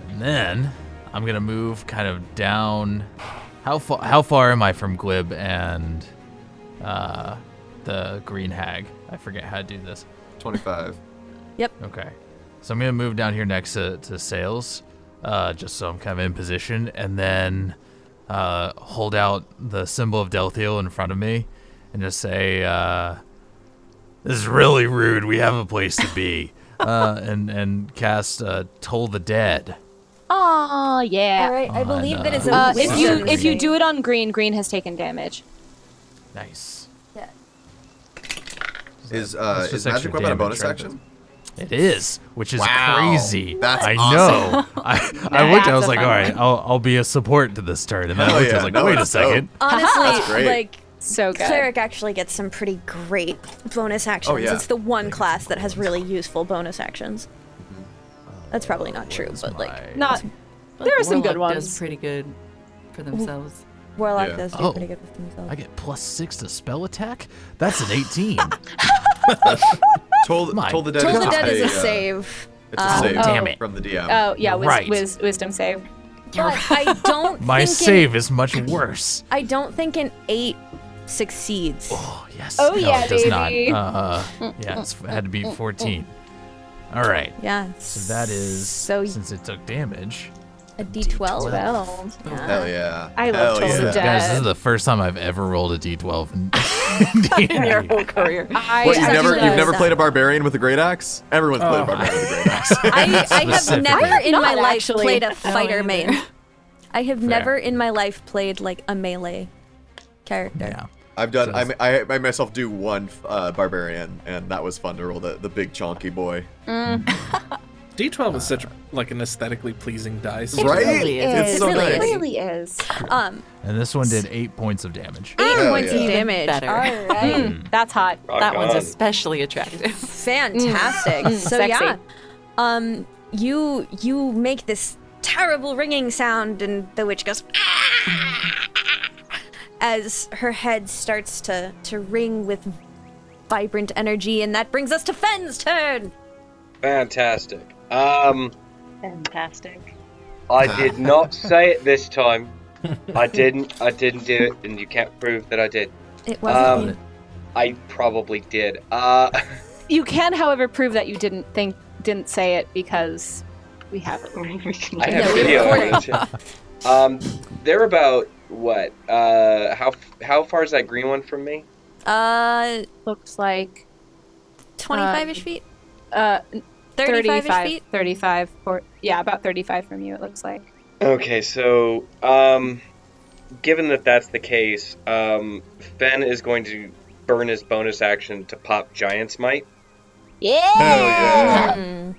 And then I'm gonna move kind of down. How far am I from Glib and the green hag? I forget how to do this. 25. Okay, so I'm gonna move down here next to Sails, just so I'm kind of in position, and then hold out the symbol of Delthiel in front of me, and just say, "This is really rude. We have a place to be," and cast Toll the Dead. Oh yeah. All right. I believe that is a If you do it on green, green has taken damage. Nice. Yeah. Is just magic extra weapon a damage, bonus right? action? It is, which is Wow. crazy. That's I awesome. know. I looked. I was That's a like, fun all right, one. I'll be a support to this turn. And then I Hell looked. I yeah. was like, No, wait a it's second. Honestly, great. like So good. Cleric actually gets some pretty great bonus actions. Oh, yeah. It's the one class that has really useful bonus actions. That's probably not true, Where's but like Not. But There are some good Warlock ones. does pretty good for themselves. Warlock Yeah. does do Oh. pretty good with themselves. I get +6 to spell attack. That's an 18. Toll My the Dead, Toll the is Dead is a a save. It's a save damn it. from the DM. Oh yeah, Right. wisdom save. But I don't My think save is much worse. I don't think an 8 succeeds. Oh yes. Oh, no, yeah, it does baby. not. Yeah, it had to be 14. All right. Yeah. So that is so since it took damage. a D12. 12. Yeah. Hell yeah. I love Hell Toll the yeah. Dead. Guys, this is the first time I've ever rolled a D12 in In your D&D. whole career. I What, you've actually- never played a barbarian with a great axe? Everyone's played a barbarian with a great axe. I have Specific. never in my not, life actually. played a No, fighter either. main. I have Fair. never in my life played like a melee character. Yeah. I've done. I made myself do one barbarian, and that was fun to roll the big chonky boy. D12 is such like an aesthetically pleasing dice. Right? really is. It's so It really nice. is. really is. And this one did 8 points of damage. 8 Hell points of yeah. damage. better. All right. That's hot. Rock That one's on. especially attractive. Fantastic. So Sexy. yeah, you make this terrible ringing sound, and the witch goes as her head starts to ring with vibrant energy, and that brings us to Fen's turn. Fantastic. Fantastic. I did not say it this time. I didn't do it, and you can't prove that I did. It wasn't me. I probably did. You can, however, prove that you didn't say it because we have it. I have Yeah, we video recorded. evidence. They're about what? How far is that green one from me? Looks like 25-ish feet. 35 feet. 35. Yeah, about 35 from you. It looks like. Okay, so given that that's the case, Fen is going to burn his bonus action to pop Giant's Might. Yeah.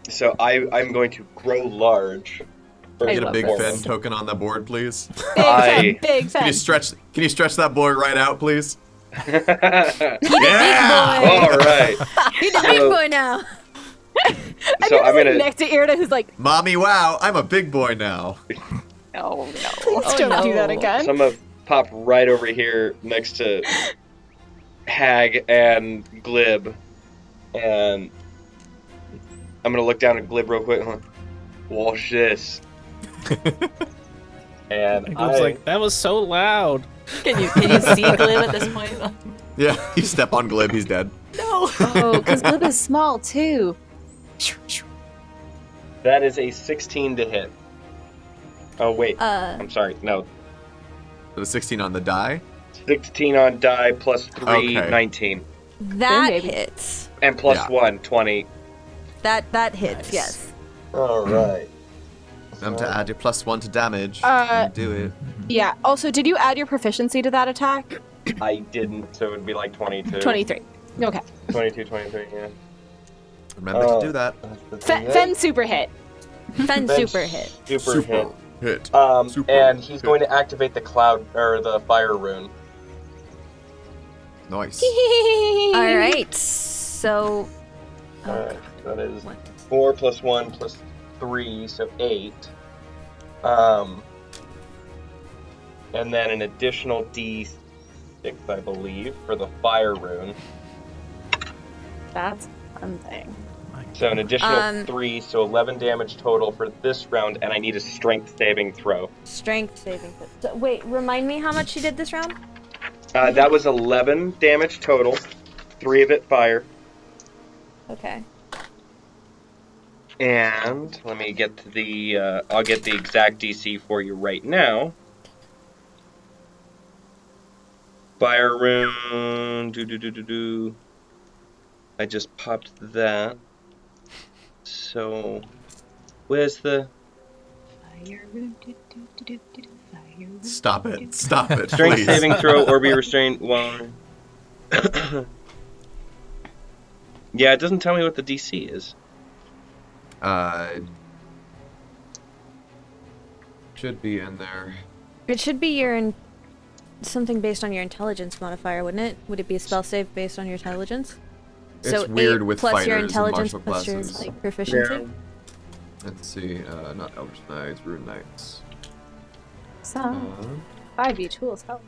So I'm going to grow large. Get a love big this. Fen token on the board, please. Big Can fan. you stretch that boy right out, please? All right. You're the big boy now. So I'm gonna. next to Irde, who's like, Mommy, wow, I'm a big boy now. no, please don't do that again. So I'm gonna pop right over here next to Hag and Glib, and I'm gonna look down at Glib real quick. Watch this. And It was like, that was so loud. Can you see Glib at this point? Yeah, you step on Glib, he's dead. No. Oh, because Glib is small too. that is a 16 to hit. Oh wait, I'm sorry. No, So the 16 on the die. 16 on die plus 3, Okay. 19, That baby. hits. and plus Yeah. 1, 20. that hits. Nice. Yes. All right. Remember to add your +1 to damage. Do it. Yeah. Also, did you add your proficiency to that attack? I didn't, so it would be like 22. 23. Okay. 22, 23, yeah. Remember to do that. Fen super hit. Fen super hit. Super hit. Hit. Super And he's hit. going to activate the cloud or the fire rune. Nice. All right. So. Alright, that is 4 + 1 + 3, so 8. And then an additional D6, I believe, for the fire rune. That's one thing. So an additional 3, so 11 damage total for this round, and I need a strength saving throw. Strength saving. So, wait, remind me how much you did this round? That was 11 damage total, 3 of it fire. Okay. And let me get to the, I'll get the exact DC for you right now. Fire rune, I just popped that. So, where's the... Stop it. Stop it, Strength please. saving throw or be restrained while... Yeah, it doesn't tell me what the DC is. Should be in there. It should be something based on your intelligence modifier, wouldn't it? Would it be a spell save based on your intelligence? It's weird 8 with plus fighters your and intelligence martial plus your classes. proficiency. Let's see. Not Eldritch Knights, Rune Knights. Some 5e tools help.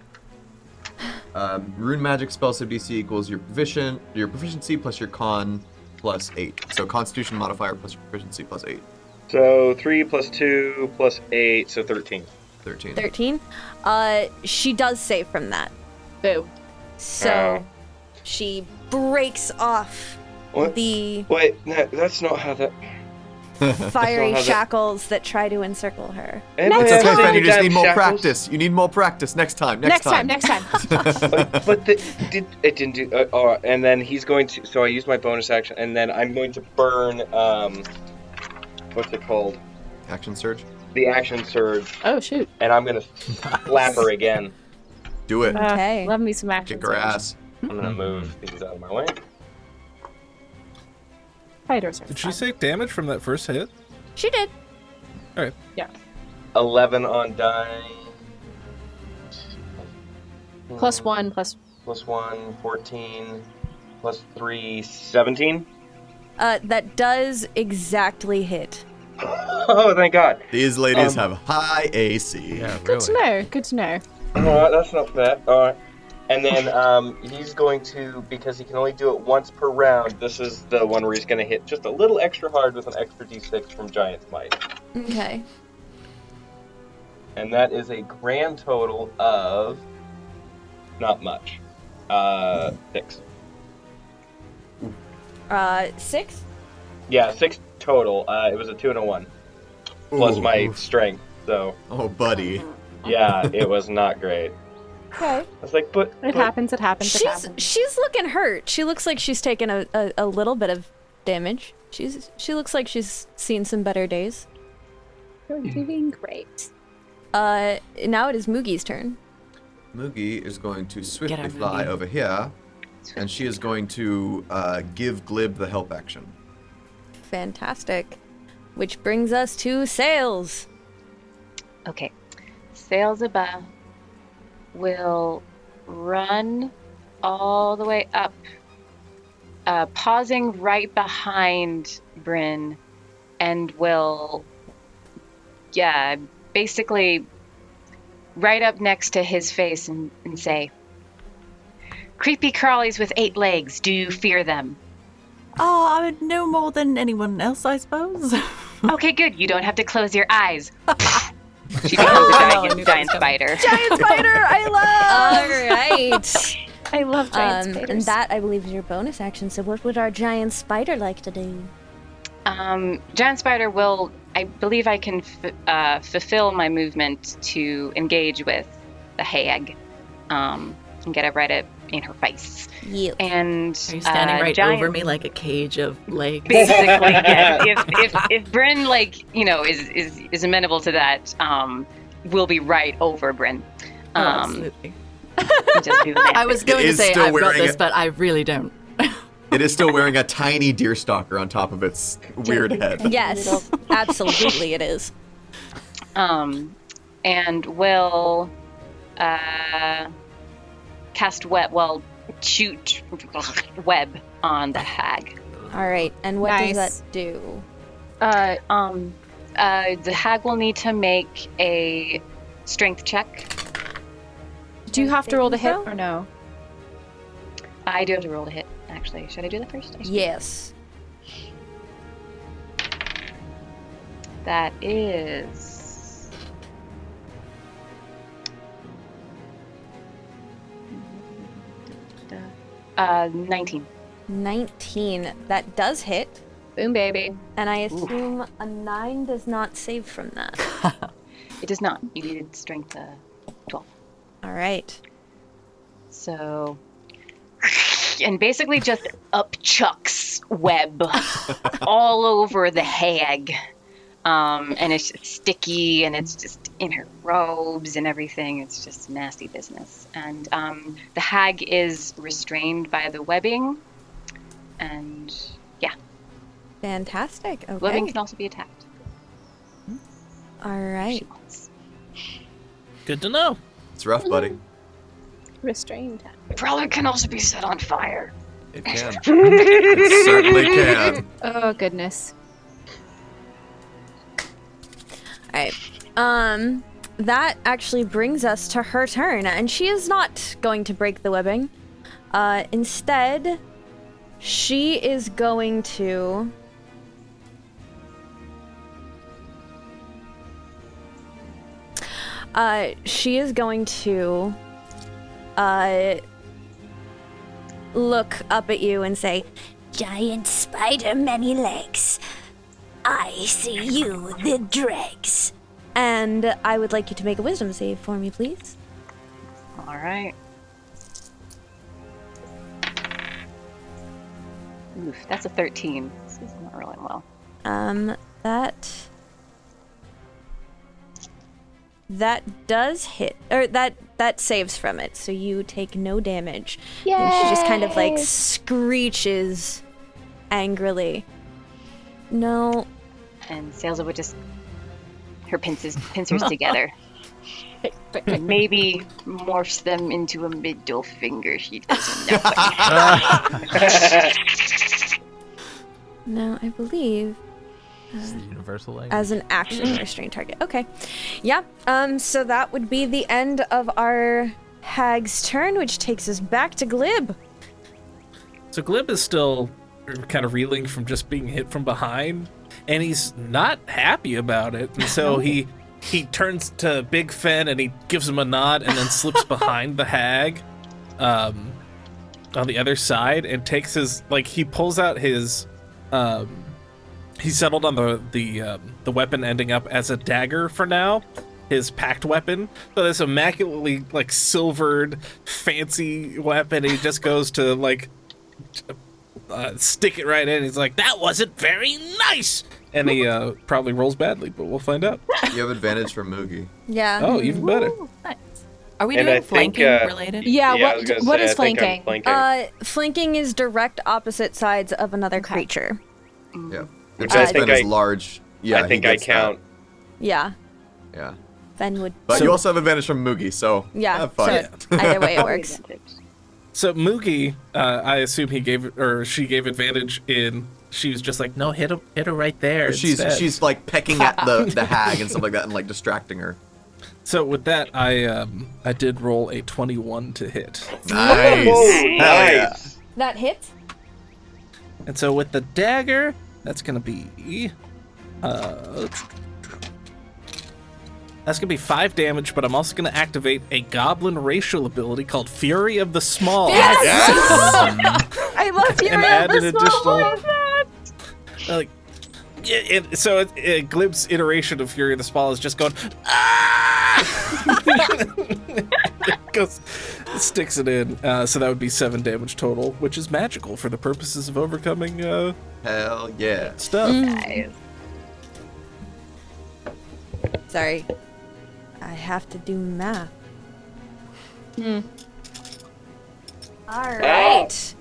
Rune magic spell save DC equals your proficiency plus your con plus 8. So Constitution modifier plus your proficiency plus 8. So 3 + 2 + 8, so 13. 13. 13. She does save from that. Boo. So she breaks off What? the Wait, no, that's not how that... fiery how that- shackles that try to encircle her. It's okay, Fen, you just need more shackles? practice. You need more practice next time. Next time. But it didn't do... and then he's going to... So I used my bonus action, and then I'm going to burn... what's it called? Action surge. The action surge, Oh, shoot. and I'm going to slap her again. Do it. Okay. Love me some action. Kick her ass. I'm going to move these out of my way. Fighters are Did fun. she take damage from that first hit? She did. All right. Yeah. 11 on die. +1 plus... +1, 14. +3, 17. That does exactly hit. Oh, thank God. These ladies have high AC. Yeah, Good to know. Good to know. Alright, that's not bad. Alright. And then he's going to, because he can only do it once per round, this is the one where he's going to hit just a little extra hard with an extra d6 from Giant's Might. Okay. And that is a grand total of... not much. 6. 6? Yeah, 6 total. It was a 2 and a 1. Plus my strength, so... Oh, buddy. Yeah, it was not great. Okay. I was like, but... It happens. She's looking hurt. She looks like she's taken a little bit of damage. She looks like she's seen some better days. You're doing great. Now it is Moogie's turn. Moogie is going to swiftly her, fly Moogie. over here, and she is going to give Glib the help action. Fantastic. Which brings us to Sails. Okay. Sailsaba will run all the way up, pausing right behind Bryn, and will, basically right up next to his face and say, "Creepy crawlies with 8 legs, do you fear them?" Oh, I would know more than anyone else, I suppose. Okay, good. You don't have to close your eyes. She becomes a giant spider. Giant spider, I love! Alright. I love giant spiders. And that, I believe, is your bonus action. So what would our giant spider like to do? Giant spider will, I believe I can fulfill my movement to engage with the hag and get a right at in her face. You. And Are you standing right giant, over me like a cage of legs? basically, yes. If Bryn, is amenable to that, we'll be right over Bryn. Absolutely. Just do that. I was going to is say still I've got wearing this, it. but I really don't. It is still wearing a tiny deerstalker on top of its weird head. Yes, absolutely it is. And will cast shoot web on the hag. All right, and what does Nice. that do? The hag will need to make a strength check. Do you have to roll to hit Saving or no? I do have to roll to hit, actually. Should I do that first? I should. Yes. That is... Uh, 19. 19. That does hit, Boom, baby. and I assume a 9 does not save from that. It does not. You needed strength 12. All right. So... And basically just upchucks web all over the hag. And it's just sticky, and it's just in her robes and everything. It's just nasty business. And the hag is restrained by the webbing. And yeah, Fantastic. Okay. webbing can also be attacked. All if right. she wants. Good to know. It's rough, buddy. Restrained. Probably can also be set on fire. It can. It certainly can. Oh, goodness. All right. That actually brings us to her turn, and she is not going to break the webbing. Instead, she is going to... look up at you and say, Giant spider, many legs. I see you, the dregs. and I would like you to make a wisdom save for me, please. All right. Oof, that's a 13. This is not rolling well. That does hit, or that saves from it, so you take no damage. And she just kind of like screeches angrily. No. And Sailsaba would just her pincers together. Maybe morphs them into a middle finger. She doesn't know. No, I believe It's the universal language. as an action restrained target. Okay. Yeah. So that would be the end of our hag's turn, which takes us back to Glib. So Glib is still kind of reeling from just being hit from behind, and he's not happy about it. And so he turns to Big Fen and he gives him a nod and then slips behind the hag on the other side and takes his, like, he pulls out his he settled on the weapon ending up as a dagger for now, his packed weapon. So this immaculately, like, silvered fancy weapon. He just goes to, like, stick it right in. He's like, that wasn't very nice, and he probably rolls badly, but we'll find out. You have advantage from Moogie. Yeah. Oh, even better. Nice. Are we And I doing think, flanking related? Yeah, I was gonna what say, is I think I'm flanking? Flanking is direct opposite sides of another creature. Yeah. Which If I it's think been as I- large, yeah, I think he I gets that. count. Yeah. Yeah. Fen would. But you also have advantage from Moogie, so Yeah. have fun. So either way, it works. So Moogie, I assume he gave or she gave advantage in. She was just like, no, hit her right there. instead. She's like pecking at the hag and stuff like that and like distracting her. So with that, I did roll a 21 to hit. Nice. Oh, Hell yeah. nice. That hits. And so with the dagger, that's gonna be that's gonna be 5 damage, but I'm also gonna activate a goblin racial ability called Fury of the Small. I love you. And add an additional. Like, yeah, so Glib's iteration of Fury of the Small is just going, ah! It goes sticks it in. So that would be 7 damage total, which is magical for the purposes of overcoming Hell yeah. stuff. Nice. Sorry. I have to do math. All right.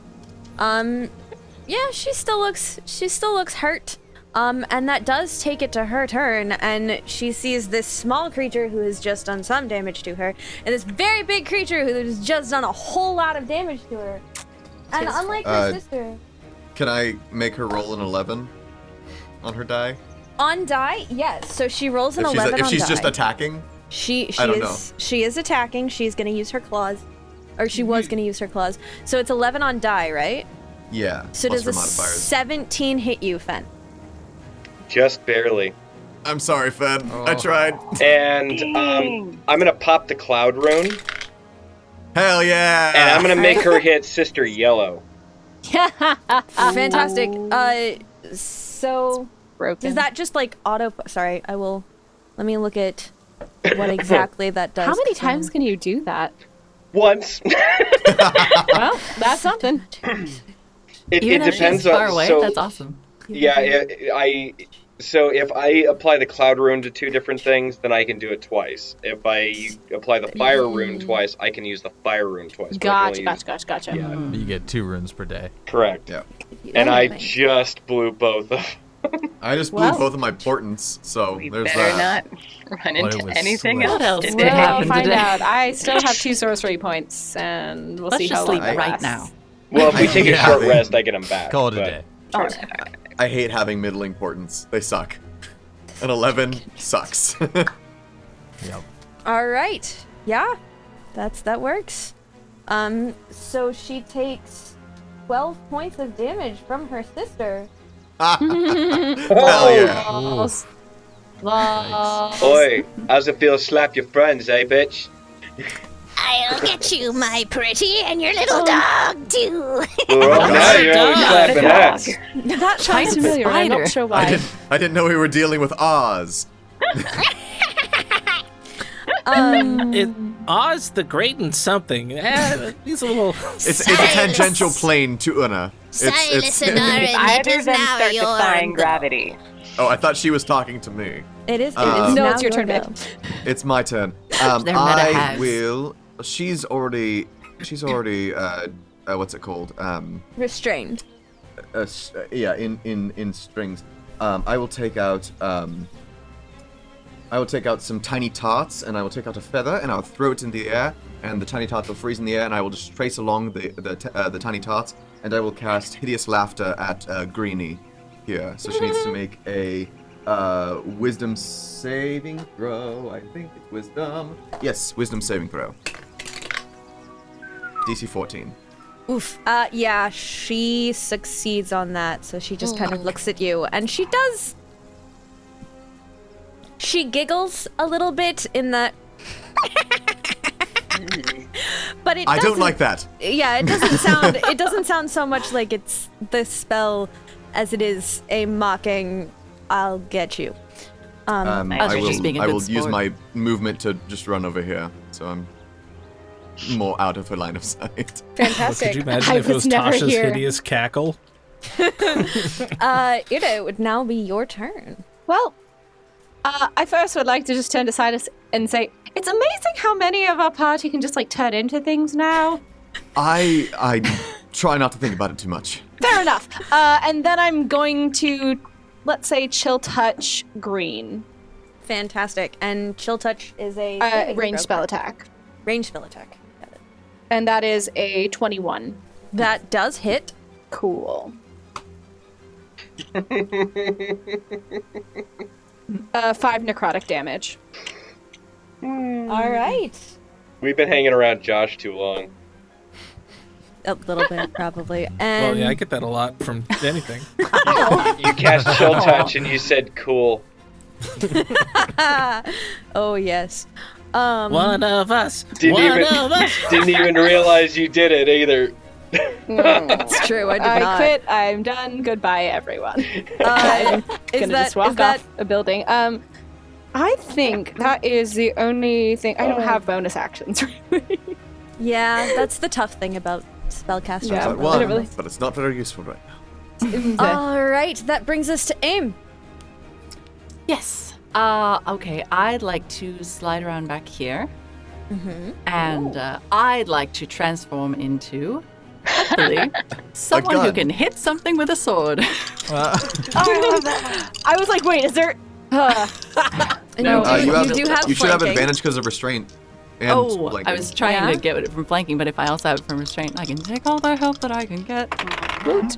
Yeah, she still looks hurt. And that does take it to her turn, and she sees this small creature who has just done some damage to her, and this very big creature who has just done a whole lot of damage to her. And unlike her sister... Can I make her roll an 11 on her die? On die? Yes. So she rolls an 11 on die. If she's just attacking? She is attacking. She's going to use her claws. Or she was going to use her claws. So it's 11 on die, right? Yeah. So does a 17 hit you, Fen? Just barely. I'm sorry, Fen. I tried. And I'm gonna pop the cloud rune. Hell yeah! And I'm gonna make her hit Sister Yellow. Fantastic. So Broken. does that just like auto? Sorry, let me look at what exactly that does. How many times can you do that? Once. Well, that's something. It Even if depends she's far on. away, So, that's awesome. yeah, So if I apply the cloud rune to 2 different things, then I can do it twice. If I apply the fire rune twice, I can use the fire rune twice. Gotcha. Yeah. You get 2 runes per day. Correct. Yeah. And I just blew both of them. I just blew both of my portents, so We there's better that. not run into was anything sweat. else. What else today. did happen We'll find today? out. I still have 2 sorcery points, and we'll Let's see just how long sleep that right lasts. now. Well, if we take a Yeah. short rest, I get them back. Call it a but- day. Oh, I hate having middling portents. They suck. An 11 sucks. Yep. All right. Yeah, that works. So she takes 12 points of damage from her sister. Hell yeah. Loss. Loss. Oi, how's it feel to slap your friends, eh, bitch? I'll get you, my pretty, and your little dog, too. Oh, now you're only slapping ass. That sounds familiar. I'm not sure why. I didn't know we were dealing with Oz. Oz the Great and something. He's a little. It's a tangential plane to Una. Silas and Irde, it Either is of them now start your defying go. gravity. Oh, I thought she was talking to me. It is. No, now it's your turn, go. babe. It's my turn. They're meta I hags. will. She's already. What's it called? Restrained. Yeah, in strings. I will take out. I will take out some tiny tarts, and I will take out a feather, and I'll throw it in the air, and the tiny tarts will freeze in the air, and I will just trace along the tiny tarts, and I will cast Hideous Laughter at Greenie here. So she needs to make a Wisdom saving throw. I think it's Wisdom. Yes, Wisdom saving throw. DC 14. Oof. Yeah, she succeeds on that, so she just kind of looks at you, and she does. She giggles a little bit in that. But it I don't doesn't- like that. Yeah, it doesn't sound. It doesn't sound so much like it's the spell as it is a mocking. I'll get you. I you're just being a I good will use sport. my movement to just run over here, so I'm more out of her line of sight. Fantastic. Could you imagine I if it was was never Tasha's here. hideous cackle? Irde, it would now be your turn. Well, I first would like to just turn to Silus and say, it's amazing how many of our party can just like turn into things now. I try not to think about it too much. Fair enough. And then I'm going to, let's say, chill touch green. Fantastic. And chill touch is a Ranged spell attack. Ranged spell attack. Got it. And that is a 21. That does hit. Cool. 5 necrotic damage. All right. We've been hanging around Josh too long. A little bit, probably. Well, And yeah, I get that a lot from anything. You cast Chill Touch and you said cool. oh yes. One of us. Didn't One of us. Didn't even realize you did it either. It's true. I did I not. quit. I'm done. Goodbye, everyone. Is gonna that just walk is that off a building. I think that is the only thing. I don't have bonus actions, really. Yeah, that's the tough thing about spellcasters. Yeah, Got one, literally. but it's not very useful right now. All right, that brings us to Aim. Yes. Okay, I'd like to slide around back here. And I'd like to transform into, hopefully, someone who gun. can hit something with a sword. I was like, wait, is there? And No, you do have You should have flanking. advantage because of restraint. And Oh, flanking. I was trying Yeah? to get it from flanking, but if I also have it from restraint, I can take all the help that I can get. Woot.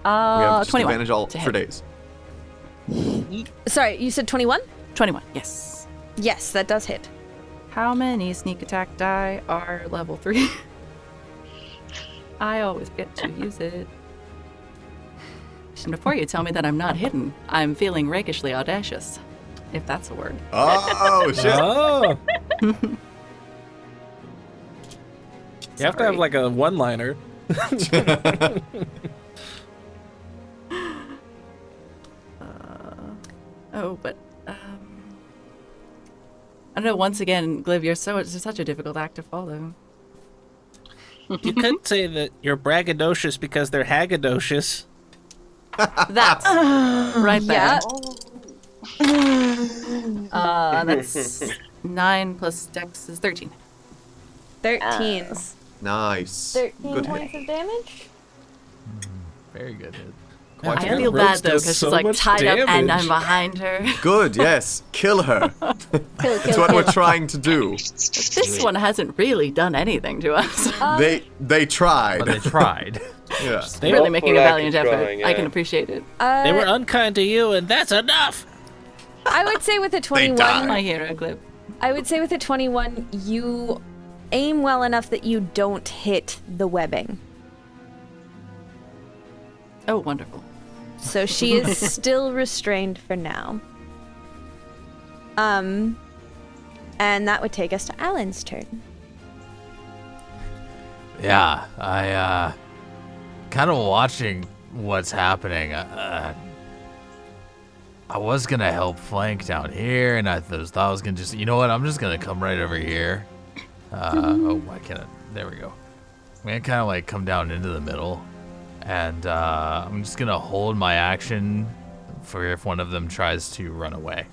we have just 21 advantage all to for hit. days. Sorry, you said 21? 21, yes. Yes, that does hit. How many sneak attack die are level 3? I always get to use it. And before you tell me that I'm not hidden, I'm feeling rakishly audacious, if that's a word. Oh, shit. Oh. You have to have like a one-liner. But I don't know. Once again, Glib, you're such a difficult act to follow. You could say that you're braggadocious because they're haggadocious. That's right there. Yeah. That's 9 plus Dex is 13. 13. Nice. 13 Good points hit. of damage? Very good hit. Quite I good. feel Rogues bad though does because so she's like much tied up and I'm damage. behind her. Good, yes. Kill her. That's what we're trying to do. This one hasn't really done anything to us. They tried. But they tried. Yeah. They Really were, making a lack of valiant effort. trying, I can yeah. appreciate it. they were unkind to you, and that's enough. I would say with a 21, died. My hero, Glib. I would say with a 21, you aim well enough that you don't hit the webbing. Oh, wonderful. So she is still restrained for now. And that would take us to Alan's turn. Yeah, I kind of watching what's happening. I was gonna help flank down here, and I thought I was gonna just, you know what? I'm just gonna come right over here. Oh, why can't I? There we go. I'm gonna kind of like come down into the middle, and I'm just gonna hold my action for if one of them tries to run away.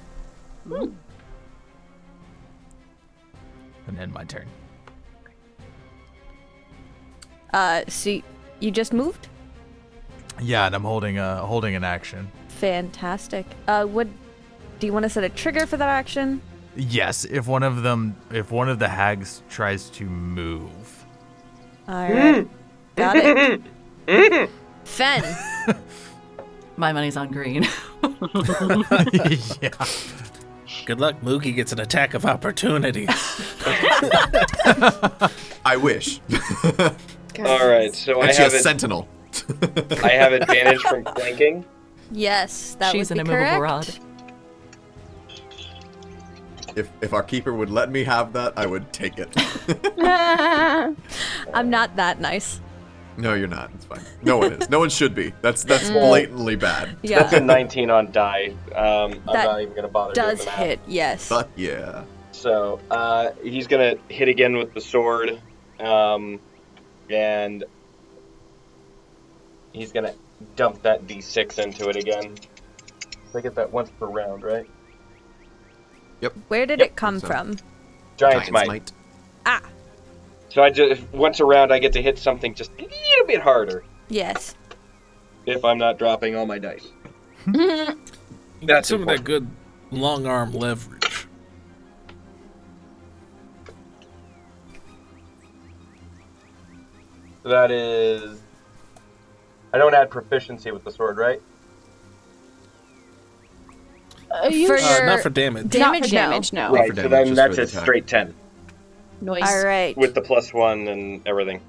And end my turn. So you just moved? Yeah, and I'm holding an action. Fantastic. Do you want to set a trigger for that action? Yes, if one of the hags tries to move. Alright. Got it. Fen. My money's on green. Yeah. Good luck, Mookie gets an attack of opportunity. I wish. All right, so And I she have has Sentinel. I have advantage from flanking. Yes, that She's would an be immovable correct. rod. If our keeper would let me have that, I would take it. I'm not that nice. No, you're not. It's fine. No one is. No one should be. That's blatantly bad. That's a Yeah, 19 on die. I'm That not even gonna bother. doing does the math. hit, yes. But yeah. So he's gonna hit again with the sword, and he's gonna dump that d6 into it again. I get that once per round, right? Where did Yep. it come So- from? Giant smite. Ah, So I just once a round I get to hit something just a little bit harder yes. if I'm not dropping all my dice. You got That's some of that important. good long arm leverage. That is. I don't add proficiency with the sword, right? For your Not for damage. damage, Not for damage, no. Right. Right. for So damage, then just that's for a the attack. straight 10 Noise. All right. with the +1 and everything.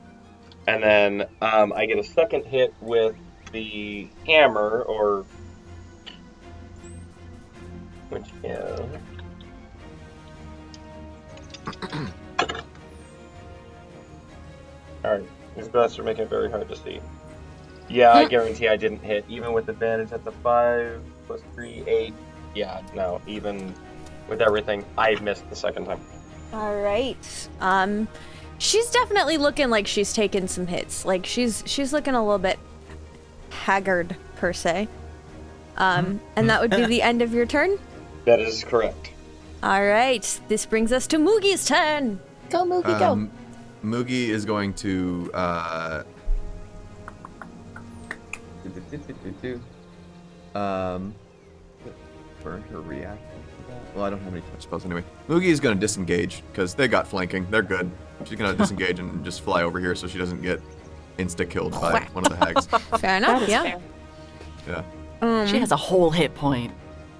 And then I get a second hit with the hammer, or which is all right. These bats are making it very hard to see. Yeah, I guarantee I didn't hit, even with advantage. That's a 5 plus 3, 8. Yeah, no, even with everything, I missed the second time. All right. She's definitely looking like she's taken some hits. Like she's looking a little bit haggard per se. And that would be the end of your turn. That is correct. All right, this brings us to Moogie's turn. Go, Moogie, go. Moogie is going to burn her reaction. Well, I don't have any touch spells anyway. Moogie is going to disengage because they got flanking. They're good. She's going to disengage and just fly over here so she doesn't get insta-killed by one of the hags. Fair enough, yeah. Fair. Yeah. She has a whole hit point.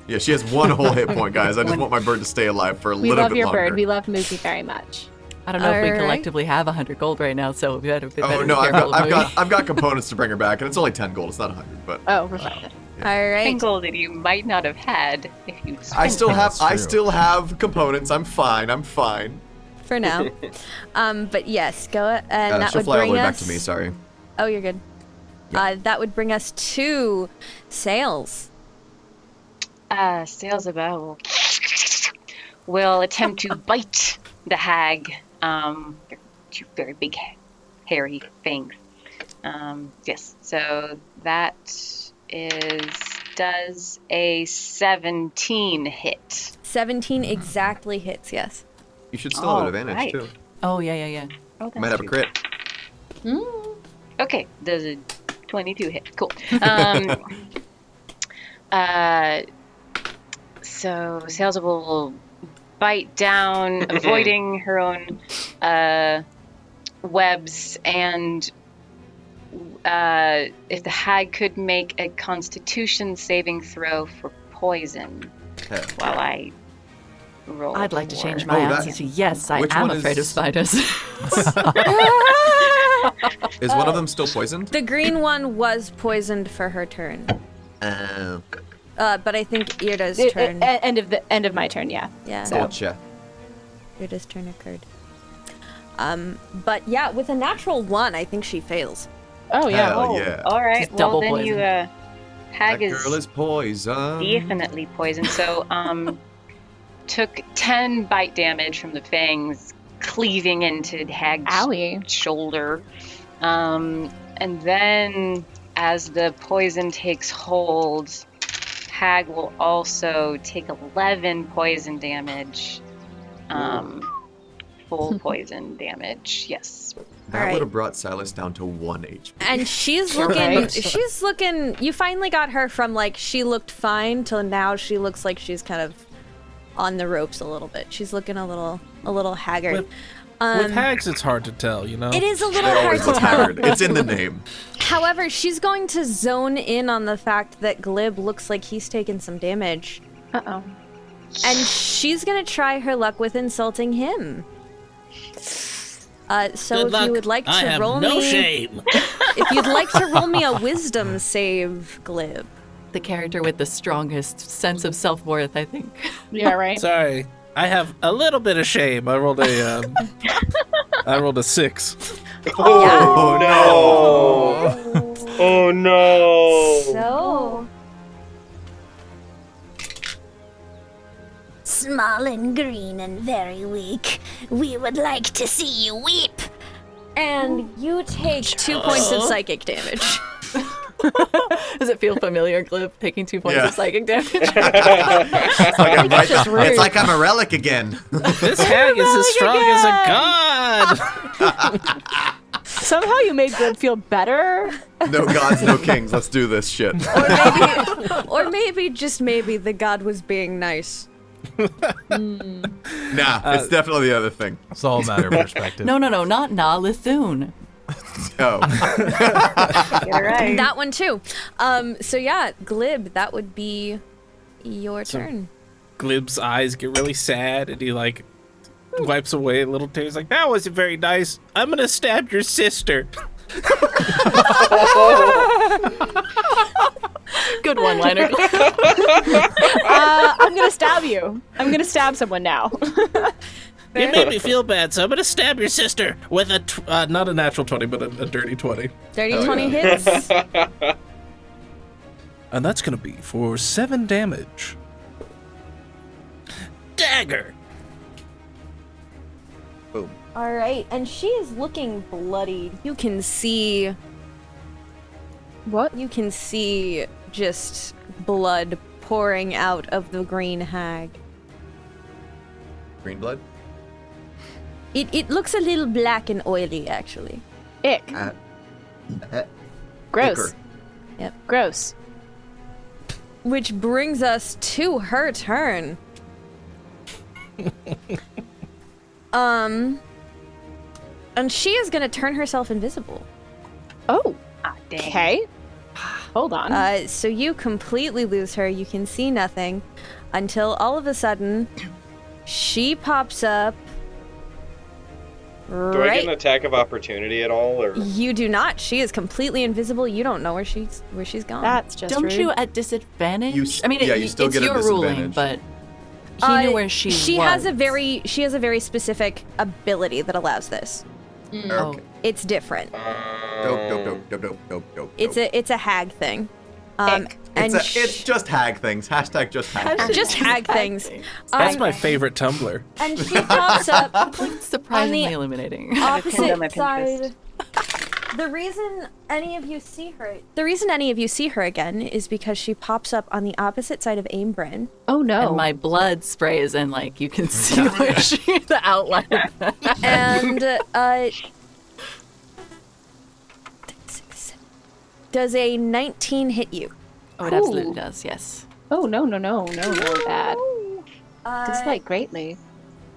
Yeah, she has one whole hit point, guys. I just want my bird to stay alive for a We little love bit your longer. bird. We love Moogie very much. I don't know if we Alright. collectively have 100 gold right now, so we better be better Oh no, be careful of Moogie. I've got components to bring her back, and it's only 10 gold. It's not 100, but Oh, we're fine. All right. Single that you might not have had if you. I still That's true. have components. I'm fine. For now. But yes, go and that She'll would fly all bring the way us. back to me. Sorry. Oh, you're good. That would bring us to Sails. Sailsaba will attempt to bite the hag. They're two very big, hairy fangs. Yes, so that does a 17 hit. 17 exactly hits. Yes. You should still have All advantage right. too. Oh, yeah. Oh, that's You might have a true. crit. Okay, does a 22 hit. Cool. So Sailsaba will bite down, avoiding her own webs, and if the hag could make a Constitution saving throw for poison Yeah. while I roll. I'd like to for- change my Oh, that- answer to yes, I Which am one afraid of is- spiders. Is one of them still poisoned? The green one was poisoned for her turn. But I think Irde's turn. End of my turn, yeah. Yeah. Gotcha. Irde's turn occurred. But yeah, with a natural 1, I think she fails. Oh, yeah. Hell yeah. All right, Just well double then you poison. hag That girl is poisoned. definitely poisoned. So took 10 bite damage from the fangs cleaving into Hag's Owie. shoulder. And then as the poison takes hold, Hag will also take 11 poison damage. Full poison damage, yes. That Alright. would have brought Silas down to 1 HP. And she's You're looking, right. she's looking, you finally got her from like, she looked fine till now she looks like she's kind of on the ropes a little bit. She's looking a little haggard. With hags, it's hard to tell, you know? It is a little They hard always to look tell. haggard. It's in the name. However, she's going to zone in on the fact that Glib looks like he's taken some damage. Uh-oh. And she's gonna try her luck with insulting him. So Good if luck. you would like to I have roll no me, shame. if you'd like to roll me a wisdom save, Glib. The character with the strongest sense of self-worth, I think. Yeah, right. Sorry, I have a little bit of shame. I rolled a 6. Oh no! Oh no! So Small and green and very weak. We would like to see you weep. and you take 2 points of psychic damage. Does it feel familiar, Glib, taking 2 points Yeah. of psychic damage? It's like I'm a relic again. This hag is as strong as a god. Somehow you made Glib feel better. No gods, no kings. Let's do this shit. Or maybe, just maybe, the god was being nice. Nah, it's definitely the other thing. It's all a matter of perspective. No, not Na Lithune. Oh. You're right. That one too. So yeah, Glib, that would be your turn. Glib's eyes get really sad, and he like wipes away a little tear. He's like, "That wasn't very nice. I'm gonna stab your sister." Good one-liner. I'm gonna stab you. I'm gonna stab someone now. You made me feel bad, so I'm gonna stab your sister with a not a natural 20, but a dirty 20. Dirty 20 hits. And that's gonna be for 7 damage. Dagger. Boom. All right, and she is looking bloodied. You can see. What? You can see just blood pouring out of the green hag. Green blood? It looks a little black and oily, actually. Ick. Gross. Icker. Yep. Gross. Which brings us to her turn. And she is gonna turn herself invisible. Oh. Dang. Okay. Hold on. So you completely lose her. You can see nothing until all of a sudden she pops up. Do I get an attack of opportunity at all, or You do not. She is completely invisible. You don't know where she's gone. That's just Don't rude. you at disadvantage? You still it's get a your ruling, disadvantage. but he knew where she was. has a very specific ability that allows this. Okay. It's different. Dope. It's a hag thing. It's just hag things. Hashtag just hag things. just hag things. That's my favorite Tumblr. And she pops up surprisingly on the illuminating. opposite side. The reason any of you see her again is because she pops up on the opposite side of Aym'Bryn. Oh no. And my blood sprays and like you can see where the outline of that. And does a 19 hit you? Oh, it absolutely does, yes. Oh no, bad. Dislike greatly.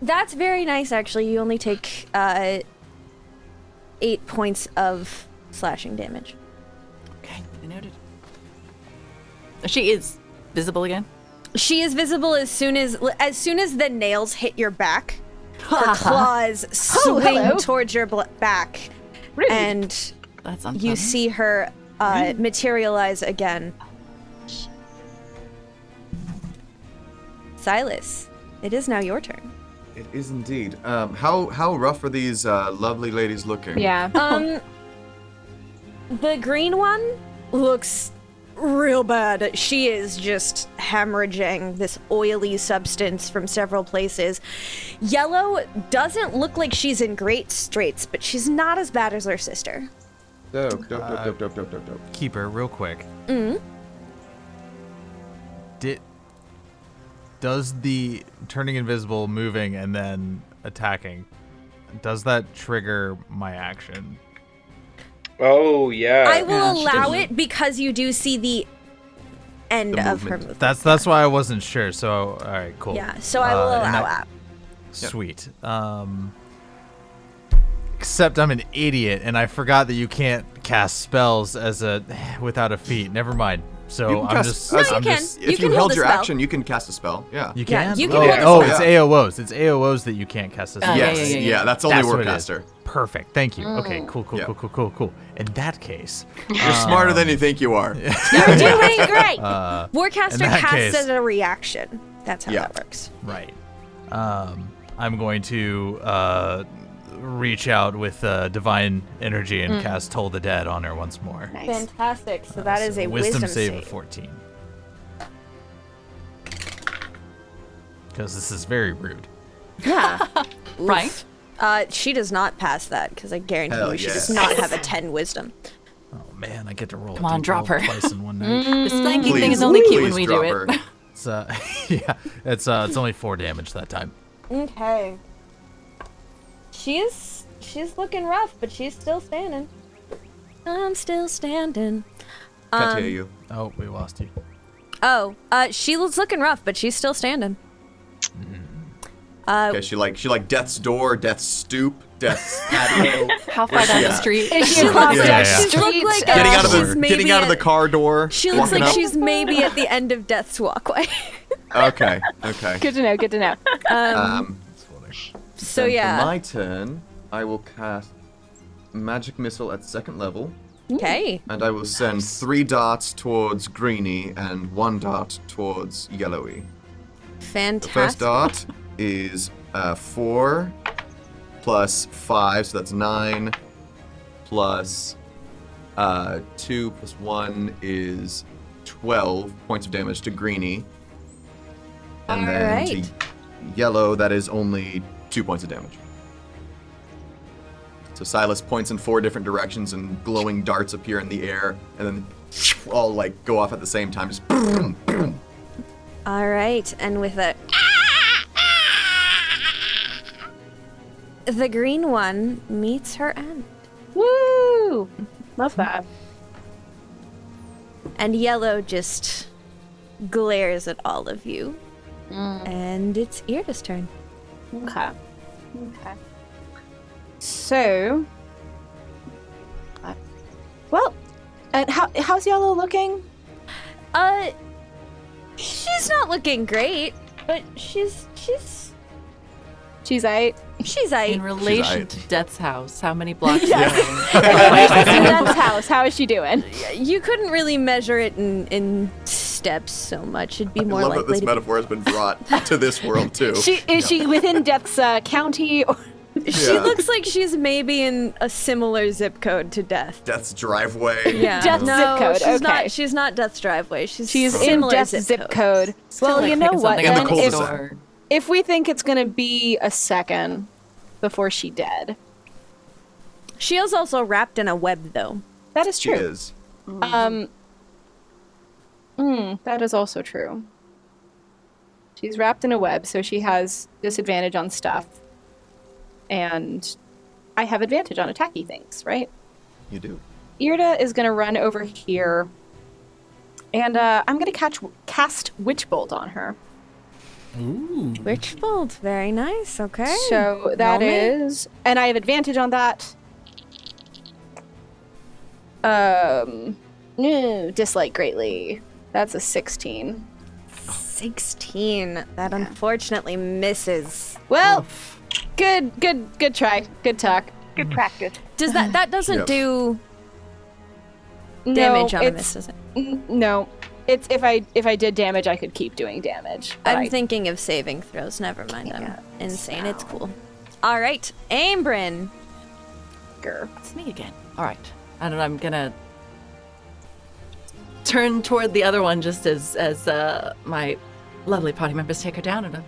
That's very nice, actually. You only take 8 points of slashing damage. Okay, I noted. She is visible again? She is visible as soon as the nails hit your back. Her claws swing towards your back, and That's you unpleasant. see her materialize again. Silas, it is now your turn. It is indeed. How rough are these lovely ladies looking? Yeah. The green one looks real bad. She is just hemorrhaging this oily substance from several places. Yellow doesn't look like she's in great straits, but she's not as bad as her sister. Dope. Keeper, real quick. Does the turning invisible, moving, and then attacking, does that trigger my action? Oh yeah. I will allow it because you do see the end of her movement. That's why I wasn't sure. So all right, cool. Yeah, so I will allow that. Sweet. Except I'm an idiot and I forgot that you can't cast spells without a feat. Never mind. So I'm just. No, you can. If you held your action, you can cast a spell. Yeah. You can. you can hold a spell. Oh, it's AOOs. It's AOOs that you can't cast a spell. Yes. Yeah. That's only Warcaster. Perfect. Thank you. Okay. Cool. In that case, you're smarter than you think you are. You're doing great. Warcaster casts case, as a reaction. That's how that works. Right. I'm going to reach out with divine energy and cast Toll the Dead on her once more. Nice. Fantastic. So that is a wisdom save of 14. Because this is very rude. Yeah. Right? She does not pass that because I guarantee Hell you she yes. does not have a 10 wisdom. Oh man, I get to roll. Come on, drop her. Twice in one night. This flanking thing Please, is only cute when please we do drop it. her. It's it's only 4 damage that time. Okay. She's looking rough, but she's still standing. I'm still standing. Can't hear you. Oh, we lost you. Oh, she was looking rough, but she's still standing. Okay, she like Death's Door, Death's Stoop, Death's Patio. How far down the street? She looks Yeah. She looked like Getting out of the car door. She looks walking like up. she's maybe at the end of Death's walkway. Okay. Good to know. So then yeah. For my turn, I will cast Magic Missile at 2nd level. Okay. And I will send 3 darts towards Greeny and 1 dart towards Yellowy. Fantastic. The first dart is 4 plus 5, so that's 9, plus 2 plus 1 is 12 points of damage to Greeny. And then to Yellow, that is only 2 points of damage. So Silus points in 4 different directions and glowing darts appear in the air and then all like go off at the same time. Just boom, boom. All right, and with the green one meets her end. Woo! Love that. And yellow just glares at all of you. And it's Irde's turn. Okay. So, well, and how's Yellow looking? She's not looking great, but she's aight. She's aight. In relation to Death's house, how many blocks? Death's house. How is she doing? You couldn't really measure it in steps so much. It'd be more I love likely that this to metaphor has been brought to this world too. Is she within Death's county? Or... She looks like she's maybe in a similar zip code to Death. Death's driveway. Yeah. Death's zip code. She's okay. not. She's not Death's driveway. She's in similar Death's zip code. Well, like you know making what? something In the Then cul-de-sac. if we think it's gonna be a second before she dead, She is also wrapped in a web, though. that is She true. is. That is also true. She's wrapped in a web, so she has disadvantage on stuff. And I have advantage on attacky things, right? You do. Irde is going to run over here. And I'm going to cast Witch Bolt on her. Ooh. Witch Bolt, very nice. Okay. So that Roll me. is... And I have advantage on that. No, dislike greatly. That's a 16. 16. That unfortunately misses. Well, good try. Good talk. Good practice. Does that doesn't Yep. do No, damage on a it's- miss, does it? No. It's if I did damage, I could keep doing damage. but I'm I- thinking of saving throws. Never mind. I'm insane. It's cool. All right, Aym'Bryn. It's me again. All right. And I'm gonna turn toward the other one just as my lovely party members take her down and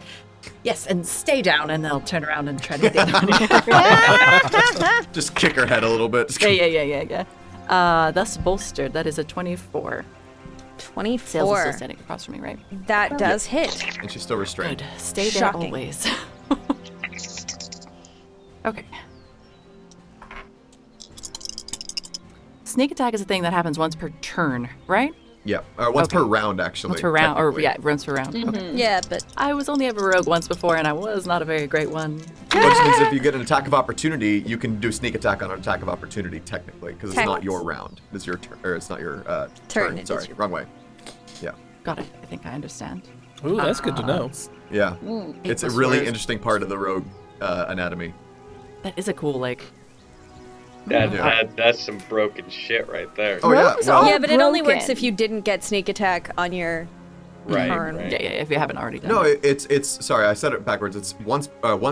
yes, and stay down, and they'll turn around and try to get the other one. Just kick her head a little bit. Just Yeah. Thus bolstered. That is a 24. 24. Sales is still standing across from me, right? That does hit. And she's still restrained. Good. Stay there Shocking. always. Okay. Sneak attack is a thing that happens once per turn, right? Yeah. Once Okay. per round, actually. Once per round, or technically. once per round. Okay. Yeah, but I was only ever rogue once before, and I was not a very great one. Which means if you get an attack of opportunity, you can do sneak attack on an attack of opportunity, technically, because it's not your round. It's your turn, or it's not your turn. it is Sorry, your- wrong way. Yeah. Got it. I think I understand. Ooh, that's good to know. Yeah. It's a plus really fours. interesting part of the rogue anatomy. That is a cool, like, That's some broken shit right there. Oh, yeah. Rogues Well, are yeah, but it only works broken. if you didn't get sneak attack on your Right, turn. right. yeah, if you haven't already done no, it. it's sorry, I said it backwards. It's once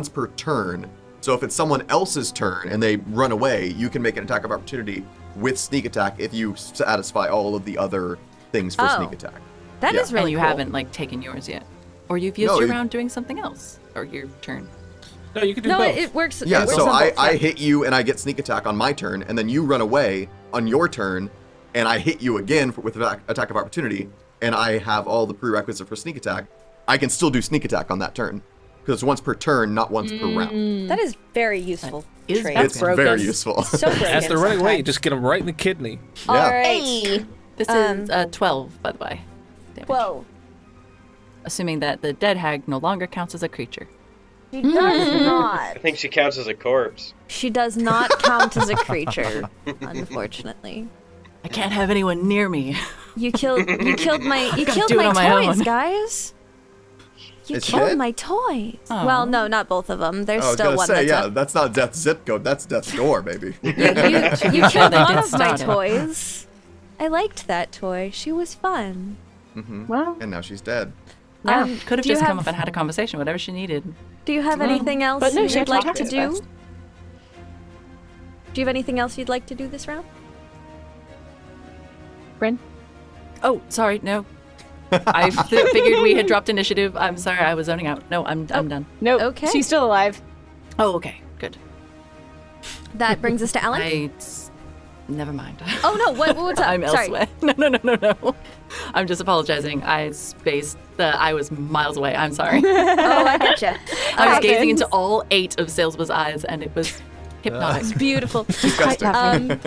per turn. So if it's someone else's turn and they run away, you can make an attack of opportunity with sneak attack if you satisfy all of the other things for Oh. sneak attack. That Yeah. is really you cool. haven't, like, taken yours yet. Or you've used No, your it- round doing something else. Or your turn. No, you can do No, both. it works. Yeah, it works so on both, I yeah. hit you and I get sneak attack on my turn, and then you run away on your turn, and I hit you again with attack of opportunity, and I have all the prerequisites for sneak attack. I can still do sneak attack on that turn because it's once per turn, not once per round. That is very useful. Is trait. that It's broken. very useful. So broken. As they're running away, you sometimes. just get them right in the kidney. All Yeah. right. This is 12, by the way. Damage. Whoa. Assuming that the dead hag no longer counts as a creature. She does I not. think she counts as a corpse. She does not count as a creature, unfortunately. I can't have anyone near me. You killed my Gotta do it on my toys, own. guys. You Is she killed dead? my toys. Aw. Well, no, not both of them. There's I was still gonna one say, that's yeah, up. that's not Death's zip code. That's Death's door, baby. You killed they one did of my start it. toys. I liked that toy. She was fun. Well, And now she's dead. Yeah. Could have Do you just come have- up and had a conversation, whatever she needed. Do you have anything else but no, she you'd like talked to to do? us. Do you have anything else you'd like to do this round? Bryn? Oh, sorry, no. I figured we had dropped initiative. I'm sorry, I was zoning out. No, I'm done. No, Okay. she's still alive. Oh, okay, good. That brings us to Alin. Never mind. Oh no, what's up? I'm Sorry. elsewhere. No. I'm just apologizing. I was miles away. I'm sorry. Oh, I getcha. I was gazing into all 8 of Sailsaba's eyes, and it was hypnotic. It's beautiful. Alin,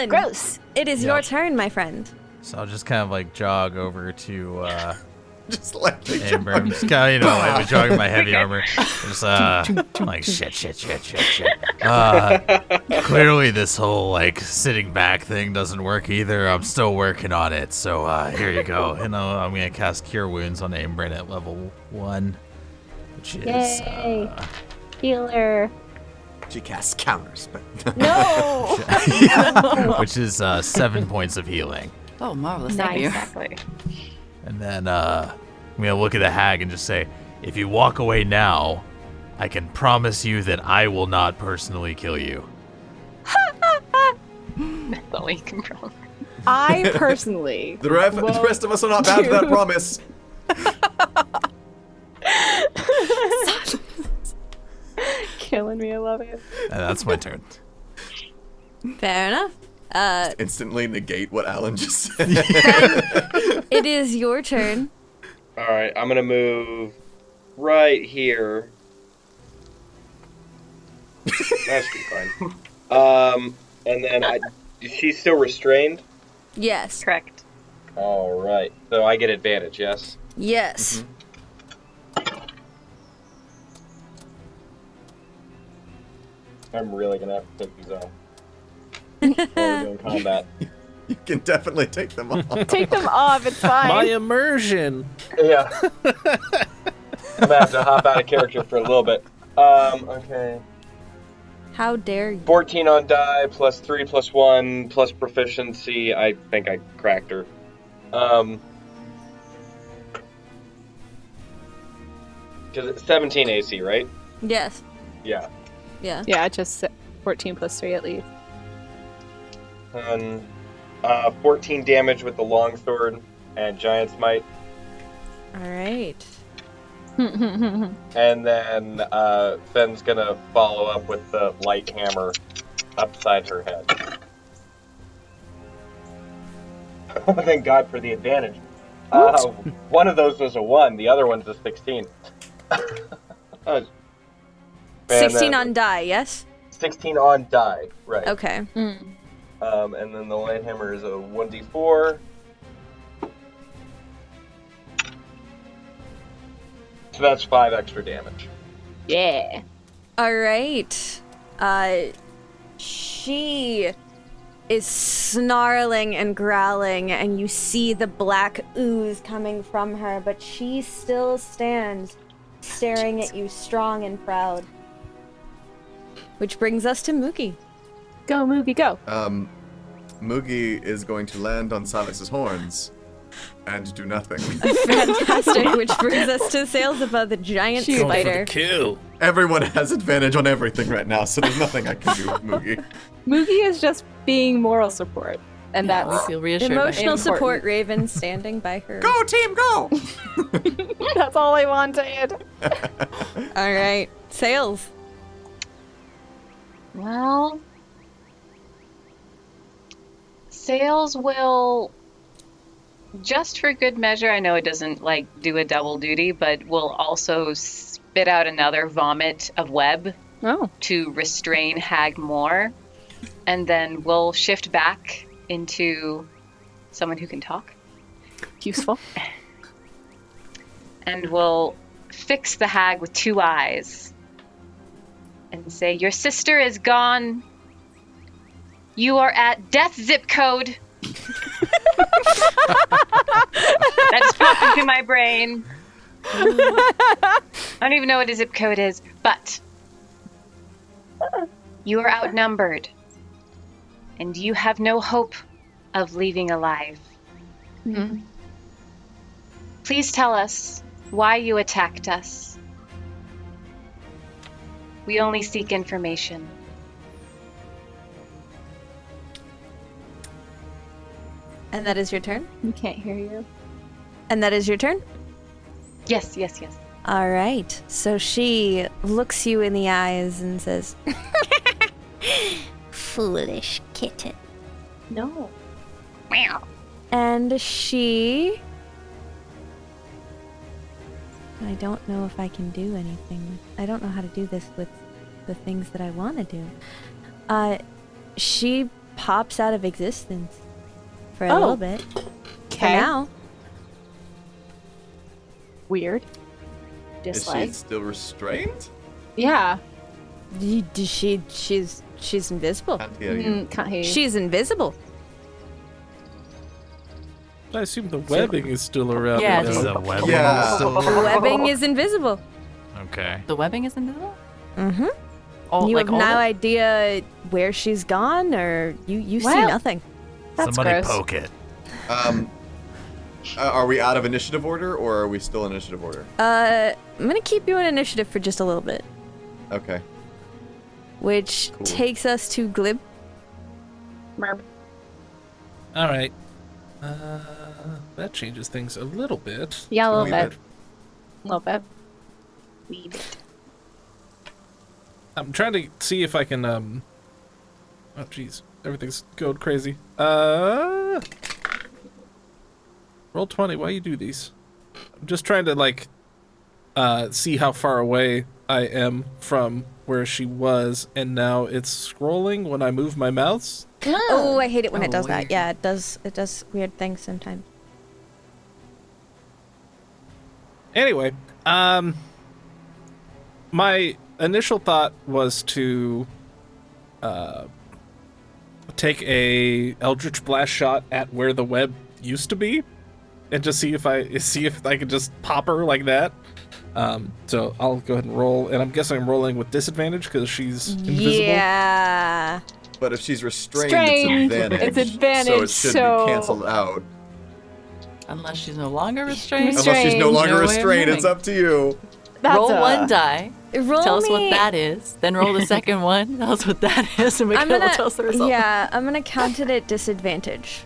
gross. It is your turn, my friend. So I'll just kind of like jog over to Just like Aym'Bryn. Just kind of, like jogging my heavy armor. Just like shit. Clearly this whole like sitting back thing doesn't work either. I'm still working on it. So here you go. And I'm gonna cast Cure Wounds on Aym'Bryn at level 1, which is Yay. Healer. She casts counters, but No. which is 7 points of healing. Oh, marvelous. Nice. Thank you. Exactly. And then I'm gonna look at the hag and just say, if you walk away now, I can promise you that I will not personally kill you. That's all you can promise. I personally. the rest of us are not bound to that promise. Killing me, I love it. And that's my turn. Fair enough. Instantly negate what Alan just said. It is your turn. All right, I'm gonna move right here. That should be fine. And then she's still restrained. Yes. Correct. All right, so I get advantage. Yes. Yes. I'm really gonna have to take these off. While we're doing combat. You can definitely take them off. Take them off, it's fine. My immersion. Yeah. I'm gonna have to hop out of character for a little bit. Okay. How dare you? 14 on die, plus 3, plus 1, plus proficiency. I think I cracked her. Because it's 17 AC, right? Yes. Yeah. Yeah. Yeah, just 14 plus 3 at least. And 14 damage with the longsword and giant's might. All right. And then Fenn's gonna follow up with the light hammer upside her head. Thank God for the advantage. One of those was a 1, the other one's a 16. 16 on die, yes? 16 on die, right. Okay. And then the light hammer is a 1d4. So that's 5 extra damage. Yeah. All right. She is snarling and growling, and you see the black ooze coming from her, but she still stands, staring at you strong and proud. Which brings us to Moogie. Go, Moogie, go. Moogie is going to land on Silas's horns and do nothing. Fantastic, which brings us to Sailsaba, the giant Going for spider. the kill. Everyone has advantage on everything right now, so there's nothing I can do with Moogie. Moogie is just being moral support, and We that's feel reassured. Emotional Important. support Raven standing by her. Go, team, go! that's all I wanted. All right, Sails. Well, Sails will, just for good measure, I know it doesn't like do a double duty, but will also spit out another vomit of web to restrain Hag more, and then we'll shift back into someone who can talk. Useful. And we'll fix the Hag with 2 eyes and say, your sister is gone. You are at death zip code. That just popped into my brain. I don't even know what a zip code is, but you are outnumbered. And you have no hope of leaving alive. Mm-hmm. Please tell us why you attacked us. We only seek information. And that is your turn? We can't hear you. And that is your turn? Yes. All right. So she looks you in the eyes and says, Foolish kitten. No. And I don't know if I can do anything. I don't know how to do this with the things that I want to do. She pops out of existence for a little bit. For Okay. now. Weird. Is Dislike. she still restrained? Yeah. She's invisible. Can't hear you. Can't hear you. She's invisible. I assume the webbing is still around. Yeah, though. Is the webbing Yeah. still The webbing is invisible. Okay. The webbing is invisible? Mm-hmm. All, You like, have all no of it? idea where she's gone, or you see Well, nothing. That's Somebody gross. poke it. Are we out of initiative order, or are we still in initiative order? I'm gonna keep you in initiative for just a little bit, Okay. which Cool. takes us to Glib. Merp. All right. That changes things a little bit. Yeah, a little Wee bit. bit. A little bit. Wee bit. I'm trying to see if I can, oh, jeez. Everything's going crazy. Roll 20. Why you do these? I'm just trying to, like, see how far away I am from where she was, and now it's scrolling when I move my mouse. Oh, I hate it when it Oh, does that. weird. Yeah, it does weird things sometimes. Anyway, my initial thought was to take a Eldritch Blast shot at where the web used to be, and just see if I could just pop her like that. So I'll go ahead and roll, and I'm guessing I'm rolling with disadvantage because she's invisible. Yeah. But if she's restrained, Strained. it's advantage. It's advantage, So it should so- be canceled out. Unless she's no longer restrained. Unless she's no Restrained. longer No way of restrained, it's knowing. up to you. That's roll one die. Roll Tell us me. what that is. Then roll the second one. Tell us what that is, and I'm Mackayla gonna. tell us the result. Yeah, I'm gonna count it at disadvantage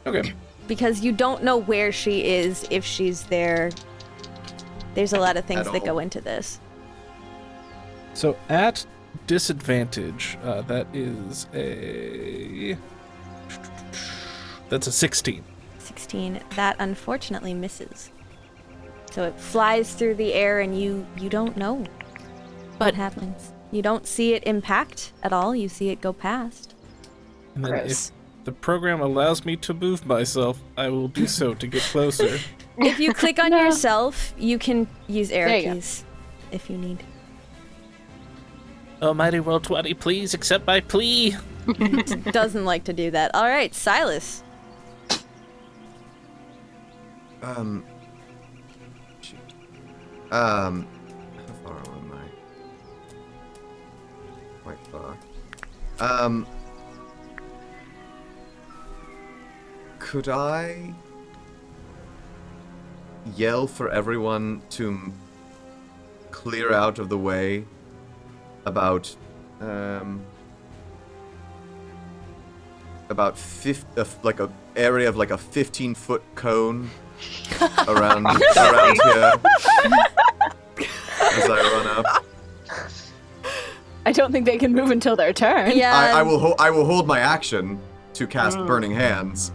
Okay. because you don't know where she is if she's there. There's a lot of things At that all. go into this. So at disadvantage, that is that's a 16. 16. That unfortunately misses. So it flies through the air, and you don't know what But happens. You don't see it impact at all. You see it go past. And then Gross. if the program allows me to move myself, I will do so to get closer. If you click on yourself, you can use arrow There you go. keys if you need. Almighty roll 20, please accept my plea. Doesn't like to do that. All right, Silas. Shoot. How far am I? Quite far. Could I yell for everyone to clear out of the way about like a area of like a 15-foot cone around here as I run up? I don't think they can move until their turn. Yeah. I will hold my action to cast Burning Hands,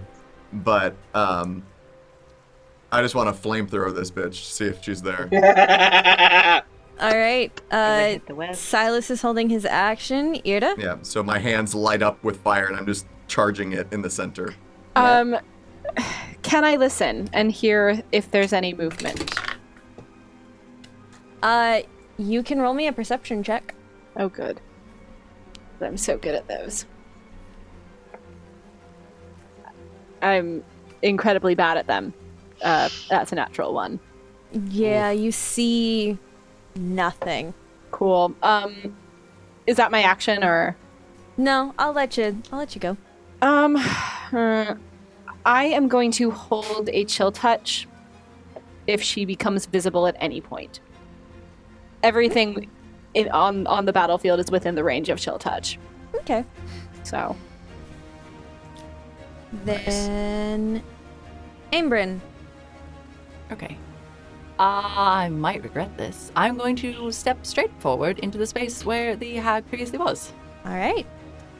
but I just want to flamethrower this bitch, see if she's there. All right. hit the web. Silas is holding his action. Irde. Yeah, so my hands light up with fire and I'm just charging it in the center. Can I listen and hear if there's any movement? You can roll me a perception check. Oh, good. I'm so good at those. I'm incredibly bad at them. That's a natural one. Yeah, you see nothing. Cool. Is that my action or? No, I'll let you go. I am going to hold a chill touch if she becomes visible at any point. Everything on the battlefield is within the range of chill touch. Okay. So, Then Aym'Bryn. Okay. I might regret this. I'm going to step straight forward into the space where the hag previously was. All right.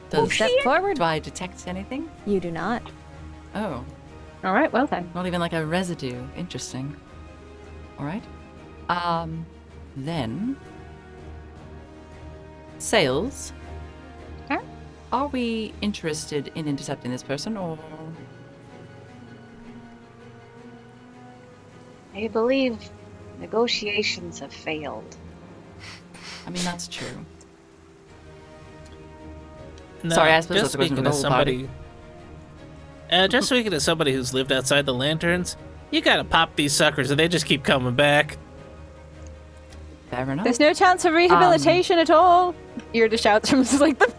Does Step forward. Do I detect anything? You do not. Oh, All right, well then. not even like a residue. Interesting. All right. Then Sales. Huh? Are we interested in intercepting this person, or? I believe negotiations have failed. I mean, that's true. No, Sorry, I suppose just that's a question for speaking the as whole somebody. Just speaking as somebody who's lived outside the lanterns, you gotta pop these suckers, and they just keep coming back. Fair enough. There's no chance of rehabilitation at all. Irde shouts from like the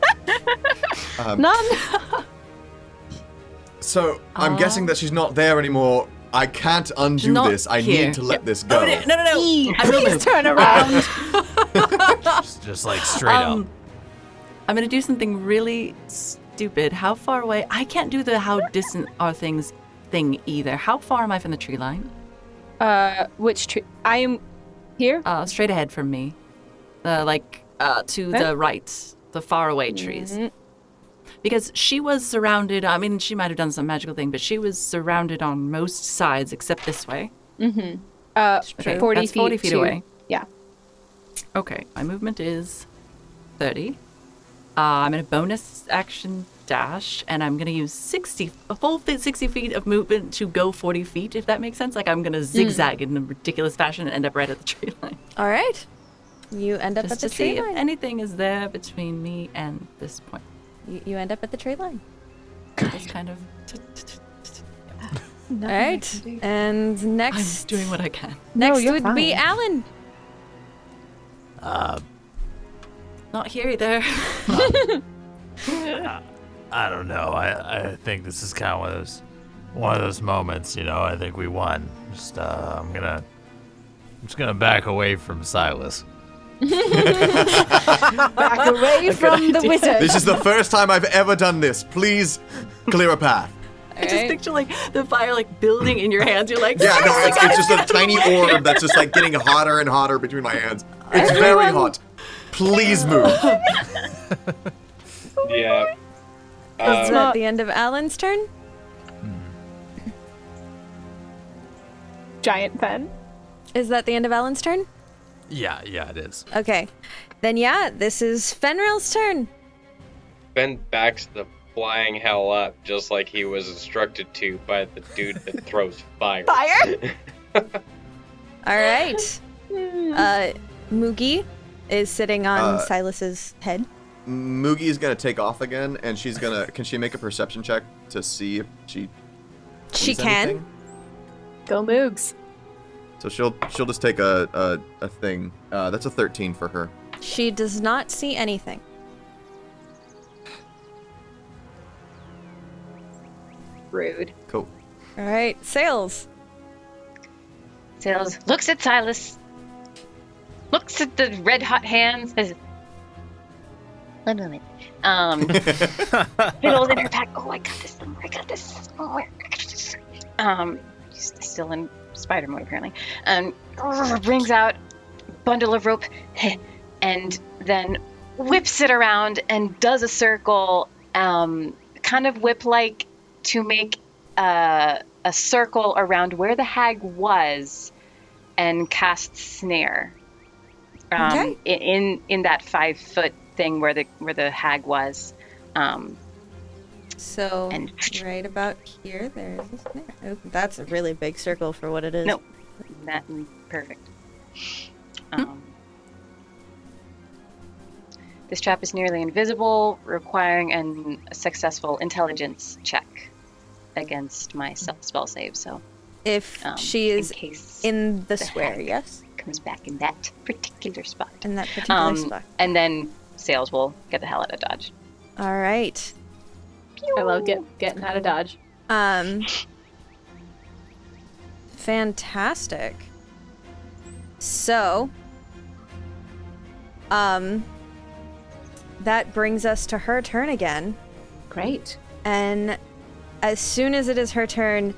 none. So I'm guessing that she's not there anymore. I can't undo Not this. I here. need to let this go. Oh, no. I will Please turn around. Just like straight up. I'm gonna do something really stupid. How far away? I can't do the how distant are things thing either. How far am I from the tree line? Which tree? I am here. Straight ahead from me. To the right, the far away trees. Because she was surrounded, I mean, she might have done some magical thing, but she was surrounded on most sides except this way. Okay, 40 feet. 40 feet away. Yeah. Okay, my movement is 30. I'm in a bonus action dash, and I'm going to use a full 60 feet of movement to go 40 feet, if that makes sense. Like, I'm going to zigzag in a ridiculous fashion and end up right at the tree line. All right. You end up Just at the to see tree if line. anything is there between me and this point. You end up at the tree line. Just kind of... All right. And next... I'm doing what I can. Next you're would be fine. Alin. Not here either. I don't know. I think this is kind of one of those moments, you know. I think we won. I'm just gonna back away from Silas. Back away from the wizard. This is the first time I've ever done this. Please clear a path. I just picture like the fire like building in your hands. You're like, Yeah, no, it's just a tiny orb that's just like getting hotter and hotter between my hands. It's very hot. Please move. Yeah. Is that the end of Alan's turn? Giant pen. Is that the end of Alan's turn? Yeah, it is. Okay. Then yeah, this is Fen'ral's turn. Ben backs the flying hell up, just like he was instructed to by the dude that throws fire. Fire? All right. Mugi is sitting on Silas's head. Mugi is gonna take off again, and she's gonna. Can she make a perception check to see if she? She sees can. anything? Go Moogs. So she'll just take a thing. That's a 13 for her. She does not see anything. Rude. Cool. All right, Sails. Sales looks at Silas, looks at the red hot hands, says, "One moment." Fiddles in her pack. Oh, I got this. I got this. Oh, I got this. She's still in spider mode apparently. Brings out a bundle of rope and then whips it around and does a circle, kind of whip-like, to make a circle around where the hag was and cast snare. Okay. In that 5-foot thing where the hag was. So And- right about here, there's a snare. Oh, that's a really big circle for what it is. No, that perfect. This trap is nearly invisible, requiring a successful intelligence check against my spell save. So, If she is in case in the the square, hag yes, comes back in that particular spot, in that particular spot. and then Sails will get the hell out of Dodge. All right. I love getting out of dodge. Fantastic. So, that brings us to her turn again. Great. And as soon as it is her turn,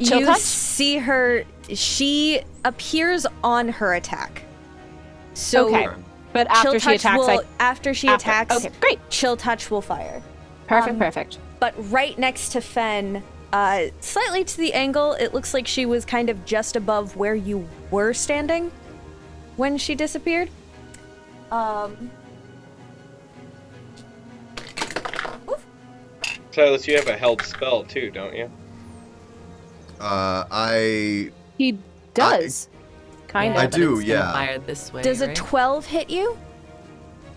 Chill you touch? see her. She appears on her attack. So Okay. But after she attacks, after she attacks, okay, great. Chill Touch will fire. Perfect. But right next to Fen, slightly to the angle, it looks like she was kind of just above where you were standing when she disappeared. Silas, you have a held spell too, don't you? He does. Kind of. I do, It's gonna yeah. Fire this way, Does a right? 12 hit you?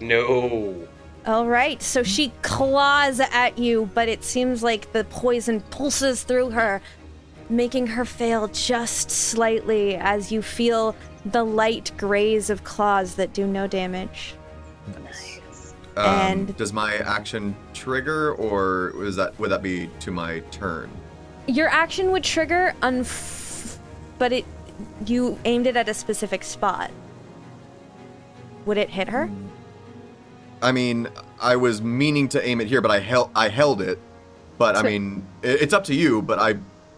No. All right, so she claws at you, but it seems like the poison pulses through her, making her fail just slightly as you feel the light graze of claws that do no damage. And- Does my action trigger, or would that be to my turn? Your action would trigger, but you aimed it at a specific spot. Would it hit her? I mean, I was meaning to aim it here, but I held it. But I mean, it's up to you. But I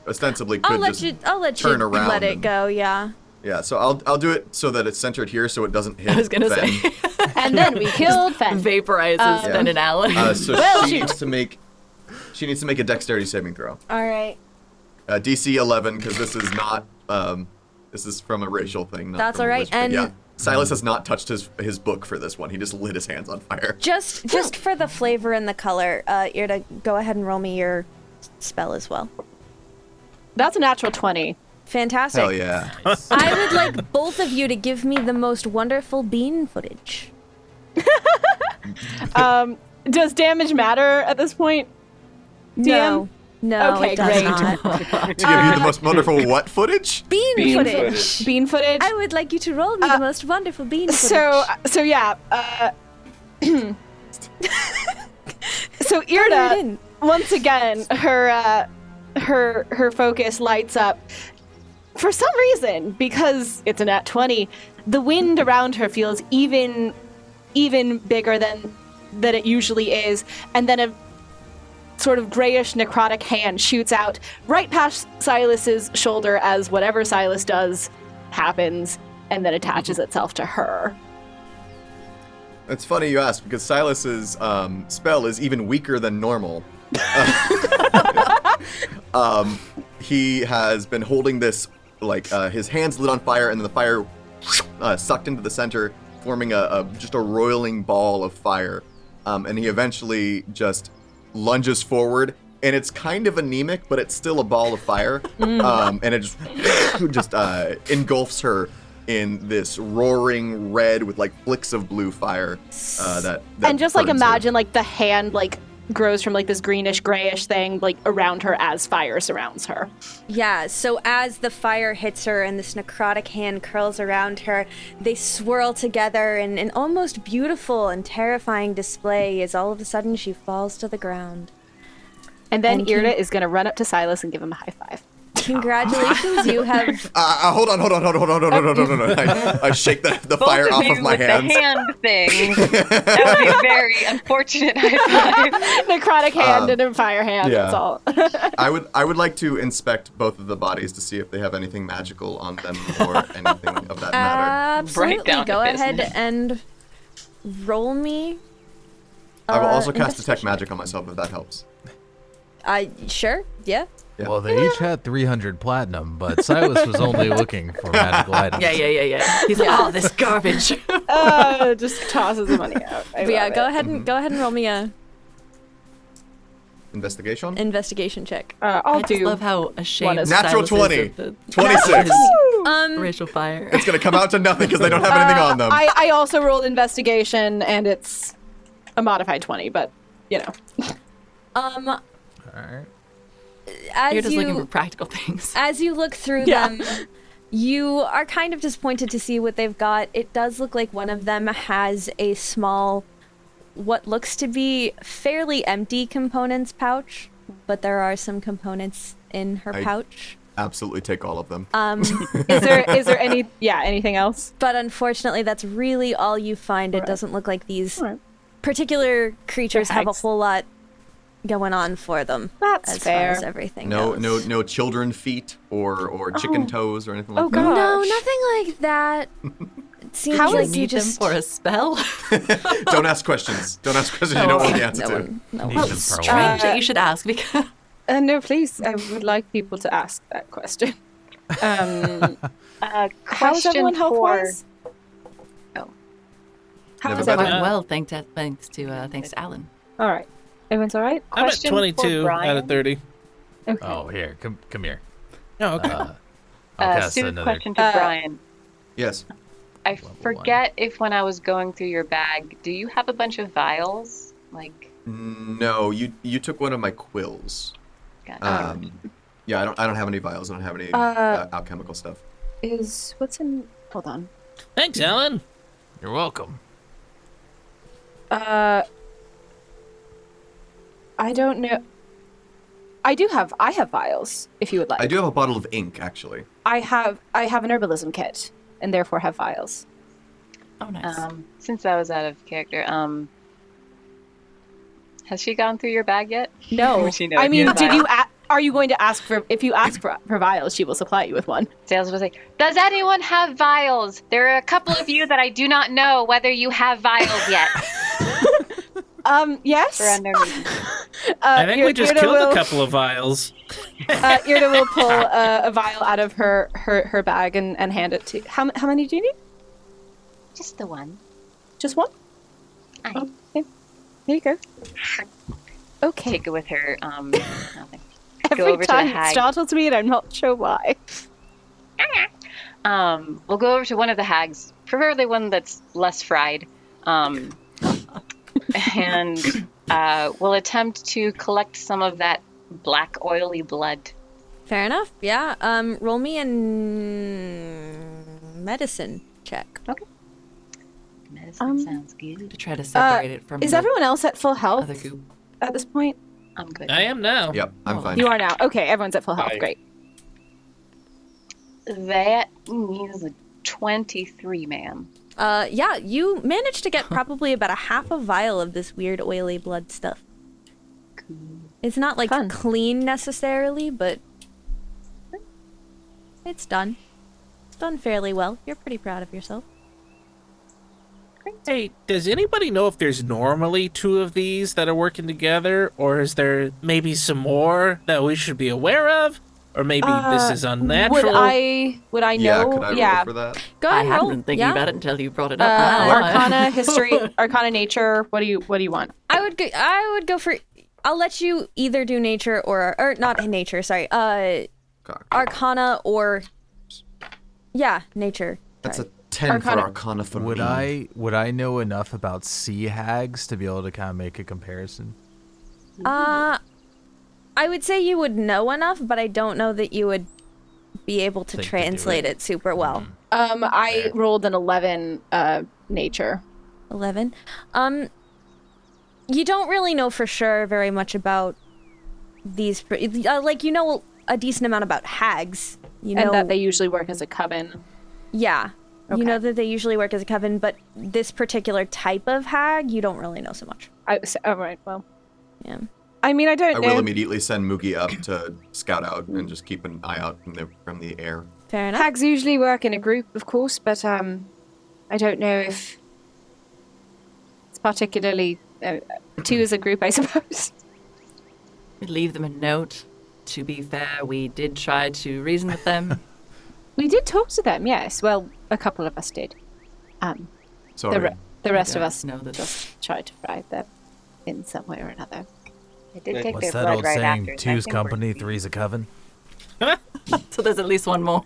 ostensibly could I'll let just you turn around. let it and- go. Yeah. Yeah, so I'll do it so that it's centered here, so it doesn't hit. I was gonna Fen. say. And then we killed Fen. Vaporizes Fen and Alin. So Well, she needs to make a dexterity saving throw. All right. DC 11, because this is not this is from a racial thing. Not That's from a all right, wizard. But and- yeah, Silas has not touched his book for this one. He just lit his hands on fire. Just for the flavor and the color, Irde, go ahead and roll me your spell as well. That's a natural 20. Fantastic. Hell yeah. I would like both of you to give me the most wonderful bean footage. Does damage matter at this point? DM? No, Okay, it does great. not. To give you the most wonderful what footage? Bean footage. Bean footage? I would like you to roll me the most wonderful bean footage. So yeah. So Irde, once again, her focus lights up. For some reason, because it's a nat 20, the wind around her feels even bigger than it usually is, and then a sort of grayish necrotic hand shoots out right past Silas's shoulder as whatever Silas does happens, and then attaches itself to her. It's funny you ask, because Silas's spell is even weaker than normal. He has been holding this, his hands lit on fire, and then the fire sucked into the center, forming just a roiling ball of fire. And he eventually just lunges forward, and it's kind of anemic, but it's still a ball of fire. And it just engulfs her in this roaring red with flicks of blue fire. That and just burns her. imagine the hand grows from this greenish grayish thing around her as fire surrounds her. Yeah, so as the fire hits her and this necrotic hand curls around her, they swirl together in an almost beautiful and terrifying display as all of a sudden she falls to the ground. And then Irde is going to run up to Silas and give him a high five. Congratulations, you have... Hold on. I shake the fire off of my hands. The hand thing. That would be a very unfortunate high five. Necrotic hand and a fire hand, yeah. that's all. I would like to inspect both of the bodies to see if they have anything magical on them or anything of that matter. Absolutely. Right down to Go ahead business. and roll me. I will also cast Detect Magic on myself if that helps. Sure, yeah. Yeah. Well, they each had 300 platinum, but Silas was only looking for magical items. Yeah. He's like, oh, this garbage. Just tosses the money out. But yeah, go ahead and roll me a Investigation check. I'll I just love how ashamed Natural Silas 20. is of the 26. racial fire. It's gonna come out to nothing because they don't have anything on them. I also rolled investigation, and it's a modified 20, but All right. You're just looking for practical things. As you look through them, you are kind of disappointed to see what they've got. It does look like one of them has a small, what looks to be fairly empty components pouch, but there are some components in her pouch. Absolutely take all of them. is there anything else? But unfortunately, that's really all you find. It doesn't look like these particular creatures have a whole lot going on for them. That's as fair. far as everything goes. No children feet or chicken toes or anything like that. God. No, nothing like that. seems How like is you need them just for a spell? Don't ask questions. Don't ask questions you don't know the answer no to. one. No Need one. them for a Strange while. that you should ask because No, please. I would like people to ask that question. How's Question everyone for... health-wise? Oh. How Never is better. everyone? well, thanks to Alan. All right. Everyone's all right? I'm at Question for 22 out Brion. of 30. Okay. Oh, here, come here. Oh, okay. I'll cast Stupid another. question to Brion. Yes. I Level forget if when I was going through your bag, do you have a bunch of vials? Like, No, you took one of my quills. gotcha. Yeah, I don't have any vials. I don't have any alchemical stuff. What's in... Hold on. Thanks, Alan. You're welcome. I don't know. I have vials, if you would like. I do have a bottle of ink, actually. I have an herbalism kit, and therefore have vials. Oh, nice. Since I was out of character, has she gone through your bag yet? No. Would she know I if mean, have did vials? you... Are you going to ask for... If you ask for vials, she will supply you with one. Sales was like, does anyone have vials? There are a couple of you that I do not know whether you have vials yet. Yes. For unknown reasons. I think we just killed will, a couple of vials. Irde will pull a vial out of her bag and hand it to... How many do you need? Just the one. Just one? Aye. Okay. Here you go. Okay. Take it with her. Nothing. Go Every over to the time it hag. startles me, and I'm not sure why. We'll go over to one of the hags, preferably one that's less fried, and we'll attempt to collect some of that black oily blood. Fair enough. Yeah. Roll me a medicine check. Medicine sounds good. To try to separate it from Is the everyone else at full health other goop. at this point? I'm good. I am now. Yep, I'm fine. You are now. Okay, everyone's at full health. Aye. Great. That is a 23, ma'am. Yeah, you managed to get probably about a half a vial of this weird oily blood stuff. Cool. It's not like Fun. clean necessarily, but it's done. It's done fairly well. You're pretty proud of yourself. Hey, does anybody know if there's normally 2 of these that are working together, or is there maybe some more that we should be aware of? Or maybe this is unnatural? Would I Yeah, know? could I roll for that? Go I ahead and hadn't roll. been thinking Yeah. about it until you brought it up. Now I- Arcana, history, Arcana, nature. What do you want? I would go for. I'll let you either do nature or not nature. Sorry. Arcana or. Yeah, nature. That's Sorry. a 10 Arcana. for Arcana for Would me. I know enough about sea hags to be able to kind of make a comparison? I would say you would know enough, but I don't know that you would be able to Think to do translate it. it super well. I rolled an 11 nature. 11. You don't really know for sure very much about these. Like, you know a decent amount about hags. You know And that they usually work as a coven. Yeah. Okay. You know that they usually work as a coven, but this particular type of hag, you don't really know so much. All right, well. Yeah. I mean, I don't I know. will immediately send Moogie up to scout out and just keep an eye out from the air. Fair enough. Hags usually work in a group, of course, but I don't know if it's particularly 2 as a group, I suppose. We'd leave them a note. To be fair, we did try to reason with them. We did talk to them, yes. Well, a couple of us did. Sorry. The rest of don't us know that- just tried to bribe them in some way or another. I did take What's their that blood old right saying? after. so I Two's think we're company, even. three's a coven. So there's at least one more.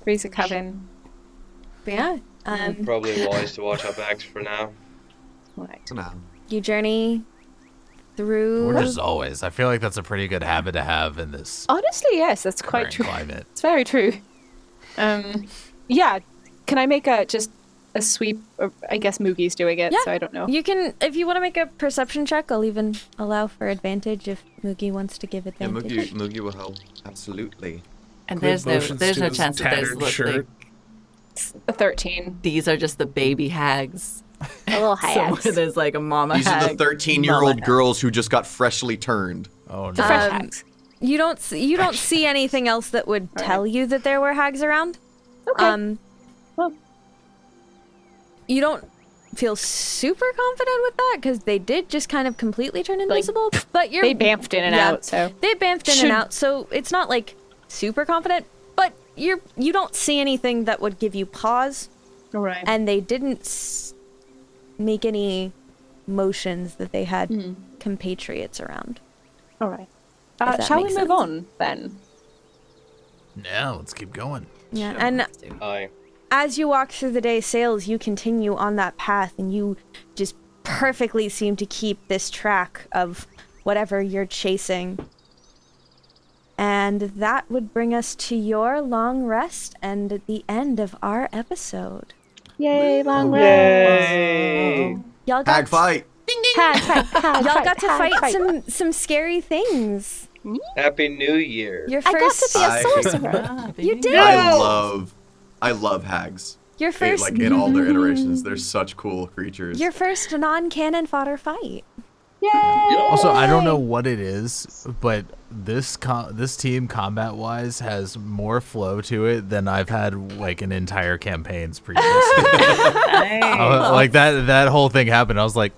Three's a coven. But yeah. Probably wise to watch our backs for now. Right. So now. You journey through. Or just always. I feel like that's a pretty good habit to have in this Honestly, yes, that's quite current true. climate. It's very true. Yeah. Can I make just a sweep? Or I guess Moogie's doing it, Yeah. so I don't know. You can, if you want to make a perception check, I'll even allow for advantage if Moogie wants to give Yeah, advantage. Moogie will help. Absolutely. And Glib there's no motions to his chance that there's tattered like, shirt. A 13. these are just the baby hags. A little Somewhere there's like a mama These are hag. the 13-year-old girls who just got freshly turned. Oh The no. fresh hags. You don't see anything else that would tell you that there were hags around. Okay. You don't feel super confident with that because they did just kind of completely turn invisible, but They bamfed in and out, so they bamfed in and out, so it's not like super confident, but you don't see anything that would give you pause. All right. And they didn't make any motions that they had compatriots around. All right. that Shall we makes move sense. on then? Yeah, let's keep going. Yeah, and Aye. as you walk through the day, Sails, you continue on that path, and you just perfectly seem to keep this track of whatever you're chasing. And that would bring us to your long rest and the end of our episode. Yay, long Yay! Y'all got Hag fight. Y'all got to fight some scary things. Happy New Year. Your I got first, to be a sorcerer. you did. I love hags. Your first, Like in all their iterations, they're such cool creatures. your first non-canon fodder fight. Yay! Also, I don't know what it is, but this team combat-wise has more flow to it than I've had like in entire campaigns previously. Like that whole thing happened. I was like,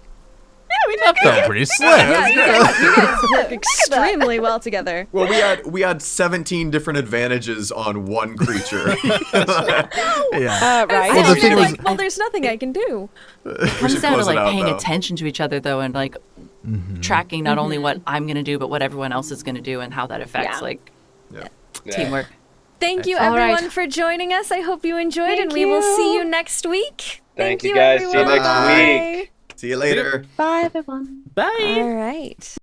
that felt pretty slick. Yeah, you guys work extremely well together. Well, we had 17 different advantages on one creature. Yeah. Right. Well, the thing was, Well, there's nothing I can do. It comes down to close it like out, paying though. attention to each other though, and like tracking not only what I'm gonna do, but what everyone else is gonna do, and how that affects like teamwork. Thank you, All right. everyone, for joining us. I hope you enjoyed, and Thank we will see you. you next week. Thank you, guys. See you everyone. next Bye. week. See you later. Bye, everyone. Bye. All right.